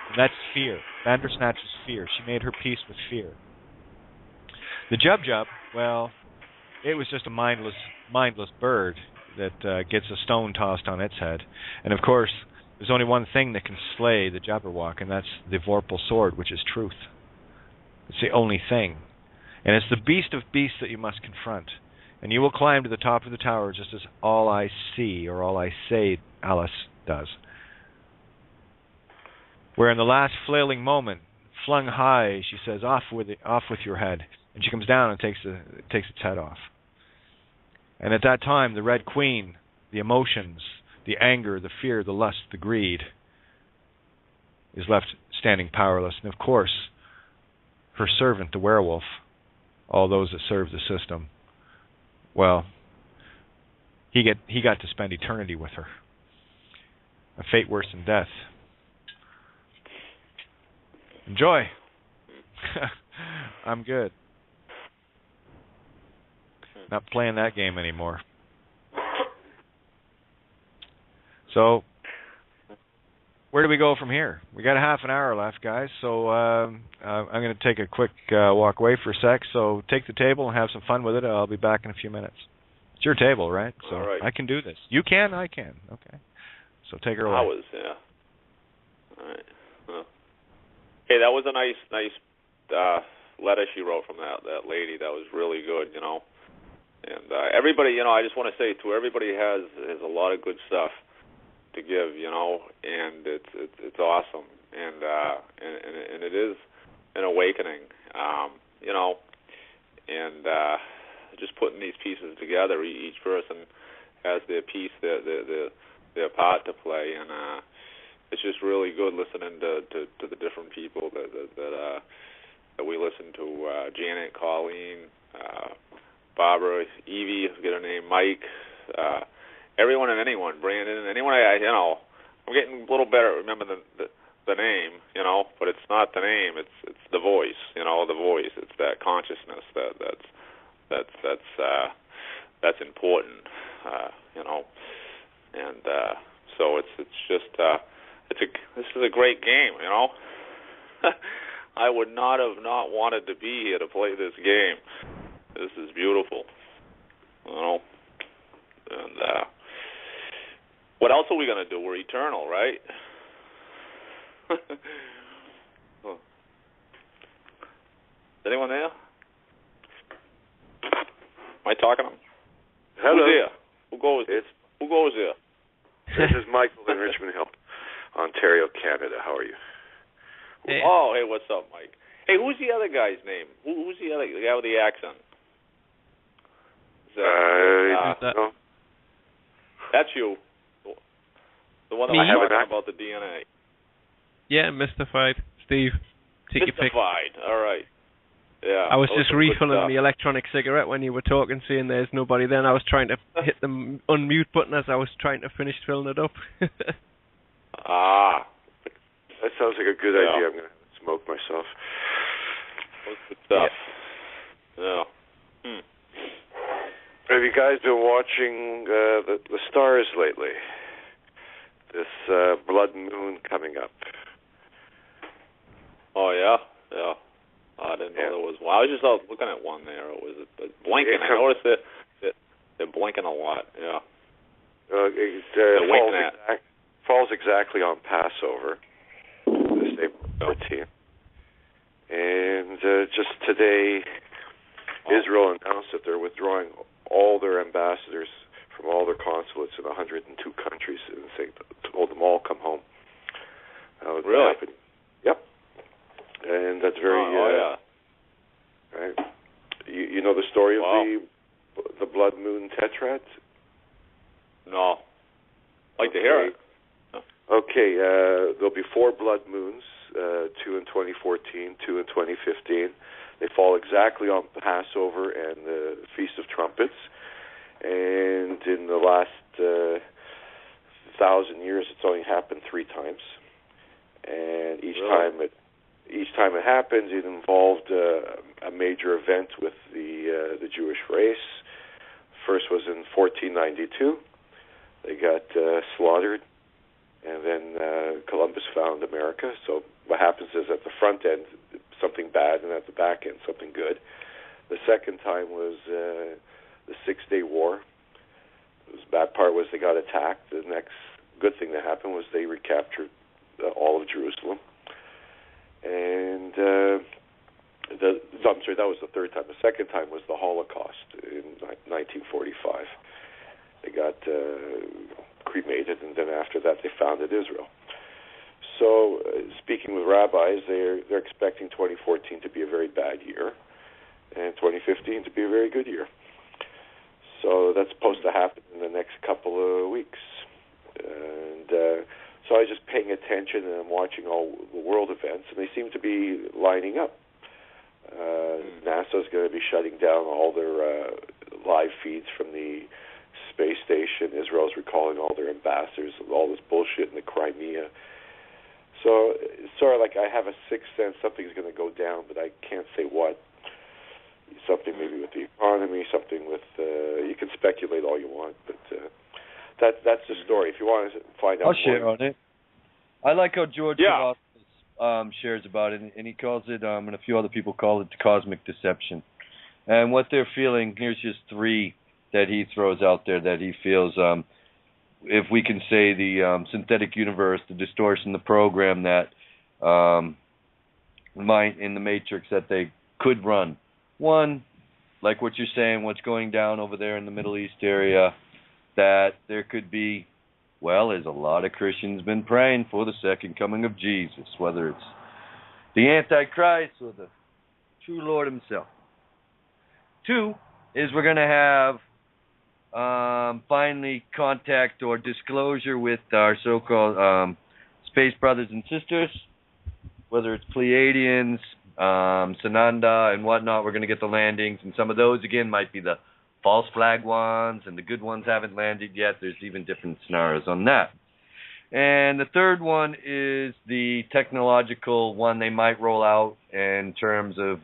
And that's fear. Bandersnatch is fear. She made her peace with fear. The Jub-Jub, well, it was just a mindless bird that gets a stone tossed on its head. And of course, there's only one thing that can slay the Jabberwock, and that's the vorpal sword, which is truth. It's the only thing. And it's the beast of beasts that you must confront. and you will climb to the top of the tower just as all I see or all I say Alice does. Where in the last flailing moment, flung high, she says, off with your head. And she comes down and takes its head off. And at that time, the Red Queen, the emotions, the anger, the fear, the lust, the greed, is left standing powerless. And of course, her servant, the werewolf, all those that serve the system, well, he got to spend eternity with her. A fate worse than death. Enjoy. I'm good. Not playing that game anymore. So, where do we go from here? We got a half an hour left, guys. So I'm going to take a quick walk away for a sec. So take the table and have some fun with it. I'll be back in a few minutes. It's your table, right? So
all right.
I can do this. You can, I can. Okay. So take her away.
All right. Well, hey, that was a nice letter she wrote from that lady. That was really good, you know. And everybody, you know, I just want to say too, everybody has a lot of good stuff to give, you know, and it's awesome, and it is an awakening, you know, and just putting these pieces together. Each person has their piece, their part to play, and it's just really good listening to the different people that we listen to. Janet, Colleen, Barbara, Evie, get her name, Mike, everyone and anyone, Brandon, anyone. You know, I'm getting a little better at remembering the name, you know, but it's not the name. It's the voice, you know, the voice. It's that consciousness that's important, you know, and so it's just this is a great game, you know. I would not have wanted to be here to play this game. This is beautiful, you know. And what else are we going to do? We're eternal, right? Is anyone there? Am I talking to them?
Hello.
Who's there? Who goes there?
This is Michael in Richmond Hill, Ontario, Canada. How are you?
Hey.
Oh, hey, what's up, Mike? Hey, who's the other guy's name? Who's the other guy with the accent?
No.
That's you. The one that
Me?
was talking about the DNA.
Yeah, Mystified. Steve, take your pick.
Mystified. All right. Yeah.
I was just refilling the electronic cigarette when you were talking, saying there's nobody. Then I was trying to hit the unmute button as I was trying to finish filling it up.
That sounds like a good idea. I'm going to smoke myself.
That's good stuff. Yeah.
Have you guys been watching the stars lately? This blood moon coming up.
Oh, yeah? Yeah. I didn't know there was one. I was just out looking at one there. It was blinking. I noticed that they're blinking a lot. Yeah.
It falls exactly on Passover, this April 14th. And just today, Israel announced that they're withdrawing all their ambassadors from all their consulates in 102 countries, and they told them all come home.
Really?
Yep. And that's very.
yeah.
Right. You know the story of the blood moon tetrad?
No. I'd like to hear it.
Okay. There'll be 4 blood moons, 2 in 2014, 2 in 2015. They fall exactly on Passover and the Feast of Trumpets. And in the last 1,000 years, it's only happened 3 times. And each time it happened, it involved a major event with the Jewish race. First was in 1492. They got slaughtered, and then Columbus found America. So what happens is at the front end, something bad, and at the back end, something good. The second time was the 6-Day War. The bad part was they got attacked. The next good thing that happened was they recaptured all of Jerusalem. And I'm sorry, that was the third time. The second time was the Holocaust in 1945. They got cremated, and then after that they founded Israel. So, speaking with rabbis, they're expecting 2014 to be a very bad year, and 2015 to be a very good year. So that's supposed to happen in the next couple of weeks. And so I was just paying attention, and I'm watching all the world events, and they seem to be lining up. NASA's going to be shutting down all their live feeds from the space station. Israel's recalling all their ambassadors, all this bullshit in the Crimea. So it's sort of like I have a sixth sense something's going to go down, but I can't say what. Something maybe with the economy, something with you can speculate all you want, but that's the story. If you want to find out
I'll
more,
share on it. I like how George shares about it, and he calls it, and a few other people call it, cosmic deception. And what they're feeling, here's just three that he throws out there that he feels, if we can say the synthetic universe, the distortion, the program that in the Matrix that they could run. One, like what you're saying, what's going down over there in the Middle East area, that there could be, well, there's a lot of Christians been praying for the second coming of Jesus, whether it's the Antichrist or the true Lord himself. Two is we're going to have finally contact or disclosure with our so-called space brothers and sisters, whether it's Pleiadians, Sananda and whatnot. We're going to get the landings, and some of those again might be the false flag ones, and the good ones haven't landed yet. There's even different scenarios on that. And the third one is the technological one they might roll out in terms of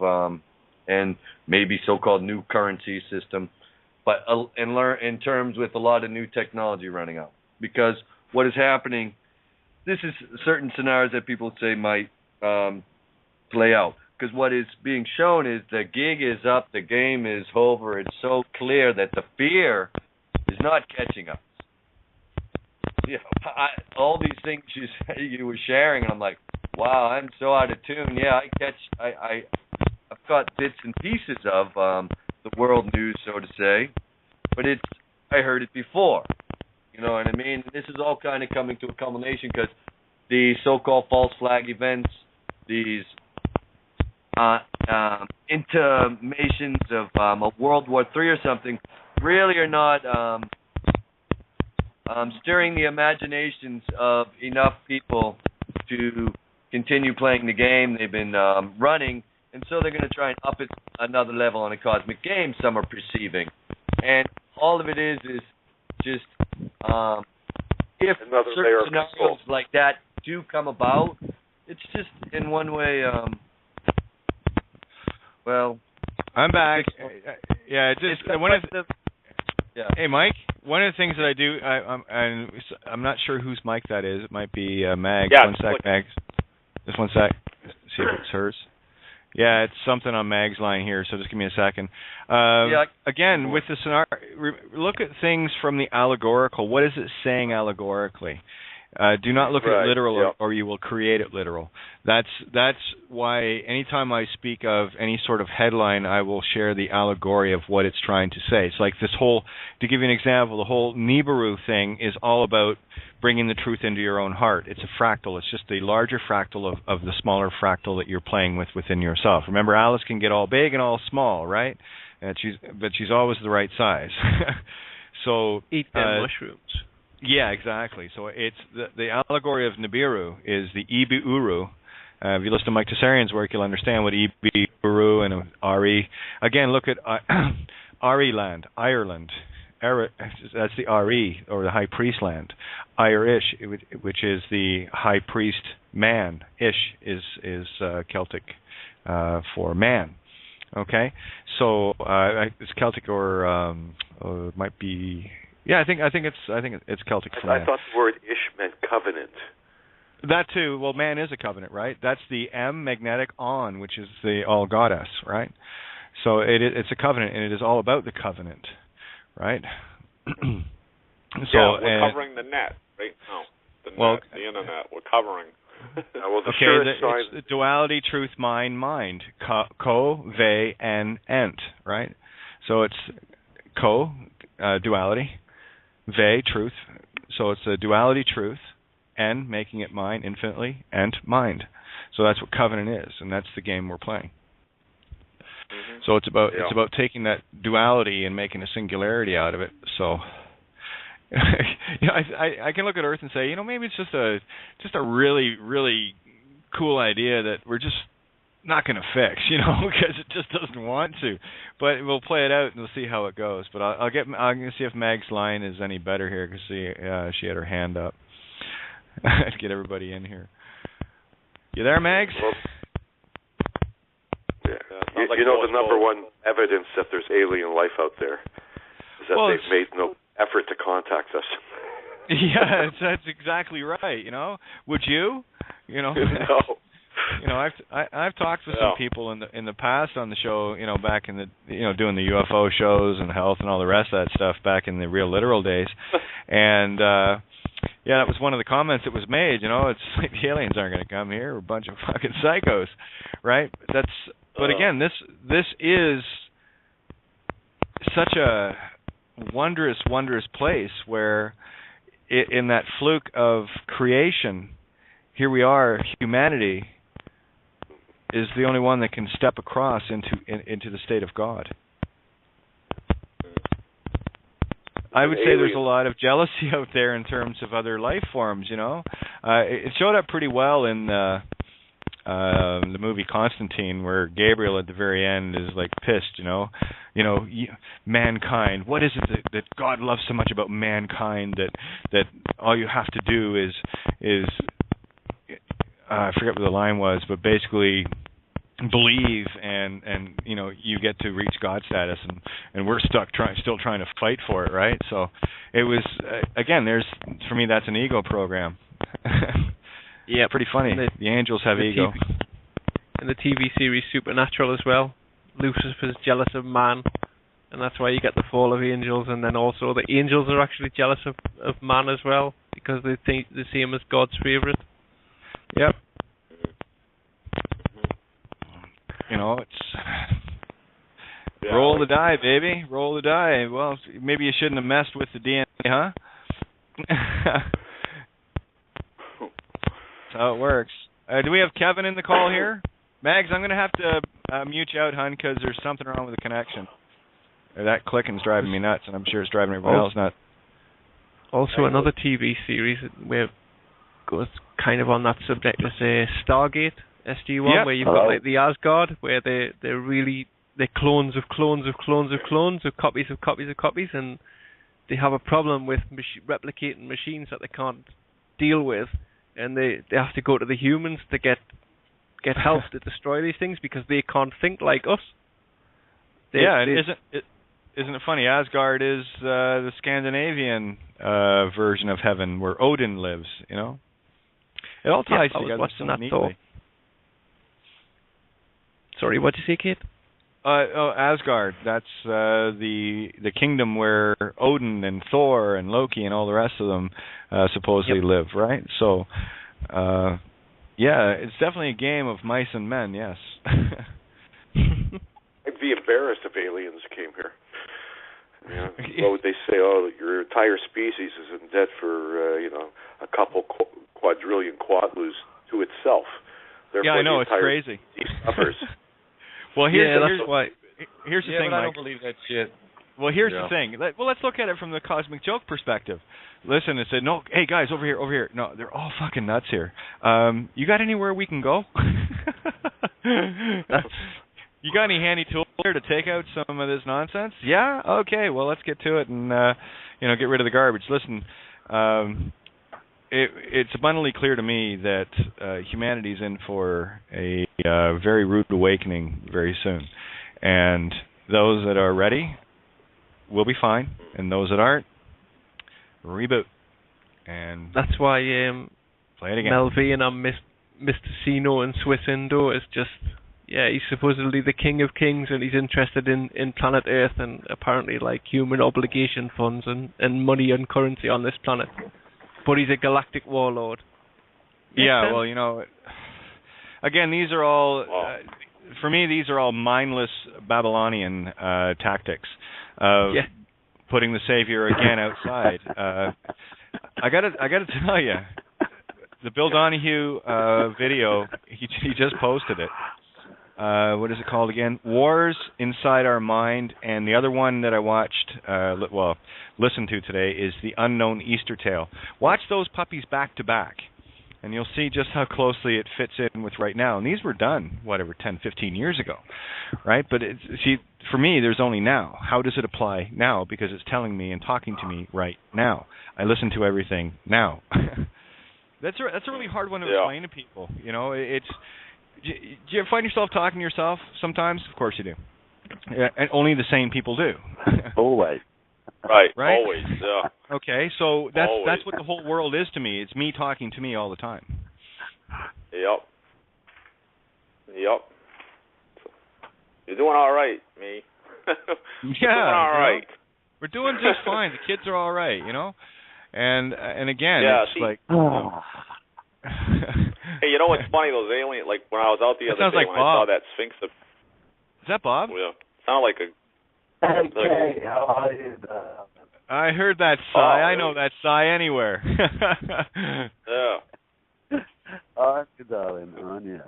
and maybe so-called new currency system, but in terms with a lot of new technology running out. Because what is happening, this is certain scenarios that people say might play out. Because what is being shown is the gig is up, the game is over. It's so clear that the fear is not catching us. You know, all these things you were sharing, and I'm like, wow, I'm so out of tune. Yeah, I've got bits and pieces of the world news, so to say, but I heard it before. You know what I mean? This is all kind of coming to a culmination because the so-called false flag events, these intimations of a World War III or something, really are not stirring the imaginations of enough people to continue playing the game they've been running, and so they're going to try and up it another level on a cosmic game, some are perceiving. And all of it is just if certain scenarios like that do come about, it's just in one way... well,
I'm back. Yeah, Hey, Mike. One of the things that I do, I'm not sure whose mic that is. It might be Mag's.
Yeah,
one sec, Mag's. Just one sec. See if it's hers. Yeah, it's something on Mag's line here. So just give me a second. Again, with the scenario, look at things from the allegorical. What is it saying allegorically? Do not look at it literal, or you will create it literal. That's why anytime I speak of any sort of headline, I will share the allegory of what it's trying to say. It's like this whole, to give you an example, the whole Nibiru thing is all about bringing the truth into your own heart. It's a fractal. It's just the larger fractal of the smaller fractal that you're playing with within yourself. Remember, Alice can get all big and all small, right? But she's always the right size. So
eat them mushrooms.
Yeah, exactly. So it's the allegory of Nibiru is the Ibi-Uru. If you listen to Mike Tessarian's work, you'll understand what Ibi-Uru and Ari. Again, look at Ari land, Ireland. That's the Ari, or the high priest land. Irish, which is the high priest man. Ish is Celtic for man. Okay, so it's Celtic or it might be. Yeah, I think it's Celtic.
I thought the word ish meant covenant.
That too. Well, man is a covenant, right? That's the M magnetic on, which is the all goddess, right? So it's a covenant, and it is all about the covenant, right?
So we're covering the net, right? No, the internet. We're covering.
Well, the
Okay,
surest sign.
it's the duality, truth, mind. Co, ve, and ent, right? So it's co, duality, ve, truth. So it's a duality, truth, and making it mine infinitely, ent, mind. So that's what covenant is, and that's the game we're playing.
Mm-hmm.
So it's about taking that duality and making a singularity out of it. So I can look at Earth and say, maybe it's just a really, really cool idea that we're just not going to fix, because it just doesn't want to. But we'll play it out and we'll see how it goes. But I'm going to see if Mag's line is any better here, because she had her hand up. To get everybody in here. You there, Mags?
Well, yeah. The number one evidence that there's alien life out there is that they've made no effort to contact us.
Yeah, that's exactly right. Would you?
No.
I've talked with some people in the past on the show. Back in the doing the UFO shows and health and all the rest of that stuff back in the real literal days, and that was one of the comments that was made. It's like the aliens aren't going to come here. We're a bunch of fucking psychos, right? But again, this is such a wondrous, wondrous place where, in that fluke of creation, here we are. Humanity is the only one that can step across into the state of God. I would say there's a lot of jealousy out there in terms of other life forms. It showed up pretty well in the movie Constantine, where Gabriel at the very end is like pissed. Mankind. What is it that God loves so much about mankind that all you have to do is I forget what the line was, but basically believe and you get to reach God status, and we're stuck still trying to fight for it, right? So it was again, for me that's an ego program. Yeah, pretty funny. The angels have ego.
In the TV series Supernatural as well, Lucifer's jealous of man, and that's why you get the fall of angels, and then also the angels are actually jealous of man as well, because they see him as God's favorite.
Yep. It's roll the die, baby. Roll the die. Well, maybe you shouldn't have messed with the DNA, huh? That's how it works. Do we have Kevin in the call here? Mags, I'm going to have to mute you out, hon, because there's something wrong with the connection. That clicking's driving me nuts, and I'm sure it's driving everybody else nuts.
Also, another TV series where it goes kind of on that subject is Stargate. SG-1, where you've got like the Asgard, where they're clones of clones of clones of clones of copies of copies of copies, and they have a problem with replicating machines that they can't deal with, and they have to go to the humans to get help to destroy these things because they can't think like us.
Isn't it funny? Asgard is the Scandinavian version of heaven where Odin lives. It all ties together so neatly. Sorry, what did you say, Kate?
Asgard. That's the kingdom where Odin and Thor and Loki and all the rest of them supposedly live, right? So, yeah, it's definitely a game of mice and men. Yes.
I'd be embarrassed if aliens came here. What would they say? Oh, your entire species is in debt for a couple quadrillion quadlus to itself. Therefore,
I know, it's crazy. Well, here's the thing,
but I
Mike.
don't believe that shit.
Well, here's the thing. Well, let's look at it from the cosmic joke perspective. Listen and say, no, hey guys, over here. No, they're all fucking nuts here. You got anywhere we can go? You got any handy tools here to take out some of this nonsense? Yeah? Okay, well, let's get to it and get rid of the garbage. Listen, it's abundantly clear to me that humanity's in for a very rude awakening very soon. And those that are ready will be fine, and those that aren't, reboot. And
that's why
play it again.
Melvian and Mr. Sino and Swiss Indo is just... Yeah, he's supposedly the king of kings, and he's interested in planet Earth and apparently like human obligation funds and money and currency on this planet. But he's a galactic warlord.
Yeah, well, you know, again, these are all, for me, these are all mindless Babylonian tactics of putting the Savior again outside. I gotta tell you, the Bill Donahue video, he just posted it. What is it called again? Wars Inside Our Mind, and the other one that I watched, listened to today is The Unknown Easter Tale. Watch those puppies back to back, and you'll see just how closely it fits in with right now. And these were done, 10, 15 years ago, right? But for me, there's only now. How does it apply now? Because it's telling me and talking to me right now. I listen to everything now. That's a really hard one to explain to people. You know, do you ever find yourself talking to yourself sometimes? Of course you do. And only the same people do.
Always.
Right?
Always,
yeah.
Okay, so that's what the whole world is to me. It's me talking to me all the time.
Yep. You're doing all right, me.
Doing
all right.
You know, we're doing just fine. The kids are all right, you know? And again, it's like...
Hey, you know what's funny? Those alien, like when I was out the other day, when I saw that Sphinx.
Is that Bob?
Yeah. Sounded like a...
Hey, how are you?
I heard that sigh. I know that sigh anywhere.
Yeah.
Oh, good darling, Anya.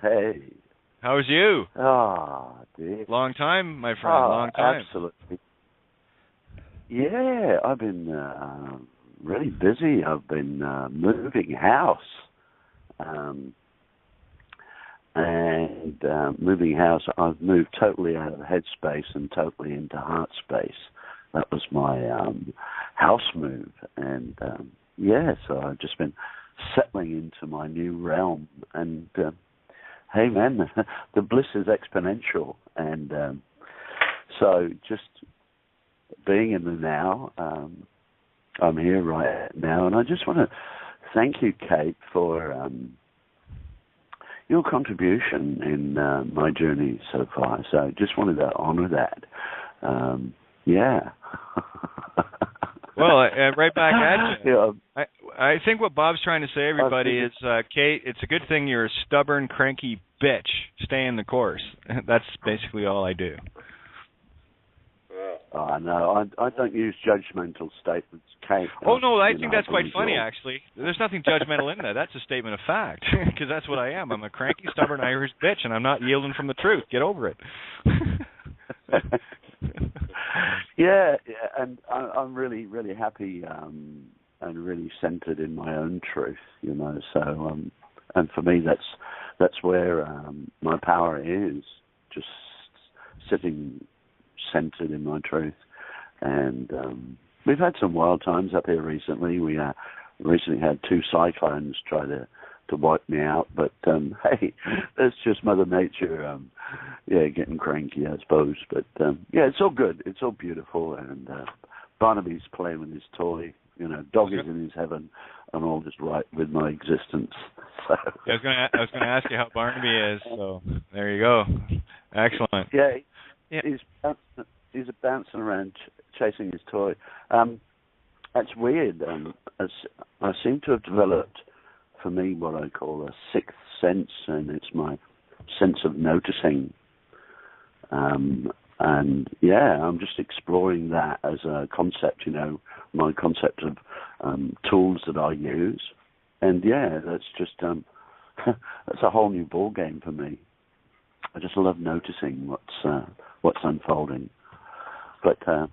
Hey.
How's you?
Oh, dear.
Long time, my friend. Long time.
Absolutely. Yeah, I've been really busy. I've been moving house. Moving house, I've moved totally out of headspace and totally into heart space. That was my house move. And, so I've just been settling into my new realm. And, hey, man, the bliss is exponential. And so just being in the now, I'm here right now. And I just want to thank you, Kate, for your contribution in my journey so far. So just wanted to honor that.
Well, right back at you.
Yeah.
I think what Bob's trying to say, everybody, is, Kate, it's a good thing you're a stubborn, cranky bitch. Stay in the course. That's basically all I do.
Oh, no, I don't use judgmental statements, Kate.
Oh, no, I think that's quite funny, actually. There's nothing judgmental in that. That's a statement of fact, because that's what I am. I'm a cranky, stubborn Irish bitch, and I'm not yielding from the truth. Get over it.
Yeah, and I'm really, really happy and really centered in my own truth, you know. So, and for me, that's where my power is, just sitting centered in my truth. And we've had some wild times up here recently. We recently had 2 cyclones try to wipe me out, but hey, that's just Mother Nature getting cranky, I suppose. But it's all good, it's all beautiful. And Barnaby's playing with his toy, you know. Dog is in his heaven, and all is right with my existence. So
I was going to ask you how Barnaby is, so there you go. Excellent.
He's bouncing around chasing his toy. That's weird. I seem to have developed, for me, what I call a sixth sense, and it's my sense of noticing. I'm just exploring that as a concept, you know, my concept of tools that I use. And that's just that's a whole new ball game for me. I just love noticing what's unfolding. But don't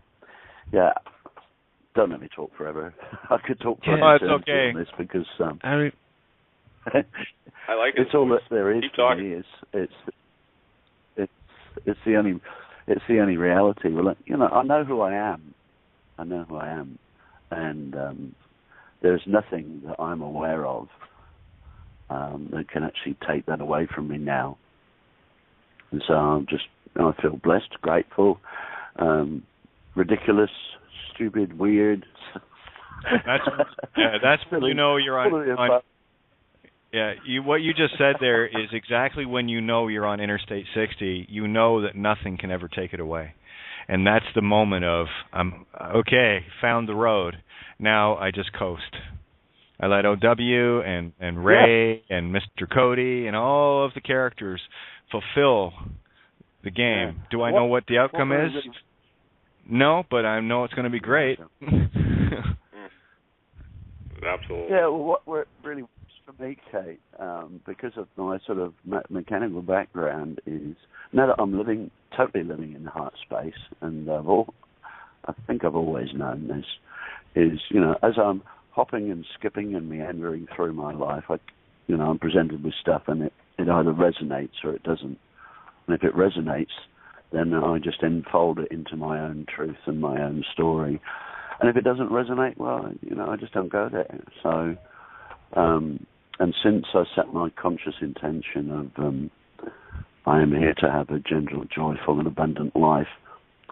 let me talk forever. I could talk forever.
Oh, it's okay.
On this because
I like it.
It's all that there is to me. It's the only reality. Well, you know, I know who I am. And there's nothing that I'm aware of that can actually take that away from me now. And so I feel blessed, grateful, ridiculous, stupid, weird.
That's when you know you're on. What you just said there is exactly when you know you're on Interstate 60. You know that nothing can ever take it away, and that's the moment of found the road. Now I just coast, I let OW and Ray and Mr. Cody and all of the characters fulfill the game.
Yeah.
Do I know what the outcome is? No, but I know it's going to be great.
Absolutely.
Yeah, well, what really works for me, Kate, because of my sort of mechanical background, is now that I'm totally living in the heart space, and I think I've always known this, is, as I'm hopping and skipping and meandering through my life, I'm presented with stuff and it either resonates or it doesn't. And if it resonates, then I just enfold it into my own truth and my own story. And if it doesn't resonate, well, I just don't go there. So, and since I set my conscious intention of I am here to have a gentle, joyful, and abundant life,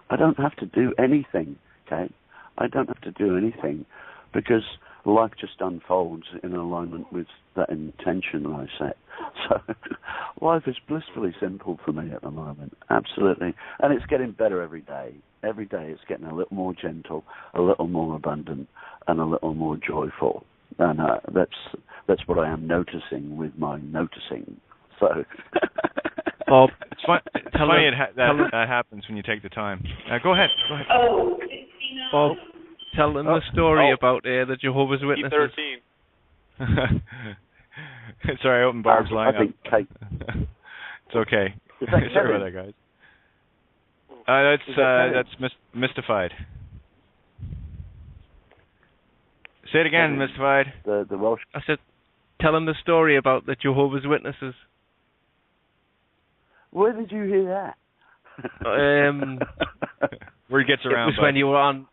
I don't have to do anything, okay? I don't have to do anything because life just unfolds in alignment with that intention I set. So life is blissfully simple for me at the moment, absolutely. And it's getting better every day. Every day it's getting a little more gentle, a little more abundant, and a little more joyful. And that's what I am noticing with my noticing. So,
Bob, it's funny that happens when you take the time. Go ahead.
Oh,
Bob, tell them the story about the Jehovah's Witnesses.
13.
Sorry, I opened Barb's line
I think Kate.
It's okay. Sorry about that, guys. That's mystified. Say it again, mystified.
The Welsh.
I said, tell them the story about the Jehovah's Witnesses.
Where did you hear
that?
Where he gets around.
It was when you were on.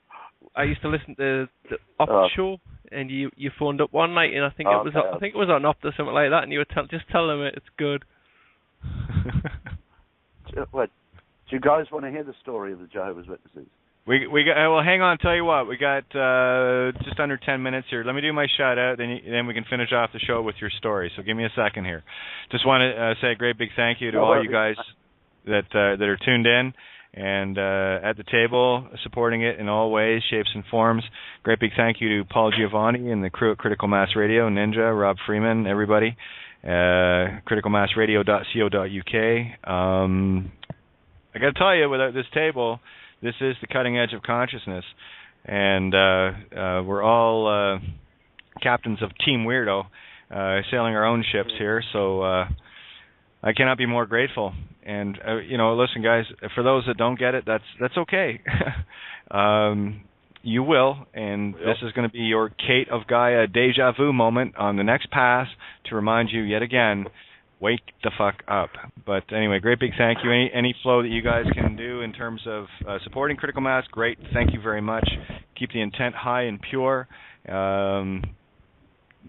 I used to listen to the Op show, and you phoned up one night, and I think it was on Op or something like that, and you were just tell them it's good.
What? Do you guys want to hear the story of the Jehovah's Witnesses?
We got, well, hang on. Tell you what, we got just under 10 minutes here. Let me do my shout out, then we can finish off the show with your story. So give me a second here. Just want to say a great big thank you to all you guys that are tuned in and at the table, supporting it in all ways, shapes, and forms. Great big thank you to Paul Giovanni and the crew at Critical Mass Radio, Ninja, Rob Freeman, everybody. criticalmassradio.co.uk. I got to tell you, without this table, this is the cutting edge of consciousness, and we're all captains of Team Weirdo, sailing our own ships here. So I cannot be more grateful. And listen, guys, for those that don't get it, that's okay. You will, and this is going to be your Kate of Gaia deja vu moment on the next pass to remind you yet again. Wake the fuck up. But anyway, great big thank you. Any flow that you guys can do in terms of supporting Critical Mass, great. Thank you very much. Keep the intent high and pure.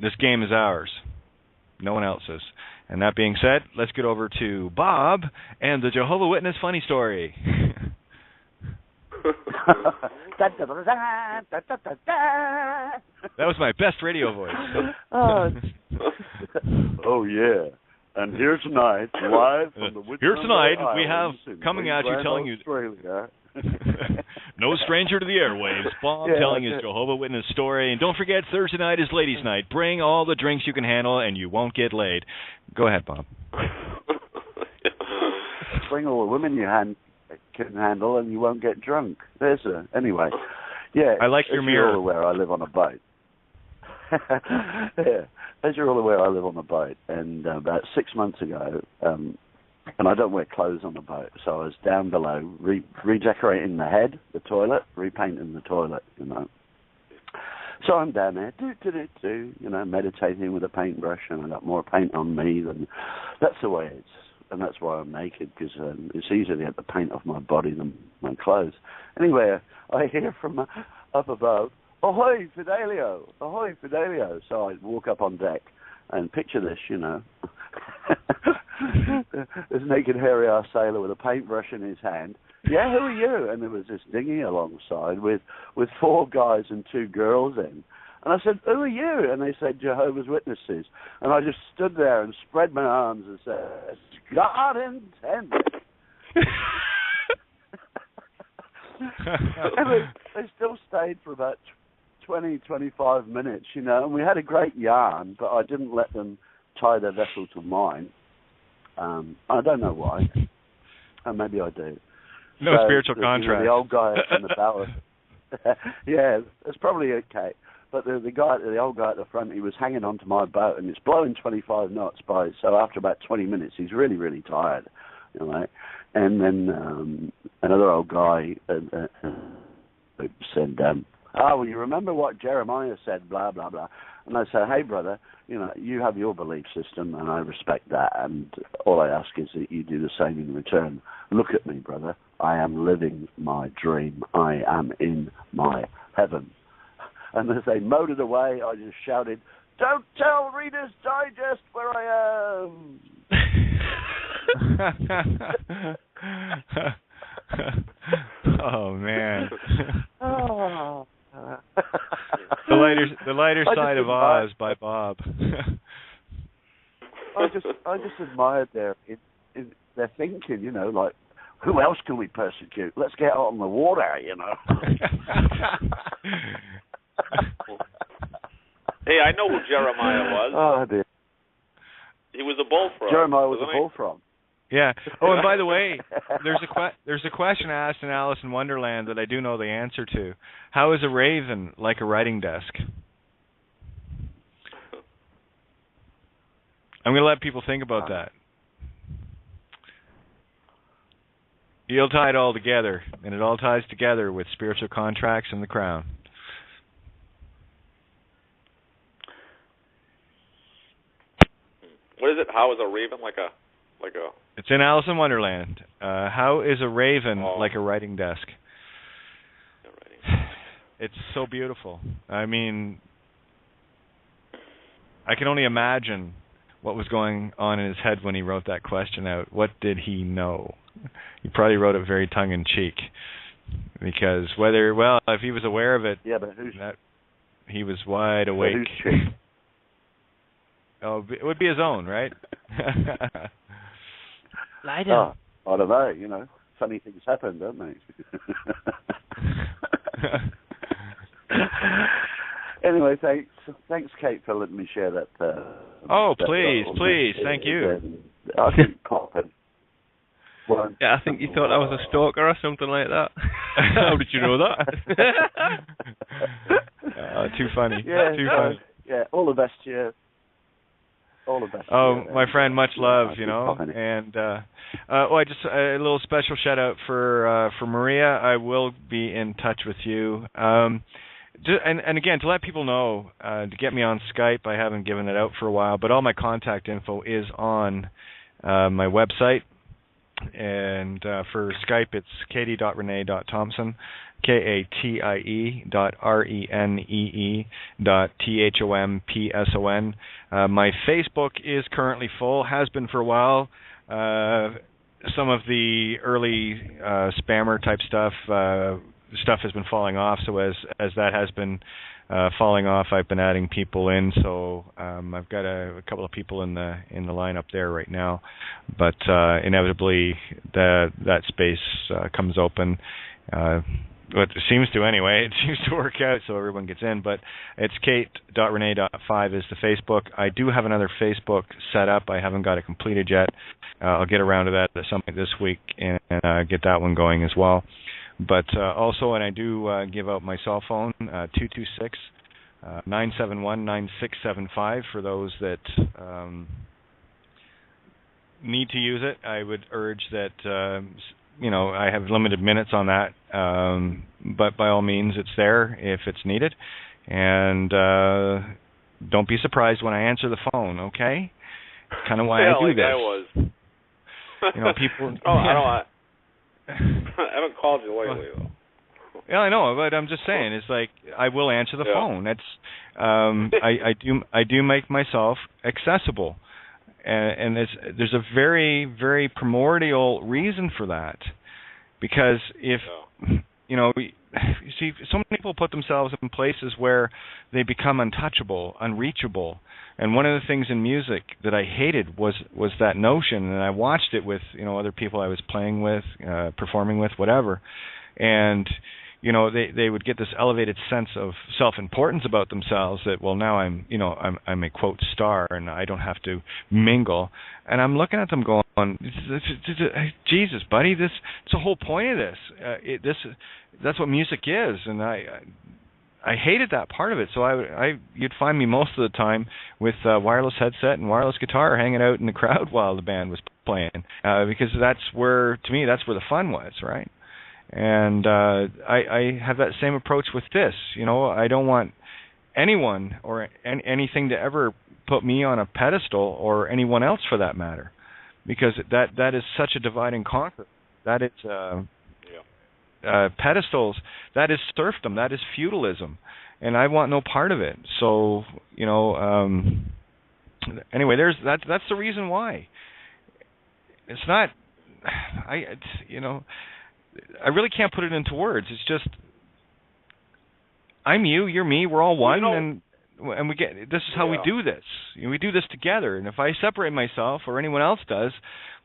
This game is ours. No one else's. And that being said, let's get over to Bob and the Jehovah's Witness funny story.
That
was my best radio voice.
Oh, yeah. And here tonight, live from the
Here tonight, we have coming at you telling you, no stranger to the airwaves, Bob telling his Jehovah's Witness story. And don't forget, Thursday night is ladies' night. Bring all the drinks you can handle, and you won't get laid. Go ahead, Bob.
Bring all the women you can handle, and you won't get drunk. Anyway, yeah.
I like your mirror.
As you're all aware, I live on a boat. Yeah. As you're all aware, I live on a boat, and about 6 months ago, and I don't wear clothes on the boat, so I was down below redecorating the head, the toilet, repainting the toilet, So I'm down there, meditating with a paintbrush, and I got more paint on me than... That's the way and that's why I'm naked, because it's easier to get the paint off my body than my clothes. Anyway, I hear from up above, "Ahoy, Fidelio! Ahoy, Fidelio!" So I walk up on deck and picture this, this naked, hairy-ass sailor with a paintbrush in his hand. "Yeah, who are you?" And there was this dinghy alongside with 4 guys and 2 girls in. And I said, "Who are you?" And they said, "Jehovah's Witnesses." And I just stood there and spread my arms and said, "God intended." And they still stayed for about 25 minutes, you know, and we had a great yarn, but I didn't let them tie their vessel to mine. I don't know why. Maybe I do.
No spiritual contract.
The old guy in the bow. Yeah, it's probably okay. But the old guy at the front, he was hanging onto my boat, and it's blowing 25 knots by. So after about 20 minutes, he's really, really tired, you know. And then another old guy said, well, you remember what Jeremiah said, blah, blah, blah. And I said, hey, brother, you know, you have your belief system, and I respect that, and all I ask is that you do the same in return. Look at me, brother. I am living my dream. I am in my heaven. And as they motored away, I just shouted, don't tell Reader's Digest where I am.
Oh, man.
Oh.
The lighter side of Oz by Bob.
I just admired their thinking, you know, like, who else can we persecute? Let's get out on the water, you know.
Hey, I know who Jeremiah was.
Oh, dear.
He was a bullfrog.
Jeremiah was a bullfrog.
Yeah. Oh, and by the way, there's a question asked in Alice in Wonderland that I do know the answer to. How is a raven like a writing desk? I'm going to let people think about that. You'll tie it all together, and it all ties together with spiritual contracts and the crown.
What is it? How is a raven like a?
It's in Alice in Wonderland. How is a raven like a writing desk? It's so beautiful. I mean, I can only imagine what was going on in his head when he wrote that question out. What did he know? He probably wrote it very tongue-in-cheek. Because if he was aware of it, he was wide awake. Oh, it would be his own, right?
Lie down.
Oh, I don't know, you know. Funny things happen, don't they? Anyway, thanks, Kate, for letting me share that.
Please, thank you.
I keep popping.
Yeah, I think you thought I was a stalker or something like that. How did you know that?
Too funny.
Too funny. Yeah, all the best to you. All the best.
Oh, my friend, much love, you know. And I just a little special shout out for Maria. I will be in touch with you. And again, to let people know, to get me on Skype, I haven't given it out for a while, but all my contact info is on my website. And for Skype, it's katie.renee.thompson, katie.renee.thompson. My Facebook is currently full, has been for a while. Some of the early spammer type stuff has been falling off, so as that has been falling off, I've been adding people in, so I've got a couple of people in the lineup there right now, but inevitably that space comes open. It seems to anyway. It seems to work out, so everyone gets in. But it's kate.renee.5 is the Facebook. I do have another Facebook set up. I haven't got it completed yet. I'll get around to that at some point this week and get that one going as well. But also, and I do give out my cell phone, 226-971-9675 for those that need to use it. I would urge that, I have limited minutes on that, but by all means, it's there if it's needed. And don't be surprised when I answer the phone, okay? It's kind of why I do this.
I was.
People...
I haven't called you lately, though.
Yeah, I know, but I'm just saying, it's like I will answer the phone. That's I do make myself accessible, and there's a very, very primordial reason for that, because if you see, so many people put themselves in places where they become untouchable, unreachable. And one of the things in music that I hated was that notion, and I watched it with other people I was playing with, performing with, whatever. And they would get this elevated sense of self-importance about themselves that, well, now I'm a quote star and I don't have to mingle. And I'm looking at them going, Jesus, buddy, it's the whole point of this. That's what music is, and I hated that part of it. So you'd find me most of the time with wireless headset and wireless guitar, hanging out in the crowd while the band was playing, because that's where the fun was, right? And I have that same approach with this. I don't want anyone or anything to ever put me on a pedestal, or anyone else for that matter, because that is such a divide and conquer. That is pedestals. That is serfdom. That is feudalism, and I want no part of it. So anyway, that's the reason why. It's not. I really can't put it into words. It's just, I'm you, you're me, we're all one, and we get. This is how we do this. We do this together. And if I separate myself, or anyone else does,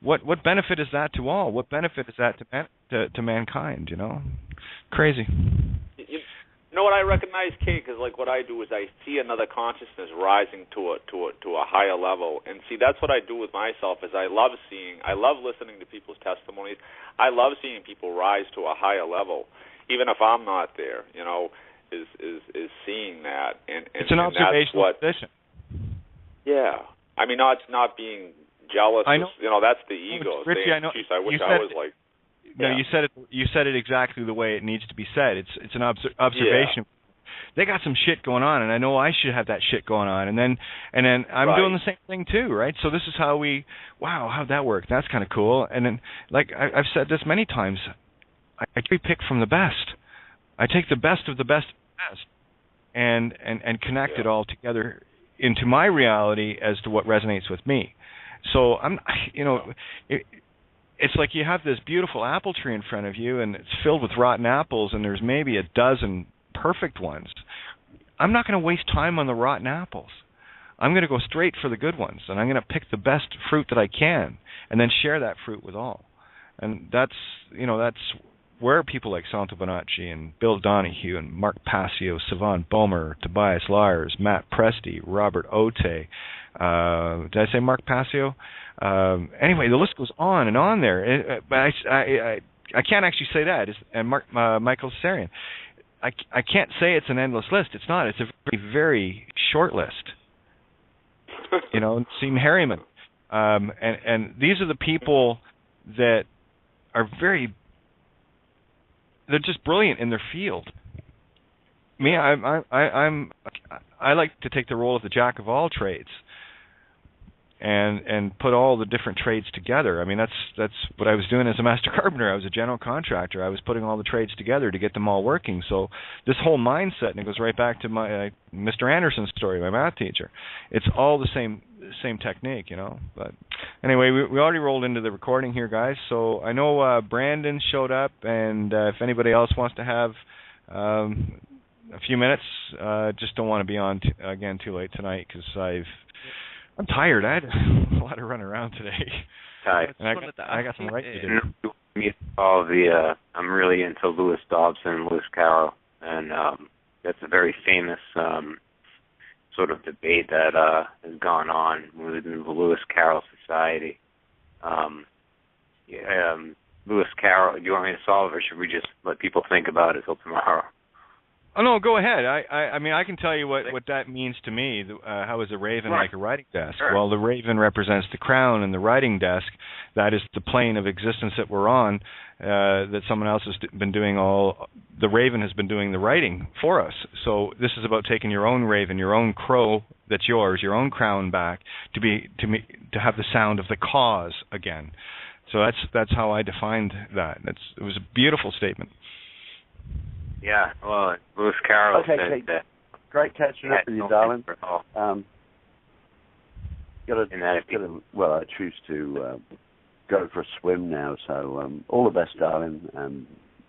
what benefit is that to all? What benefit is that to mankind? Crazy.
You know what I recognize, Kate? Because like what I do is I see another consciousness rising to a higher level, and see that's what I do with myself. Is I love listening to people's testimonies. I love seeing people rise to a higher level, even if I'm not there. Is seeing that, and
it's an observational position.
Yeah, I mean, not being jealous.
I know.
That's the ego.
Richie, I know.
Geez, I wish I was like.
No, you said it. You said it exactly the way it needs to be said. It's an observation.
Yeah.
They got some shit going on, and I know I should have that shit going on. And then I'm doing the same thing too, right? So this is how how'd that work? That's kind of cool. And then, like I've said this many times, I pick from the best. I take the best of the best and connect it all together into my reality as to what resonates with me. So it's like you have this beautiful apple tree in front of you, and it's filled with rotten apples, and there's maybe a dozen perfect ones. I'm not going to waste time on the rotten apples. I'm going to go straight for the good ones, and I'm going to pick the best fruit that I can, and then share that fruit with all. And that's where people like Santo Bonacci and Bill Donahue and Mark Passio, Sivan Bomer, Tobias Lars, Matt Presti, Robert Otte. Did I say Mark Passio? Anyway, the list goes on and on there. But I can't actually say that. And Michael Sarian. I can't say it's an endless list. It's not. It's a very, very short list. Seem Harriman. And these are the people that are they're just brilliant in their field. Me, I like to take the role of the jack of all trades, and put all the different trades together. I mean, that's what I was doing as a master carpenter. I was a general contractor. I was putting all the trades together to get them all working. So this whole mindset, and it goes right back to my Mr. Anderson's story, my math teacher. It's all the same technique, But anyway, we already rolled into the recording here, guys. So I know Brandon showed up, and if anybody else wants to have a few minutes, just don't want to be on again too late tonight, because I'm tired. I had a lot of running around today.
Tired.
And I got some writing to do.
I'm really into Lewis Dobson, Lewis Carroll, and that's a very famous sort of debate that has gone on within the Lewis Carroll Society. Lewis Carroll, do you want me to solve it, or should we just let people think about it till tomorrow?
Oh no, go ahead. I mean, I can tell you what that means to me. How is a raven like a writing desk?
Sure.
Well, the raven represents the crown, and the writing desk, that is the plane of existence that we're on. That someone else has been doing the raven has been doing the writing for us. So this is about taking your own raven, your own crow that's yours, your own crown back to have the sound of the cause again. So that's how I defined that. It was a beautiful statement.
Yeah, well, Lewis Carroll said that.
Great catching up with you, darling. I choose to go for a swim now, so all the best, darling.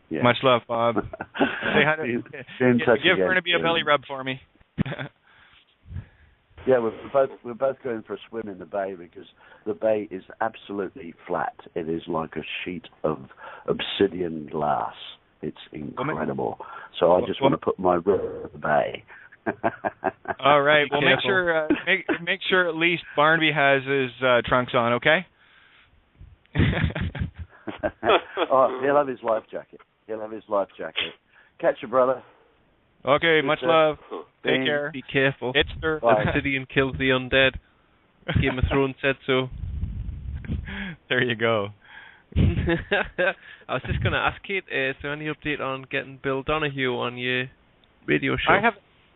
Yeah.
Much love, Bob. Say hi to give Burnaby a belly rub for me.
Yeah, we're both going for a swim in the bay, because the bay is absolutely flat. It is like a sheet of obsidian glass. It's incredible. So I just want to put my room at the bay.
All right. Well, make sure at least Barnaby has his trunks on, okay?
Oh, he'll have his life jacket. Catch you, brother.
Okay, much love. Take care.
Be careful.
Hitster.
Obsidian kills the undead. Game of Thrones said so.
There you go.
I was just going to ask Kate, is there any update on getting Bill Donahue on your radio show?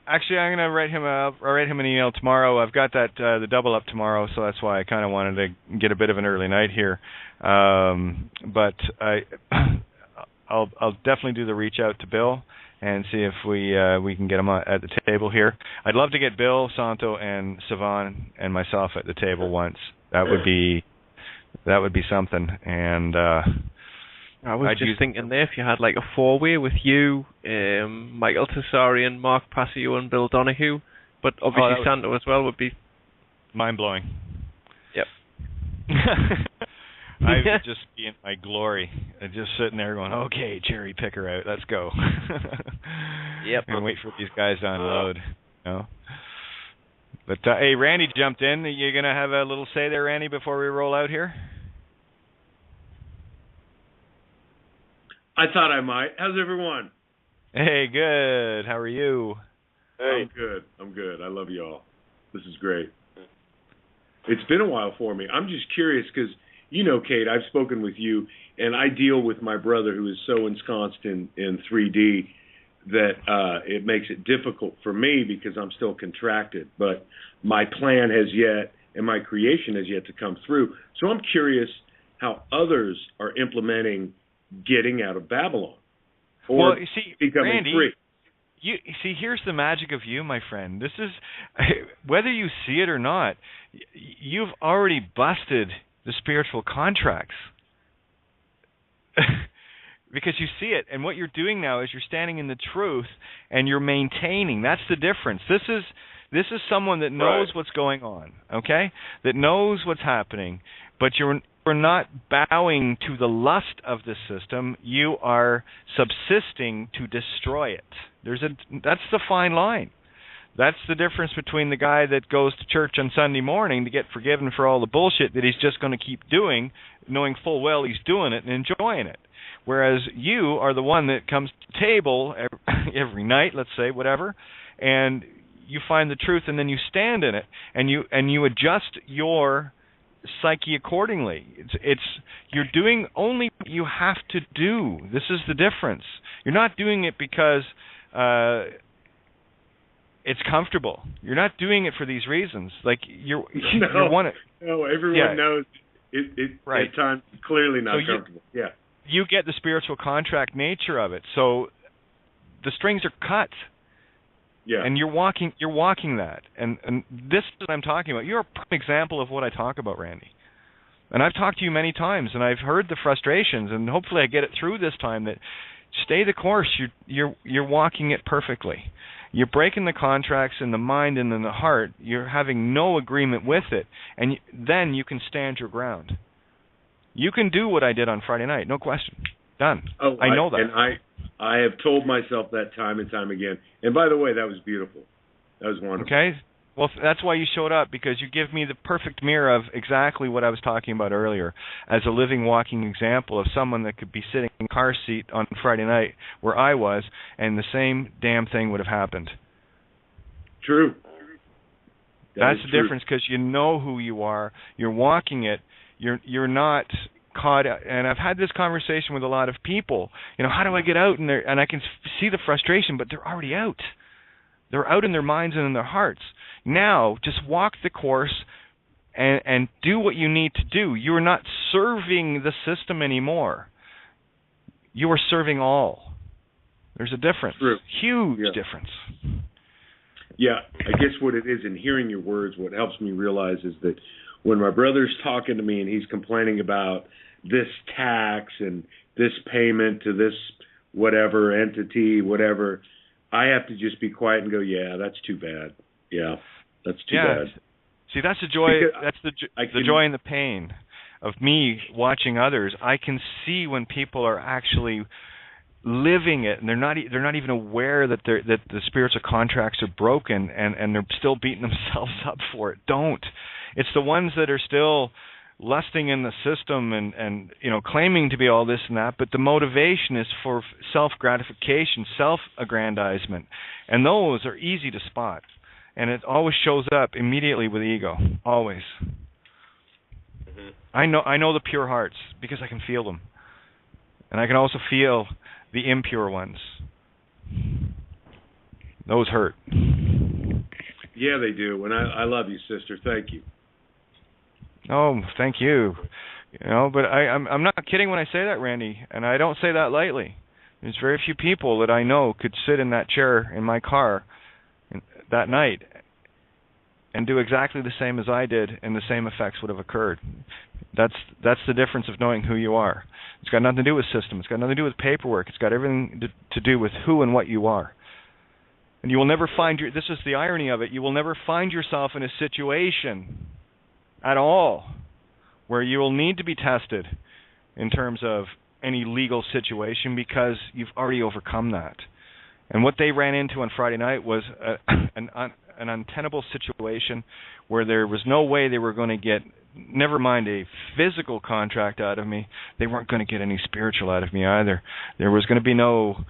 Actually, I'm going to write him an email tomorrow. I've got that the double up tomorrow, so that's why I kind of wanted to get a bit of an early night here. But I'll definitely do the reach out to Bill and see if we can get him at the table here. I'd love to get Bill, Santo, and Sivan and myself at the table once. That would be something. And
I was just thinking there, if you had like a four-way with you, Michael Tessarian, Mark Passio, and Bill Donahue, but obviously Santo as well would be
mind-blowing.
Yep.
I would just be in my glory, just sitting there going, okay, cherry picker out, let's go.
Yep.
And wait for these guys to unload. You know? But hey, Randy jumped in. You gonna have a little say there, Randy, before we roll out here?
I thought I might. How's everyone?
Hey, good. How are you?
Hey. I'm good. I love you all. This is great. It's been a while for me. I'm just curious because, you know, Kate, I've spoken with you, and I deal with my brother who is so ensconced in 3D that it makes it difficult for me because I'm still contracted. But my plan has yet, and my creation has yet to come through. So I'm curious how others are implementing getting out of Babylon, or
you see,
becoming
Randy,
free.
You see, here's the magic of you, my friend. This is, whether you see it or not, you've already busted the spiritual contracts because you see it. And what you're doing now is you're standing in the truth and you're maintaining. That's the difference. This is someone that knows what's going on, okay? That knows what's happening, but you're not bowing to the lust of the system. You are subsisting to destroy it. That's the fine line. That's the difference between the guy that goes to church on Sunday morning to get forgiven for all the bullshit that he's just going to keep doing, knowing full well he's doing it and enjoying it. Whereas you are the one that comes to the table every night, let's say, whatever, and you find the truth and then you stand in it and you adjust your psyche accordingly. You're doing only what you have to do. This is the difference. You're not doing it because it's comfortable. You're not doing it for these reasons. Like you're one.
No, everyone knows it
right.
At times clearly not comfortable.
You get the spiritual contract nature of it. So the strings are cut. Yeah. And you're walking that. And this is what I'm talking about. You're a prime example of what I talk about, Randy. And I've talked to you many times, and I've heard the frustrations, and hopefully I get it through this time that stay the course. You're walking it perfectly. You're breaking the contracts in the mind and in the heart. You're having no agreement with it, and then you can stand your ground. You can do what I did on Friday night, no question. Done.
Oh,
I know that.
And I have told myself that time and time again. And by the way, that was beautiful. That was wonderful.
Okay. Well, that's why you showed up, because you give me the perfect mirror of exactly what I was talking about earlier, as a living, walking example of someone that could be sitting in a car seat on Friday night where I was, and the same damn thing would have happened.
True.
That's the difference, because you know who you are. You're walking it. You're not caught. And I've had this conversation with a lot of people. You know, how do I get out? And I can see the frustration, but they're already out. They're out in their minds and in their hearts. Now, just walk the course and do what you need to do. You are not serving the system anymore. You are serving all. There's a difference.
True.
Huge difference.
Yeah, I guess what it is in hearing your words, what helps me realize is that when my brother's talking to me and he's complaining about this tax and this payment to this whatever entity, whatever, I have to just be quiet and go, yeah, that's too bad. Yeah, that's too bad.
See, that's the joy. That's the joy and the pain of me watching others. I can see when people are actually living it, and they're not even aware that the spiritual contracts are broken, and they're still beating themselves up for it. Don't. It's the ones that are still lusting in the system and claiming to be all this and that, but the motivation is for self-gratification, self-aggrandizement, and those are easy to spot, and it always shows up immediately with ego, always. Mm-hmm. I know the pure hearts because I can feel them, and I can also feel the impure ones. Those hurt.
Yeah, they do, and I love you, sister. Thank you.
Oh, thank you. But I'm not kidding when I say that, Randy, and I don't say that lightly. There's very few people that I know could sit in that chair in my car that night and do exactly the same as I did, and the same effects would have occurred. That's the difference of knowing who you are. It's got nothing to do with system. It's got nothing to do with paperwork. It's got everything to do with who and what you are. And you will never find this is the irony of it. You will never find yourself in a situation at all where you will need to be tested in terms of any legal situation, because you've already overcome that. And what they ran into on Friday night was an untenable situation where there was no way they were going to get, never mind a physical contract out of me, they weren't going to get any spiritual out of me either. There was going to be no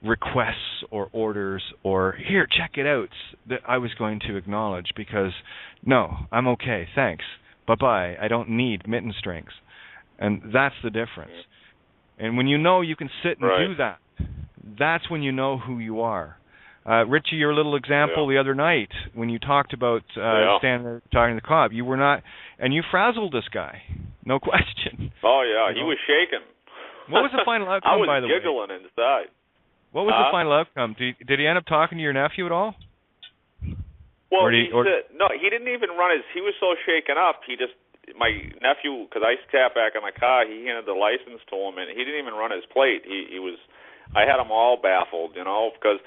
requests or orders or, here, check it out, that I was going to acknowledge, because, no, I'm okay, thanks, bye-bye, I don't need mitten strings. And that's the difference. And when you know you can sit and do that, that's when you know who you are. Richie, your little example the other night when you talked about standing there talking to the cop, you were not, and you frazzled this guy, no question.
Oh yeah, he was shaking.
What was the final outcome, by the way?
I was giggling inside.
What was the final outcome? Did he end up talking to your nephew at all?
Well, no, he didn't even run his. He was so shaken up. My nephew, because I sat back in my car, he handed the license to him, and he didn't even run his plate. He was. I had them all baffled, because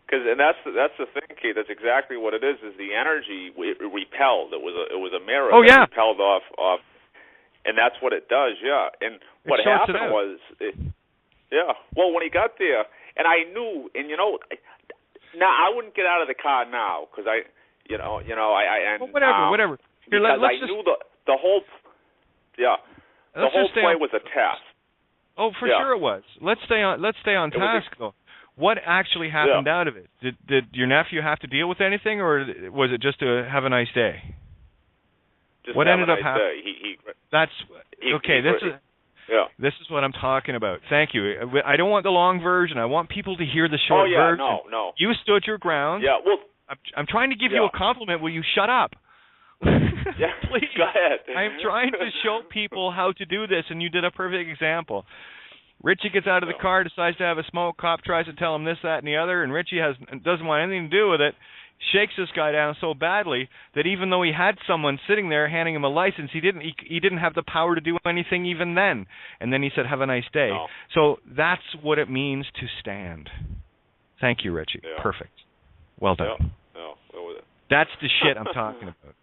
and that's the thing, Keith. That's exactly what it is. Is the energy repelled? It was a mirror that repelled off, and that's what it does. Yeah, and what happened was, well, when he got there, and I knew, and now I wouldn't get out of the car now because
whatever. Here,
I knew the whole play was a test.
Oh, for sure it was. Let's stay on task though. What actually happened out of it? Did your nephew have to deal with anything, or was it just to have a nice day?
Just
what ended up happening? This is what I'm talking about. Thank you. I don't want the long version. I want people to hear the short version.
No.
You stood your ground.
Yeah. Well,
I'm trying to give you a compliment. Will you shut up? Please.
Go ahead.
I'm trying to show people how to do this, and you did a perfect example. Richie gets out of the car, decides to have a smoke. Cop tries to tell him this, that, and the other, and Richie doesn't want anything to do with it. Shakes this guy down so badly that even though he had someone sitting there handing him a license, he didn't have the power to do anything even then. And then he said, "Have a nice day." No. So that's what it means to stand. Thank you, Richie. Yeah. Perfect. Well done.
Yeah.
That's the shit I'm talking about.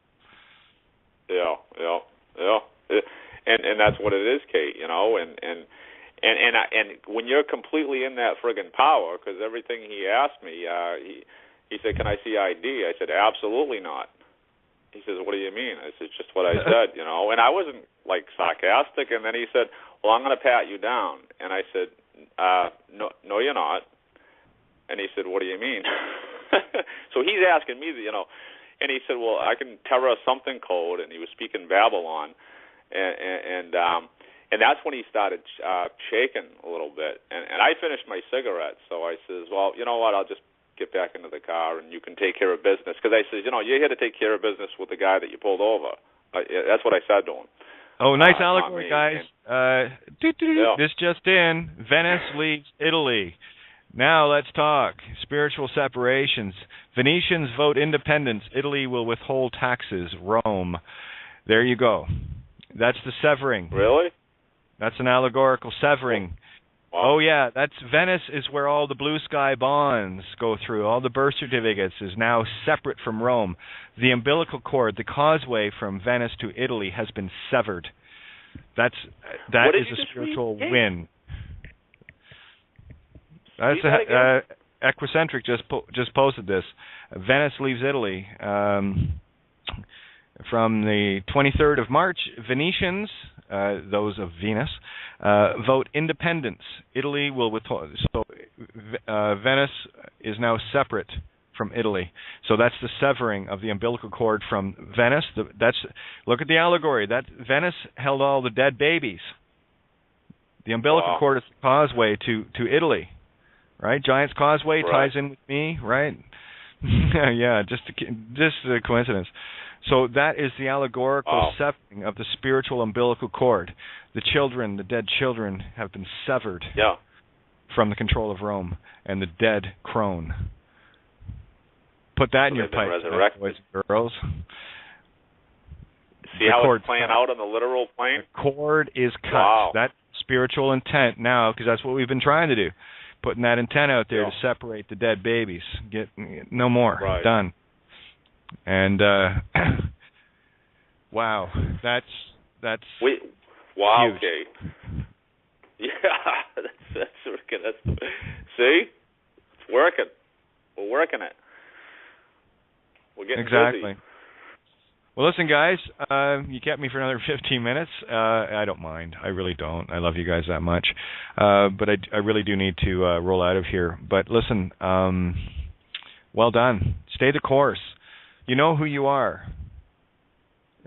Yeah. And that's what it is, Kate. And when you're completely in that friggin' power, because everything he asked me, he said, "Can I see ID?" I said, "Absolutely not." He says, "What do you mean?" I said, "Just what I said, And I wasn't sarcastic. And then he said, "Well, I'm going to pat you down." And I said, "No, you're not." And he said, "What do you mean?" So he's asking me, and he said, "Well, I can terror something code," and he was speaking Babylon, and that's when he started shaking a little bit. And I finished my cigarette, so I says, "Well, you know what? I'll just get back into the car, and you can take care of business." Because I says, "You're here to take care of business with the guy that you pulled over." That's what I said to him.
Oh, nice allegory, guys. This just in: Venice leads Italy. Now let's talk spiritual separations. Venetians vote independence. Italy will withhold taxes. Rome. There you go. That's the severing.
Really?
That's an allegorical severing. Wow. Oh, yeah. That's Venice is where all the blue sky bonds go through. All the birth certificates is now separate from Rome. The umbilical cord, the causeway from Venice to Italy has been severed. That is a spiritual win. That's Equicentric just posted this. Venice leaves Italy. From the 23rd of March, Venetians, those of Venus, vote independence. Italy will withhold. So Venice is now separate from Italy. So that's the severing of the umbilical cord from Venice. Look at the allegory. That Venice held all the dead babies. The umbilical cord is the causeway to Italy, right? Giant's Causeway ties in with me, right? Yeah, just a coincidence. So that is the allegorical severing of the spiritual umbilical cord. The dead children, have been severed from the control of Rome and the dead crone. Put that in your pipe, boys and girls.
See how it's playing out on the literal plane?
The cord is cut. That spiritual intent now, because that's what we've been trying to do. Putting that intent out there to separate the dead babies. Get no more. Done. And wow, that's huge.
Okay. Yeah, that's working. See, it's working. We're working it. We're getting busy.
Well, listen, guys, you kept me for another 15 minutes. I don't mind. I really don't. I love you guys that much. But I really do need to roll out of here. But listen, well done. Stay the course. You know who you are.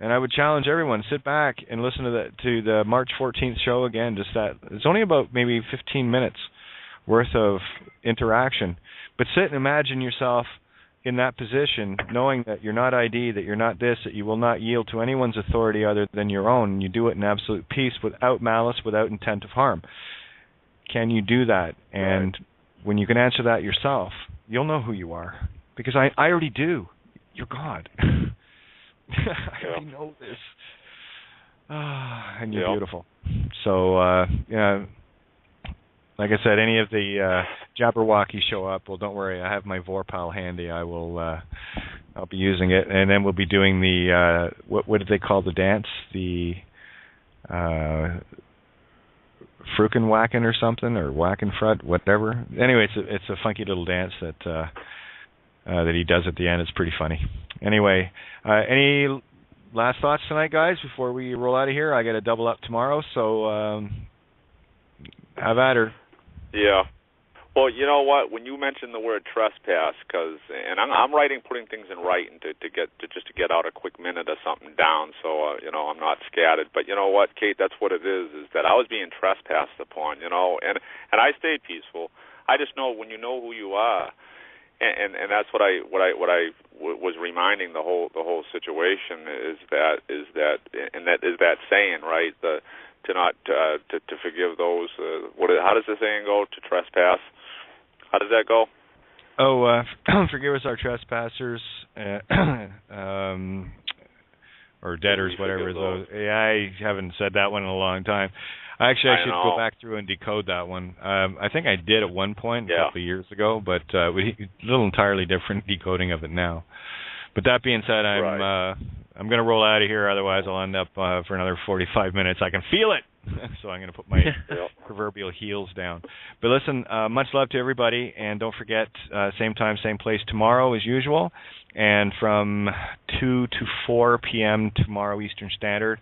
And I would challenge everyone, sit back and listen to the March 14th show again. It's only about maybe 15 minutes worth of interaction. But sit and imagine yourself in that position, knowing that you're not ID, that you're not this, that you will not yield to anyone's authority other than your own, and you do it in absolute peace, without malice, without intent of harm. Can you do that? And when you can answer that yourself, you'll know who you are. Because I already do. You're God. I already know this. And you're beautiful. So, like I said, any of the Jabberwockies show up, well, don't worry. I have my Vorpal handy. I'll be using it, and then we'll be doing the what did they call the dance? The Frukenwacken or something, or Wackenfrut, whatever. Anyway, it's a funky little dance that he does at the end. It's pretty funny. Anyway, any last thoughts tonight, guys, before we roll out of here? I got to double up tomorrow, so have at her.
Yeah. Well, you know what? When you mentioned the word trespass, and I'm putting things in writing to get out a quick minute or something down, so I'm not scattered. But you know what, Kate? That's what it is that I was being trespassed upon, and I stayed peaceful. I just know when you know who you are, and that's what I was reminding the whole situation is that saying, right? To forgive those. How does the saying go? To trespass. How does that go?
Oh, forgive us our trespassers, or debtors, whatever those. Yeah, I haven't said that one in a long time. I should go back through and decode that one. I think I did at one point a couple of years ago, but a little entirely different decoding of it now. But that being said, I'm going to roll out of here. Otherwise, I'll end up for another 45 minutes. I can feel it. So I'm going to put my proverbial heels down. But listen, much love to everybody. And don't forget, same time, same place tomorrow as usual. And from 2 to 4 p.m. tomorrow Eastern Standard.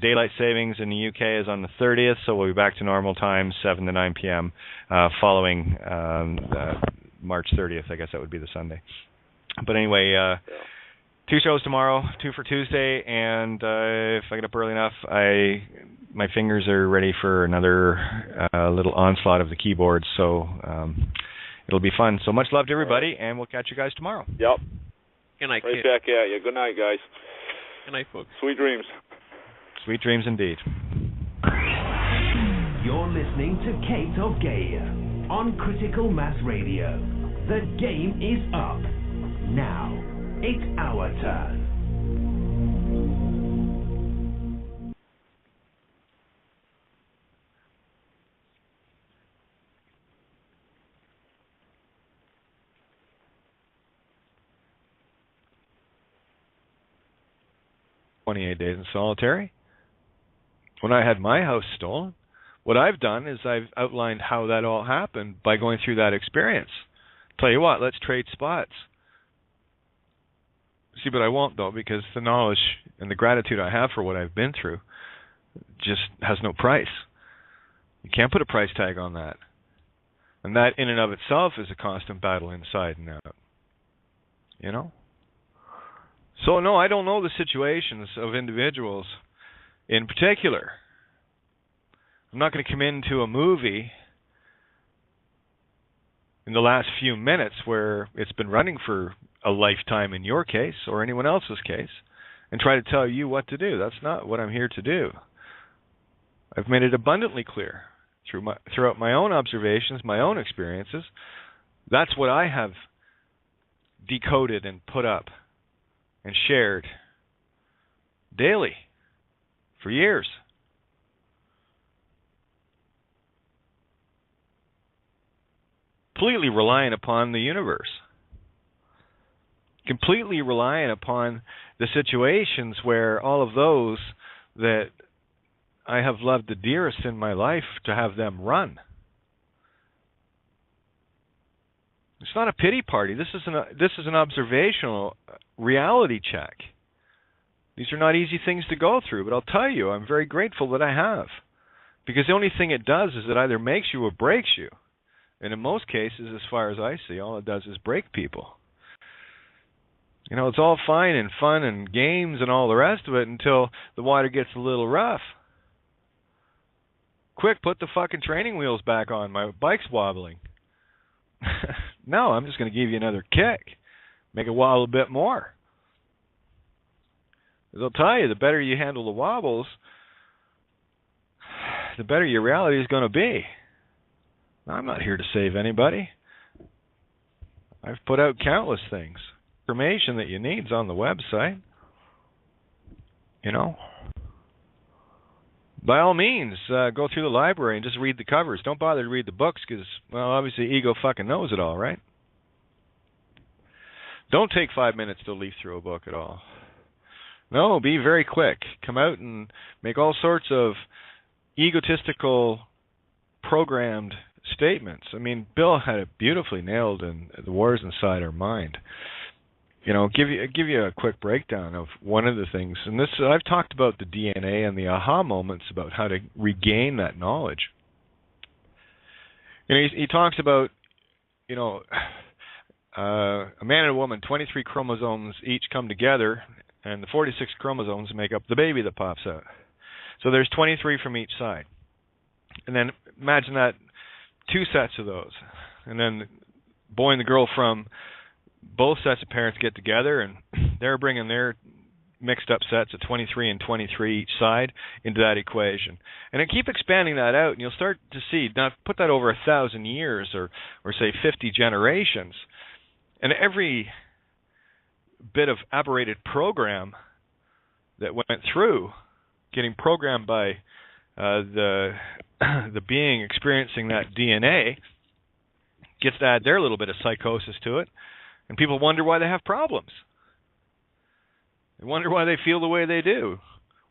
Daylight savings in the UK is on the 30th, so we'll be back to normal time, 7 to 9 p.m. Following March 30th. I guess that would be the Sunday. But anyway, 2 shows tomorrow, 2 for Tuesday, and if I get up early enough, my fingers are ready for another little onslaught of the keyboards, so it'll be fun. So much love to everybody, and we'll catch you guys tomorrow.
Yep.
Good night,
Right back at you. Good night, guys.
Good night, folks.
Sweet dreams.
Sweet dreams indeed.
You're listening to Kate of Gaia on Critical Mass Radio. The game is up. Now, it's our turn.
"28 Days in Solitary." When I had my house stolen,
what I've done is I've outlined how that all happened by going through that experience. Tell you what, let's trade spots. See, but I won't, though, because the knowledge and the gratitude I have for what I've been through just has no price. You can't put a price tag on that. And that in and of itself is a constant battle inside and out. You know? So, no, I don't know the situations of individuals in particular. I'm not going to come into a movie in the last few minutes where it's been running for a lifetime in your case or anyone else's case and try to tell you what to do. That's not what I'm here to do. I've made it abundantly clear throughout my own observations, my own experiences. That's what I have decoded and put up and shared daily for years. Completely reliant upon the universe. Completely reliant upon the situations where all of those that I have loved the dearest in my life, to have them run. It's not a pity party. This is an observational reality check. These are not easy things to go through, but I'll tell you, I'm very grateful that I have. Because the only thing it does is it either makes you or breaks you. And in most cases, as far as I see, all it does is break people. You know, it's all fine and fun and games and all the rest of it until the water gets a little rough. Quick, put the fucking training wheels back on. My bike's wobbling. No, I'm just going to give you another kick. Make it wobble a bit more. As I'll tell you, the better you handle the wobbles, the better your reality is going to be. I'm not here to save anybody. I've put out countless things. Information that you need is on the website. You know. By all means, go through the library and just read the covers. Don't bother to read the books because, well, obviously ego fucking knows it all, right? Don't take 5 minutes to leaf through a book at all. No, be very quick. Come out and make all sorts of egotistical, programmed statements. I mean, Bill had it beautifully nailed in The Wars Inside Our Mind. You know, give you a quick breakdown of one of the things, and this I've talked about the DNA and the aha moments about how to regain that knowledge. You know, he talks about, you know, a man and a woman, 23 chromosomes each come together, and the 46 chromosomes make up the baby that pops out. So there's 23 from each side, and then imagine that 2 sets of those, and then the boy and the girl from both sets of parents get together, and they're bringing their mixed up sets of 23 and 23 each side into that equation. And then keep expanding that out, and you'll start to see, now put that over 1,000 years or say 50 generations, and every bit of aberrated program that went through, getting programmed by the being experiencing that DNA, gets to add their little bit of psychosis to it. And people wonder why they have problems. They wonder why they feel the way they do.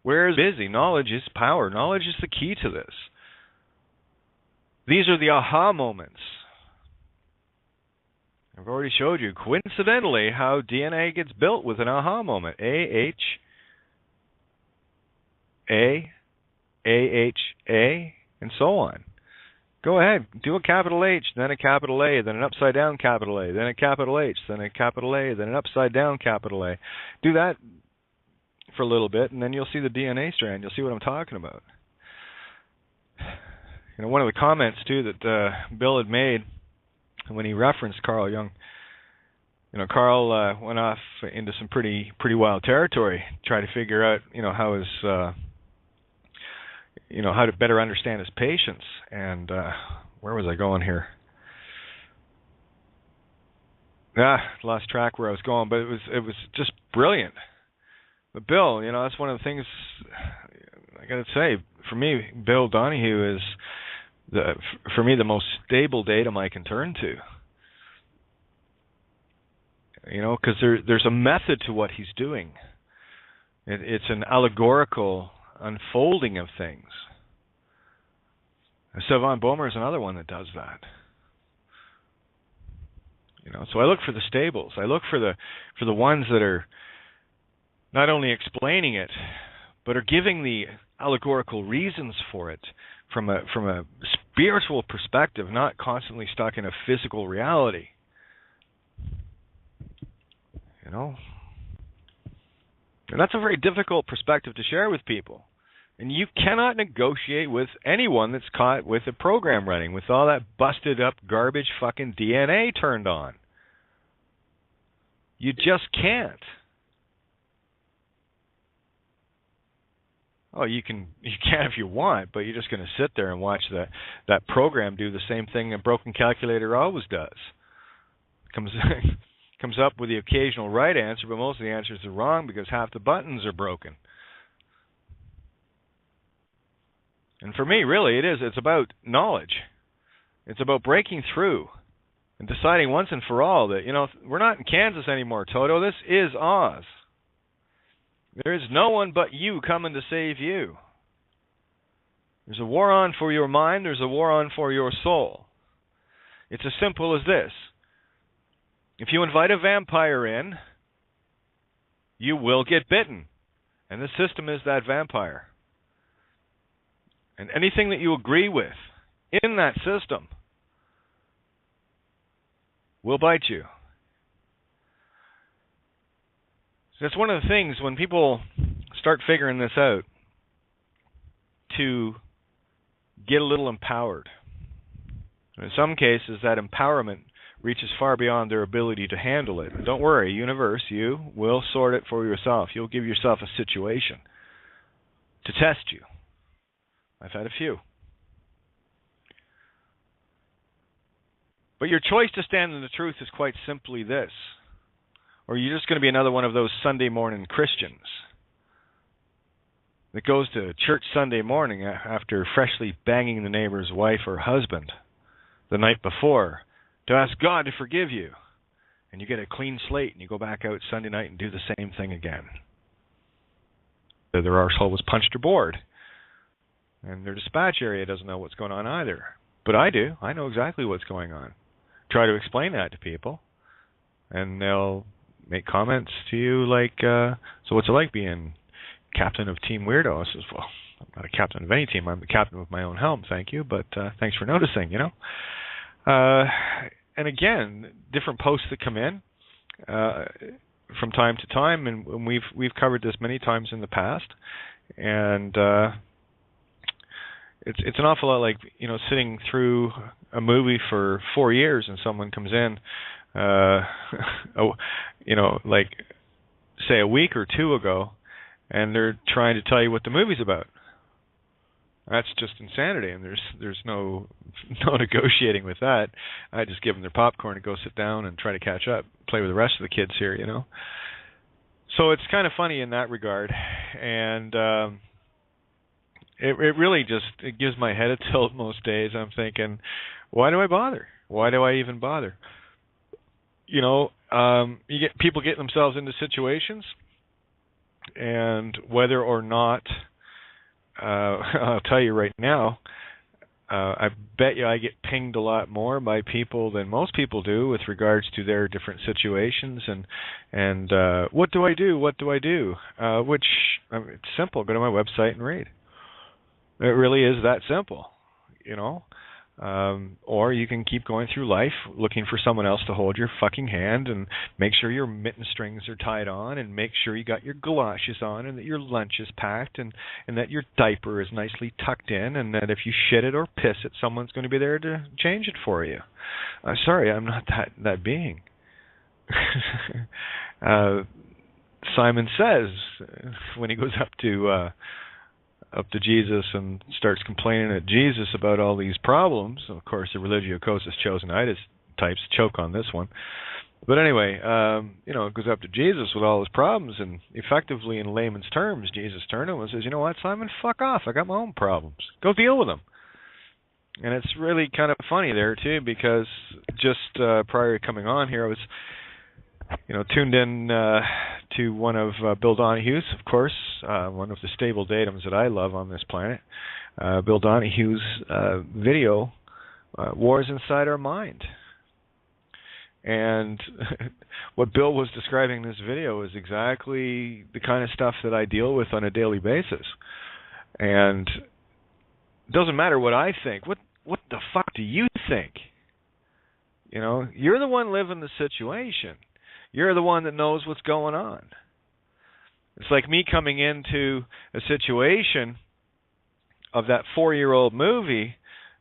Where is busy? Knowledge is power. Knowledge is the key to this. These are the aha moments. I've already showed you, coincidentally, how DNA gets built with an aha moment. A-H, A, A-H, A, and so on. Go ahead, do a capital H, then a capital A, then an upside down capital A, then a capital H, then a capital A, then an upside down capital A. Do that for a little bit, and then you'll see the DNA strand. You'll see what I'm talking about. You know, one of the comments, too, that Bill had made when he referenced Carl Jung, you know, Carl went off into some pretty wild territory, trying to figure out, you know, how his... you know, how to better understand his patients. And where was I going here? Lost track where I was going, but it was just brilliant. But Bill, you know, that's one of the things I got to say. For me, Bill Donahue is for me the most stable datum I can turn to. You know, because there's a method to what he's doing. It's an allegorical unfolding of things. Savant Bomer is another one that does that. So I look for the stables. I look for the ones that are not only explaining it, but are giving the allegorical reasons for it from a spiritual perspective, not constantly stuck in a physical reality. And that's a very difficult perspective to share with people. And you cannot negotiate with anyone that's caught with a program running, with all that busted up garbage fucking DNA turned on. You just can't. Oh, you can if you want, but you're just going to sit there and watch that program do the same thing a broken calculator always does. Comes up with the occasional right answer, but most of the answers are wrong because half the buttons are broken. And for me, really, it's about knowledge. It's about breaking through and deciding once and for all that, we're not in Kansas anymore, Toto. This is Oz. There is no one but you coming to save you. There's a war on for your mind. There's a war on for your soul. It's as simple as this. If you invite a vampire in, you will get bitten. And the system is that vampire. And anything that you agree with in that system will bite you. So that's one of the things when people start figuring this out, to get a little empowered. In some cases, that empowerment reaches far beyond their ability to handle it. Don't worry, universe, you will sort it for yourself. You'll give yourself a situation to test you. I've had a few. But your choice to stand in the truth is quite simply this. Or you're just going to be another one of those Sunday morning Christians that goes to church Sunday morning after freshly banging the neighbor's wife or husband the night before to ask God to forgive you. And you get a clean slate and you go back out Sunday night and do the same thing again. Their arsehole was punched or bored. And their dispatch area doesn't know what's going on either. But I do. I know exactly what's going on. Try to explain that to people. And they'll make comments to you like, so what's it like being captain of Team Weirdo? I says, well, I'm not a captain of any team. I'm the captain of my own helm, thank you. But thanks for noticing, And again, different posts that come in from time to time, and we've covered this many times in the past. And it's an awful lot like, sitting through a movie for 4 years and someone comes in, like, say a week or two ago, and they're trying to tell you what the movie's about. That's just insanity, and there's no negotiating with that. I just give them their popcorn and go sit down and try to catch up, play with the rest of the kids here, So it's kind of funny in that regard, and it really it gives my head a tilt most days. I'm thinking, why do I bother? Why do I even bother? You get people get themselves into situations, and whether or not, I'll tell you right now, I bet you I get pinged a lot more by people than most people do with regards to their different situations and what do I do? What do I do? Which it's simple. Go to my website and read. It really is that simple, Or you can keep going through life looking for someone else to hold your fucking hand and make sure your mitten strings are tied on and make sure you got your galoshes on and that your lunch is packed and that your diaper is nicely tucked in and that if you shit it or piss it, someone's going to be there to change it for you. Sorry, I'm not that being. Simon says when he goes up to Jesus and starts complaining at Jesus about all these problems. Of course, the religio-cosus chosenitis types choke on this one. But anyway, it goes up to Jesus with all his problems, and effectively, in layman's terms, Jesus turned to him and says, you know what, Simon, fuck off. I got my own problems. Go deal with them. And it's really kind of funny there, too, because just prior to coming on here, tuned in to one of Bill Donahue's, of course, one of the stable datums that I love on this planet. Bill Donahue's video, Wars Inside Our Mind. And what Bill was describing in this video is exactly the kind of stuff that I deal with on a daily basis. And it doesn't matter what I think. What the fuck do you think? You're the one living the situation. You're the one that knows what's going on. It's like me coming into a situation of that 4-year-old movie,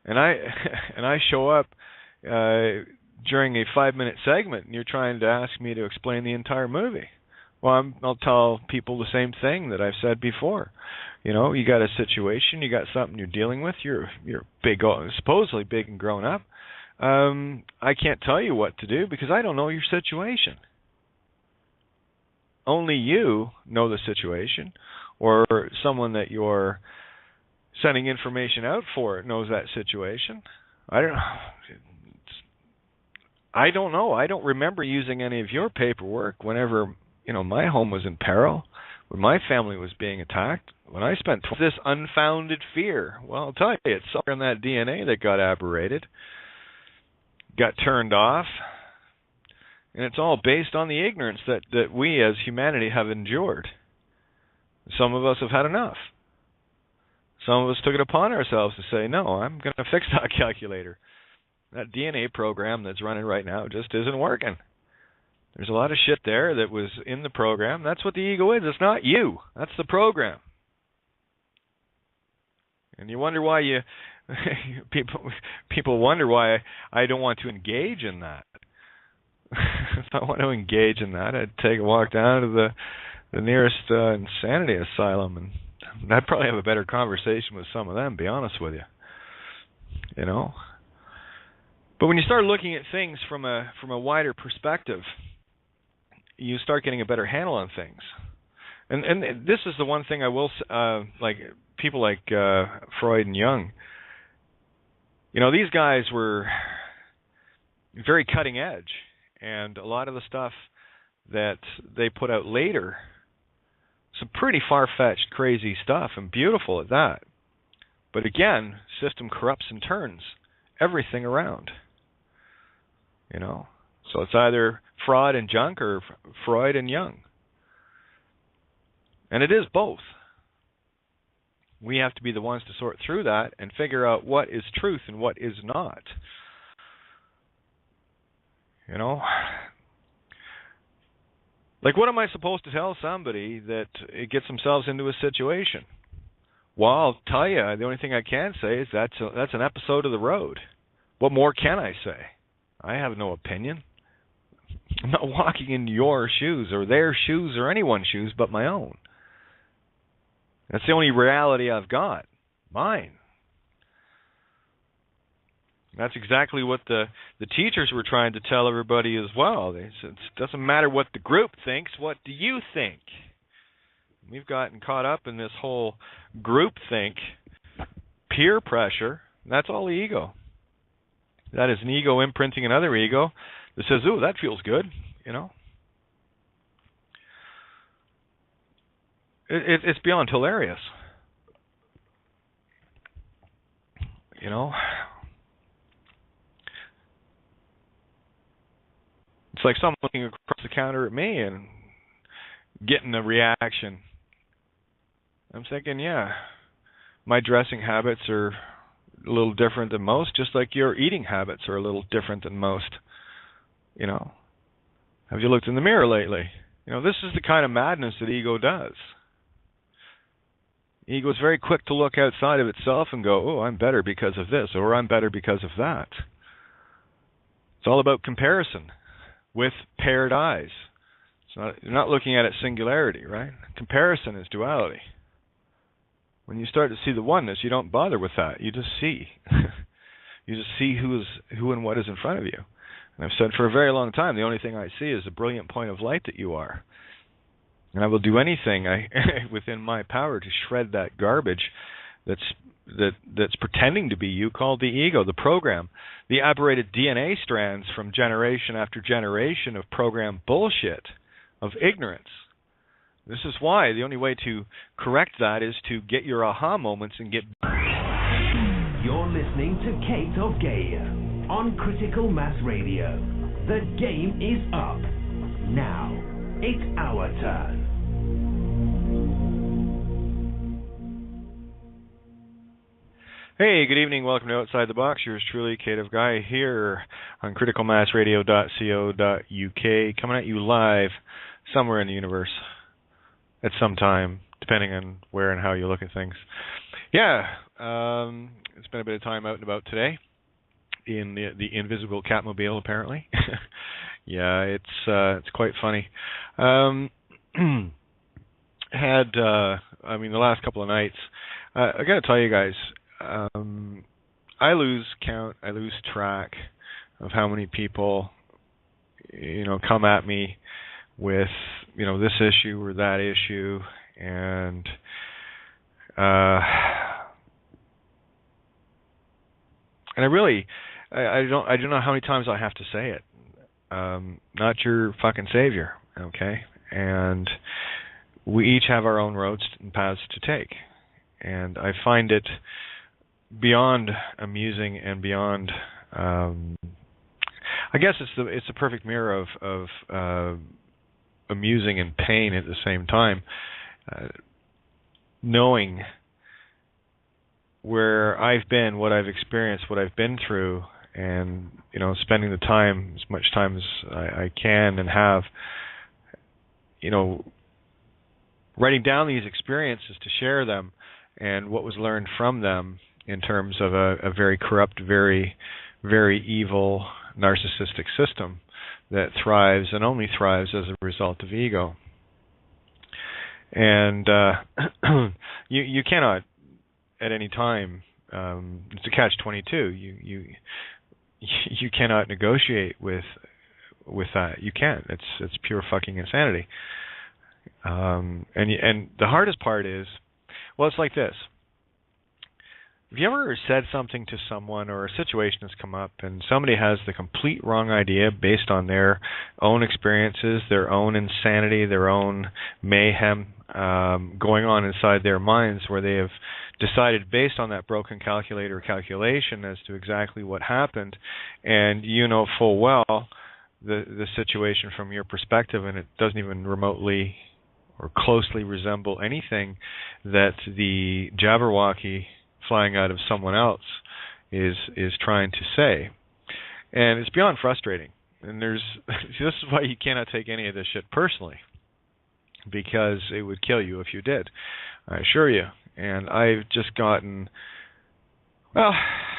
and I show up during a 5-minute segment, and you're trying to ask me to explain the entire movie. Well, I'll tell people the same thing that I've said before. You got a situation, you got something you're dealing with. You're big, supposedly big and grown up. I can't tell you what to do because I don't know your situation. Only you know the situation, or someone that you're sending information out for knows that situation. I don't know. I don't remember using any of your paperwork whenever, my home was in peril, when my family was being attacked, when I spent this unfounded fear. Well, I'll tell you, it's somewhere in that DNA that got aberrated, got turned off, and it's all based on the ignorance that we as humanity have endured. Some of us have had enough. Some of us took it upon ourselves to say, no, I'm going to fix that calculator. That DNA program that's running right now just isn't working. There's a lot of shit there that was in the program. That's what the ego is. It's not you. That's the program. And you wonder why people wonder why I don't want to engage in that. If I want to engage in that, I'd take a walk down to the nearest insanity asylum, and I'd probably have a better conversation with some of them, be honest with you. But when you start looking at things from a wider perspective, you start getting a better handle on things. And this is the one thing I will like people like Freud and Jung. These guys were very cutting edge, and a lot of the stuff that they put out later, some pretty far-fetched, crazy stuff, and beautiful at that. But again, system corrupts and turns everything around. So it's either fraud and junk or Freud and Jung. And it is both. We have to be the ones to sort through that and figure out what is truth and what is not. Like, what am I supposed to tell somebody that gets themselves into a situation? Well, I'll tell you, the only thing I can say is that's an episode of the road. What more can I say? I have no opinion. I'm not walking in your shoes or their shoes or anyone's shoes but my own. That's the only reality I've got, mine. That's exactly what the teachers were trying to tell everybody as well. They said, it doesn't matter what the group thinks, what do you think? We've gotten caught up in this whole group think, peer pressure. That's all the ego. That is an ego imprinting another ego that says, ooh, that feels good, It's beyond hilarious. It's like someone looking across the counter at me and getting a reaction. I'm thinking, yeah, my dressing habits are a little different than most, just like your eating habits are a little different than most. Have you looked in the mirror lately? This is the kind of madness that ego does. Ego is very quick to look outside of itself and go, oh, I'm better because of this, or I'm better because of that. It's all about comparison with paired eyes. You're not looking at it singularity, right? Comparison is duality. When you start to see the oneness, you don't bother with that. You just see. You just see who and what is in front of you. And I've said for a very long time, the only thing I see is a brilliant point of light that you are. And I will do anything within my power to shred that garbage that's that's pretending to be you, called the ego, the program, the aberrated DNA strands from generation after generation of program bullshit, of ignorance. This is why the only way to correct that is to get your aha moments and get...
You're listening to Kate of Gaia on Critical Mass Radio. The game is up. Now, it's our turn.
Hey, good evening. Welcome to Outside the Box. Yours truly, Kate of Gaia, here on criticalmassradio.co.uk, coming at you live somewhere in the universe at some time, depending on where and how you look at things. Yeah, it's been a bit of time out and about today in the invisible Catmobile, apparently. Yeah, it's quite funny. The last couple of nights, I got to tell you guys, I lose count, I lose track of how many people, come at me with, this issue or that issue, and I don't know how many times I have to say it. Not your fucking savior, okay? And we each have our own roads and paths to take, and I find it beyond amusing and beyond. I guess it's the perfect mirror of amusing and pain at the same time. Knowing where I've been, what I've experienced, what I've been through, and spending the time, as much time as I can and have, writing down these experiences to share them and what was learned from them in terms of a very corrupt, very, very evil, narcissistic system that thrives and only thrives as a result of ego. And you cannot at any time, it's a catch-22. You cannot negotiate with that. You can't. It's pure fucking insanity. And the hardest part is, well, it's like this. Have you ever said something to someone, or a situation has come up and somebody has the complete wrong idea based on their own experiences, their own insanity, their own mayhem going on inside their minds, where they have decided based on that broken calculator calculation as to exactly what happened, and you know full well the situation from your perspective, and it doesn't even remotely or closely resemble anything that the Jabberwocky flying out of someone else is trying to say. And it's beyond frustrating. And this is why you cannot take any of this shit personally, because it would kill you if you did, I assure you. And I've just gotten, well,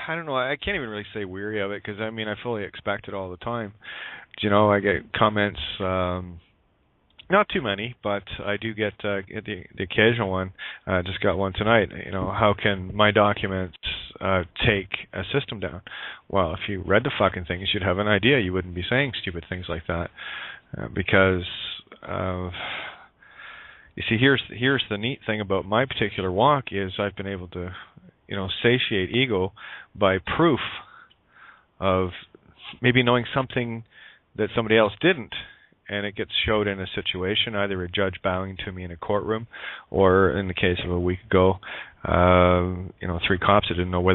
I don't know, I can't even really say weary of it, because I fully expect it all the time. I get comments, not too many, but I do get the occasional one. Just got one tonight. How can my documents take a system down? Well, if you read the fucking things, you'd have an idea. You wouldn't be saying stupid things like that, because you see, here's the neat thing about my particular walk is I've been able to, satiate ego by proof of maybe knowing something that somebody else didn't. And it gets showed in a situation, either a judge bowing to me in a courtroom, or in the case of a week ago, 3 cops that didn't know whether